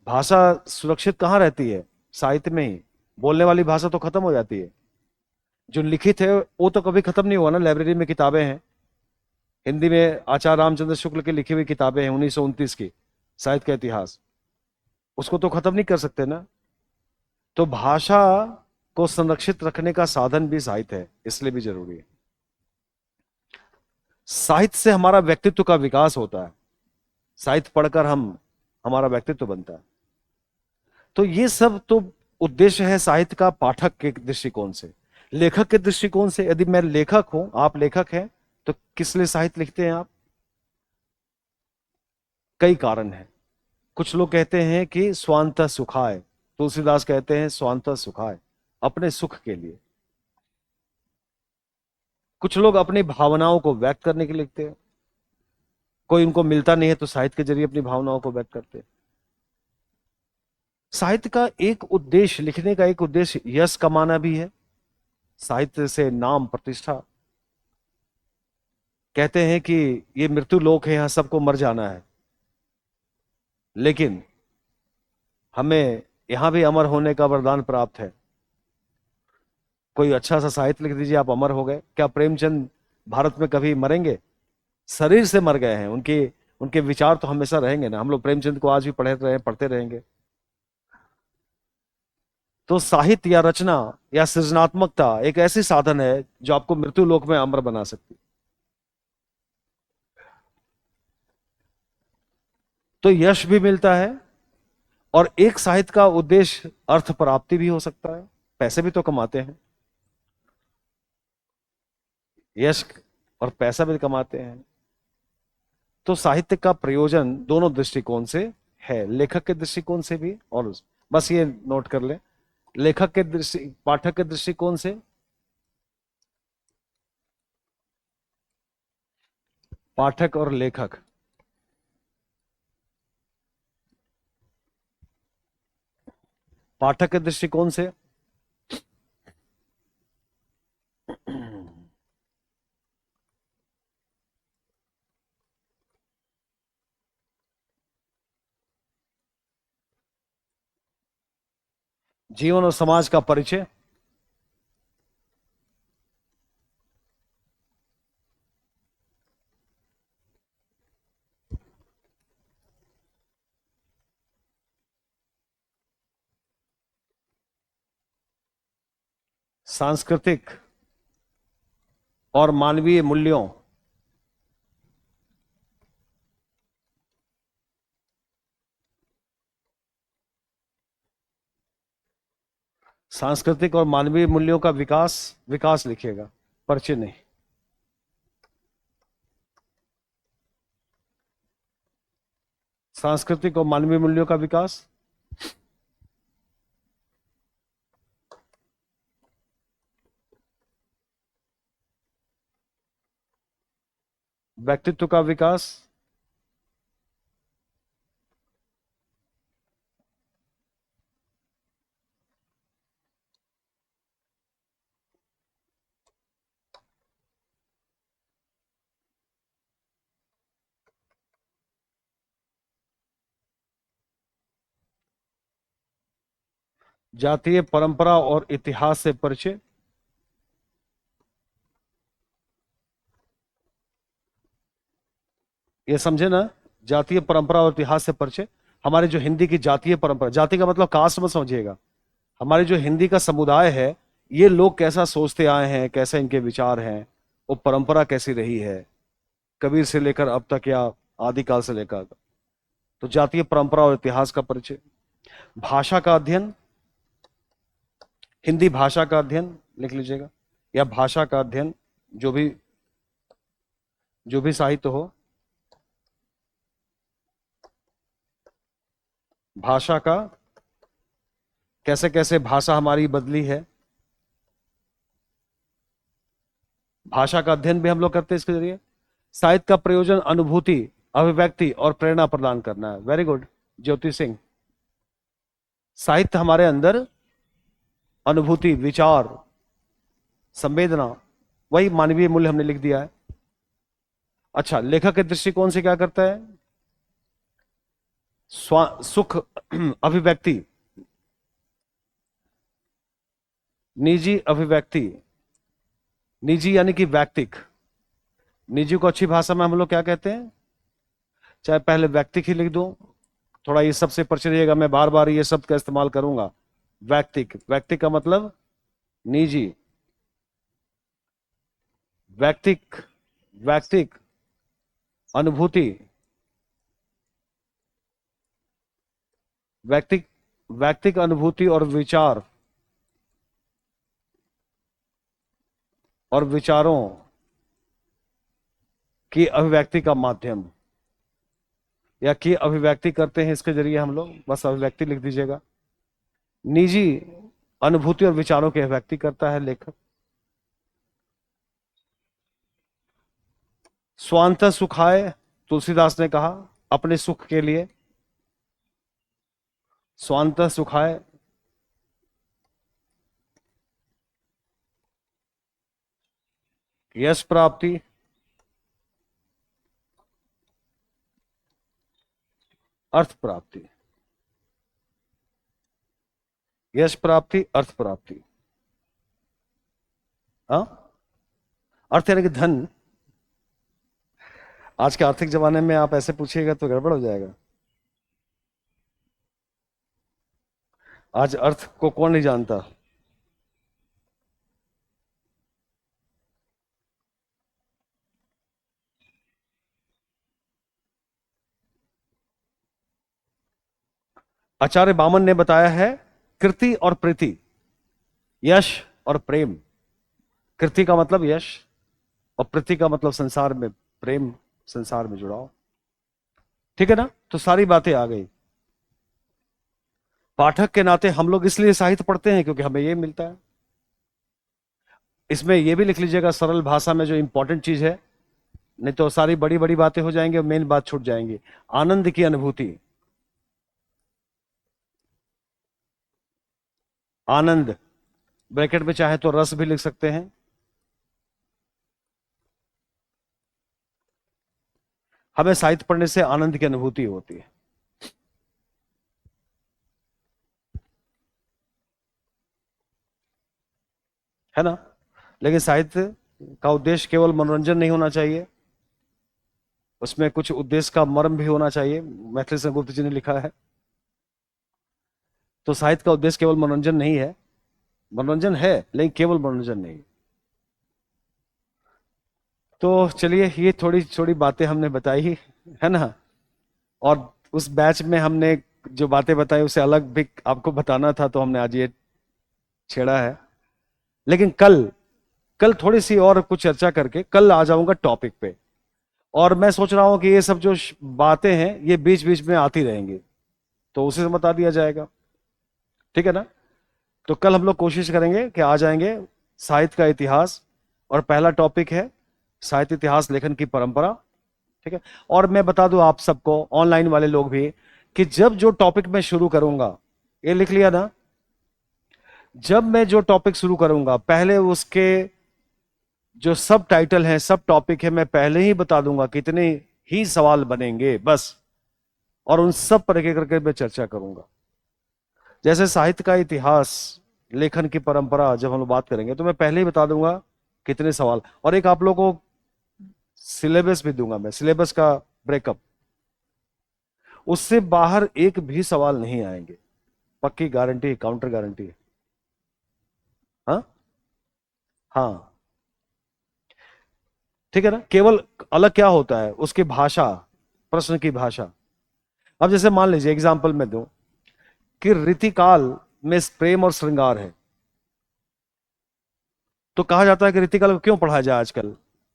भाषा सुरक्षित कहाँ रहती है? साहित्य में ही। बोलने वाली भाषा तो खत्म हो जाती है, जो लिखित है वो तो कभी खत्म नहीं हुआ ना। लाइब्रेरी में किताबें हैं, हिंदी में आचार्य रामचंद्र शुक्ल की लिखी हुई किताबें हैं 1929 की, साहित्य का इतिहास, उसको तो खत्म नहीं कर सकते ना। तो भाषा को संरक्षित रखने का साधन भी साहित्य है, इसलिए भी जरूरी है। साहित्य से हमारा व्यक्तित्व का विकास होता है, साहित्य पढ़कर हम, हमारा व्यक्तित्व बनता है। तो ये सब तो उद्देश्य है साहित्य का, पाठक के दृष्टिकोण से। लेखक के दृष्टिकोण से, यदि मैं लेखक हूं, आप लेखक हैं, तो किस लिए साहित्य लिखते हैं आप? कई कारण हैं। कुछ लोग कहते हैं कि स्वांतः सुखाय, तुलसीदास कहते हैं स्वांतः सुखाय, अपने सुख के लिए। कुछ लोग अपनी भावनाओं को व्यक्त करने के लिए लिखते हैं, कोई उनको मिलता नहीं है तो साहित्य के जरिए अपनी भावनाओं को व्यक्त करते हैं। साहित्य का एक उद्देश्य, लिखने का एक उद्देश्य यश कमाना भी है, साहित्य से नाम प्रतिष्ठा। कहते हैं कि ये मृत्यु लोक है, यहां सबको मर जाना है, लेकिन हमें यहां भी अमर होने का वरदान प्राप्त है। कोई अच्छा सा साहित्य लिख दीजिए, आप अमर हो गए। क्या प्रेमचंद भारत में कभी मरेंगे? शरीर से मर गए हैं, उनके उनके विचार तो हमेशा रहेंगे ना। हम लोग प्रेमचंद को आज भी पढ़े रहे, पढ़ते रहेंगे। तो साहित्य या रचना या सृजनात्मकता एक ऐसी साधन है जो आपको मृत्यु लोक में अमर बना सकती है। तो यश भी मिलता है, और एक साहित्य का उद्देश्य अर्थ प्राप्ति भी हो सकता है, पैसे भी तो कमाते हैं, यश और पैसा भी कमाते हैं। तो साहित्य का प्रयोजन दोनों दृष्टिकोण से है, लेखक के दृष्टिकोण से भी, और बस ये नोट कर ले, लेखक के दृष्टि, पाठक के दृष्टिकोण से पाठक और लेखक। पाठक के दृष्टिकोण से जीवन और समाज का परिचय, सांस्कृतिक और मानवीय मूल्यों, सांस्कृतिक और मानवीय मूल्यों का विकास, विकास लिखिएगा, परिचय नहीं। सांस्कृतिक और मानवीय मूल्यों का विकास, व्यक्तित्व का विकास, जातीय परंपरा और इतिहास से परिचय, ये समझे ना, जातीय परंपरा और इतिहास से परिचय। हमारे जो हिंदी की जातीय परंपरा, जाति का मतलब कास्ट मत समझिएगा, हमारे जो हिंदी का समुदाय है, ये लोग कैसा सोचते आए हैं, कैसे इनके विचार हैं, वो परंपरा कैसी रही है कबीर से लेकर अब तक या आदिकाल से लेकर। तो जातीय परंपरा और इतिहास का परिचय। भाषा का अध्ययन, हिंदी भाषा का अध्ययन लिख लीजिएगा, या भाषा का अध्ययन, जो भी साहित्य हो, भाषा का, कैसे कैसे भाषा हमारी बदली है, भाषा का अध्ययन भी हम लोग करते हैं इसके जरिए। साहित्य का प्रयोजन अनुभूति, अभिव्यक्ति और प्रेरणा प्रदान करना है। Very good Jyoti Singh. साहित्य हमारे अंदर अनुभूति, विचार, संवेदना, वही मानवीय मूल्य हमने लिख दिया है। अच्छा, लेखक के दृष्टिकोण से क्या करता है? सुख अभिव्यक्ति, निजी अभिव्यक्ति, निजी यानी कि व्यक्तिक। निजी को अच्छी भाषा में हम लोग क्या कहते हैं? चाहे पहले व्यक्तिक ही लिख दूं, थोड़ा ये सबसे परिचय रहिएगा, मैं बार बार ये शब्द का इस्तेमाल करूंगा। व्यक्तिक, व्यक्तिक का मतलब निजी, व्यक्तिक, व्यक्तिक अनुभूति, व्यक्तिक, व्यक्तिक अनुभूति और विचार और विचारों की अभिव्यक्ति का माध्यम, या की अभिव्यक्ति करते हैं इसके जरिए हम लोग, बस अभिव्यक्ति लिख दीजिएगा। निजी अनुभूति और विचारों की अभिव्यक्ति करता है लेखक। स्वांतः सुखाय, तुलसीदास ने कहा अपने सुख के लिए, स्वांतः सुखाय। यश प्राप्ति, अर्थ प्राप्ति, यश प्राप्ति, अर्थ प्राप्ति। हाँ, अर्थ यानी कि धन। आज के आर्थिक जमाने में आप ऐसे पूछिएगा तो गड़बड़ हो जाएगा। आज अर्थ को कौन नहीं जानता? आचार्य बामन ने बताया है कृति और प्रीति, यश और प्रेम। कृति का मतलब यश और प्रीति का मतलब संसार में प्रेम, संसार में जुड़ाव। ठीक है ना? तो सारी बातें आ गई। पाठक के नाते हम लोग इसलिए साहित्य पढ़ते हैं क्योंकि हमें ये मिलता है। इसमें ये भी लिख लीजिएगा सरल भाषा में, जो इंपॉर्टेंट चीज है, नहीं तो सारी बड़ी बड़ी बातें हो जाएंगी और मेन बात छूट जाएंगी। आनंद की अनुभूति, आनंद, ब्रैकेट में चाहे तो रस भी लिख सकते हैं। हमें साहित्य पढ़ने से आनंद की अनुभूति होती है ना। लेकिन साहित्य का उद्देश्य केवल मनोरंजन नहीं होना चाहिए, उसमें कुछ उद्देश्य का मर्म भी होना चाहिए। मैथिली संगुप्त जी ने लिखा है। तो साहित्य का उद्देश्य केवल मनोरंजन नहीं है, मनोरंजन है लेकिन केवल मनोरंजन नहीं। तो चलिए, ये थोड़ी थोड़ी बातें हमने बताई है ना। और उस बैच में हमने जो बातें बताई उसे अलग भी आपको बताना था, तो हमने आज ये छेड़ा है। लेकिन कल, कल थोड़ी सी और कुछ चर्चा करके कल आ जाऊंगा टॉपिक पे। और मैं सोच रहा हूं कि ये सब जो बातें हैं ये बीच बीच में आती रहेंगी, तो उसे बता दिया जाएगा, ठीक है ना। तो कल हम लोग कोशिश करेंगे कि आ जाएंगे साहित्य का इतिहास, और पहला टॉपिक है साहित्य इतिहास लेखन की परंपरा, ठीक है। और मैं बता दूं आप सबको, ऑनलाइन वाले लोग भी, कि जब जो टॉपिक मैं शुरू करूंगा, ये लिख लिया ना, जब मैं जो टॉपिक शुरू करूंगा पहले उसके जो सब टाइटल है, सब टॉपिक है, मैं पहले ही बता दूंगा कितने ही सवाल बनेंगे बस, और उन सब पर एक एक करके मैं चर्चा करूंगा। जैसे साहित्य का इतिहास लेखन की परंपरा जब हम लोग बात करेंगे तो मैं पहले ही बता दूंगा कितने सवाल, और एक आप लोगों को सिलेबस भी दूंगा मैं, सिलेबस का ब्रेकअप। उससे बाहर एक भी सवाल नहीं आएंगे, पक्की गारंटी, काउंटर गारंटी। हाँ, हाँ, ठीक है ना। केवल अलग क्या होता है उसकी भाषा, प्रश्न की भाषा। अब जैसे मान लीजिए एग्जाम्पल में दूं कि रीतिकाल में प्रेम और श्रृंगार है, तो कहा जाता है कि रीतिकाल को क्यों पढ़ाया जाए आजकल,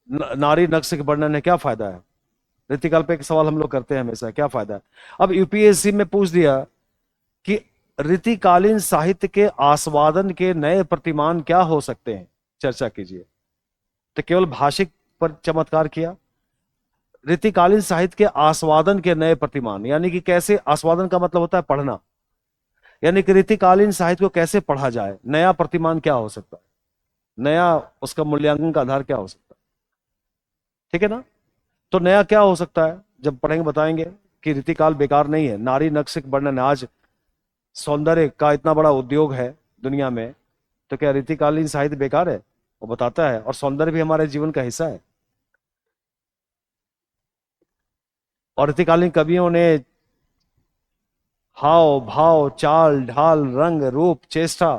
नारी नक्श के वर्णन है, क्या फायदा है। रीतिकाल पे एक सवाल हम लोग करते हैं हमेशा, क्या फायदा है। अब यूपीएससी में पूछ दिया कि रीतिकालीन साहित्य के आस्वादन के नए प्रतिमान क्या हो सकते हैं, चर्चा कीजिए। तो केवल भाषिक पर चमत्कार किया। रीतिकालीन साहित्य के आस्वादन के नए प्रतिमान, यानी कि कैसे, आस्वादन का मतलब होता है पढ़ना, यानी कि रीतिकालीन साहित्य को कैसे पढ़ा जाए, नया प्रतिमान क्या हो सकता है, नया उसका मूल्यांकन का आधार क्या हो सकता है, ठीक है ना। तो नया क्या हो सकता है, जब पढ़ेंगे बताएंगे कि रीतिकाल बेकार नहीं है। नारी नक्श वर्णन, आज सौंदर्य का इतना बड़ा उद्योग है दुनिया में, तो क्या रीतिकालीन साहित्य बेकार है, वो बताता है। और सौंदर्य भी हमारे जीवन का हिस्सा है। और रीतिकालीन कवियों ने हाव भाव, चाल ढाल, रंग रूप, चेष्टा,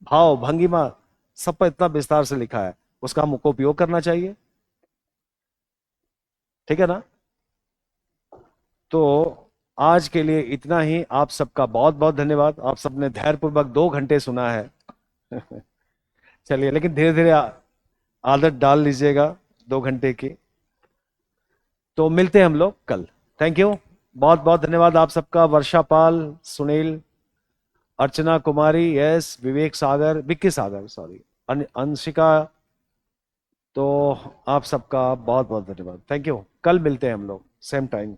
भाव भंगिमा, सब पर इतना विस्तार से लिखा है, उसका हमको उपयोग करना चाहिए, ठीक है ना। तो आज के लिए इतना ही। आप सबका बहुत बहुत धन्यवाद, आप सबने धैर्यपूर्वक 2 घंटे सुना है। चलिए, लेकिन धीरे धीरे आदत डाल लीजिएगा 2 घंटे की। तो मिलते हैं हम लोग कल। थैंक यू, बहुत बहुत धन्यवाद आप सबका। वर्षा पाल, सुनील, अर्चना कुमारी, यस, विवेक सागर, विक्की सागर, सॉरी, अंशिका। तो आप सबका बहुत बहुत धन्यवाद, थैंक यू। कल मिलते हैं हम लोग सेम टाइम।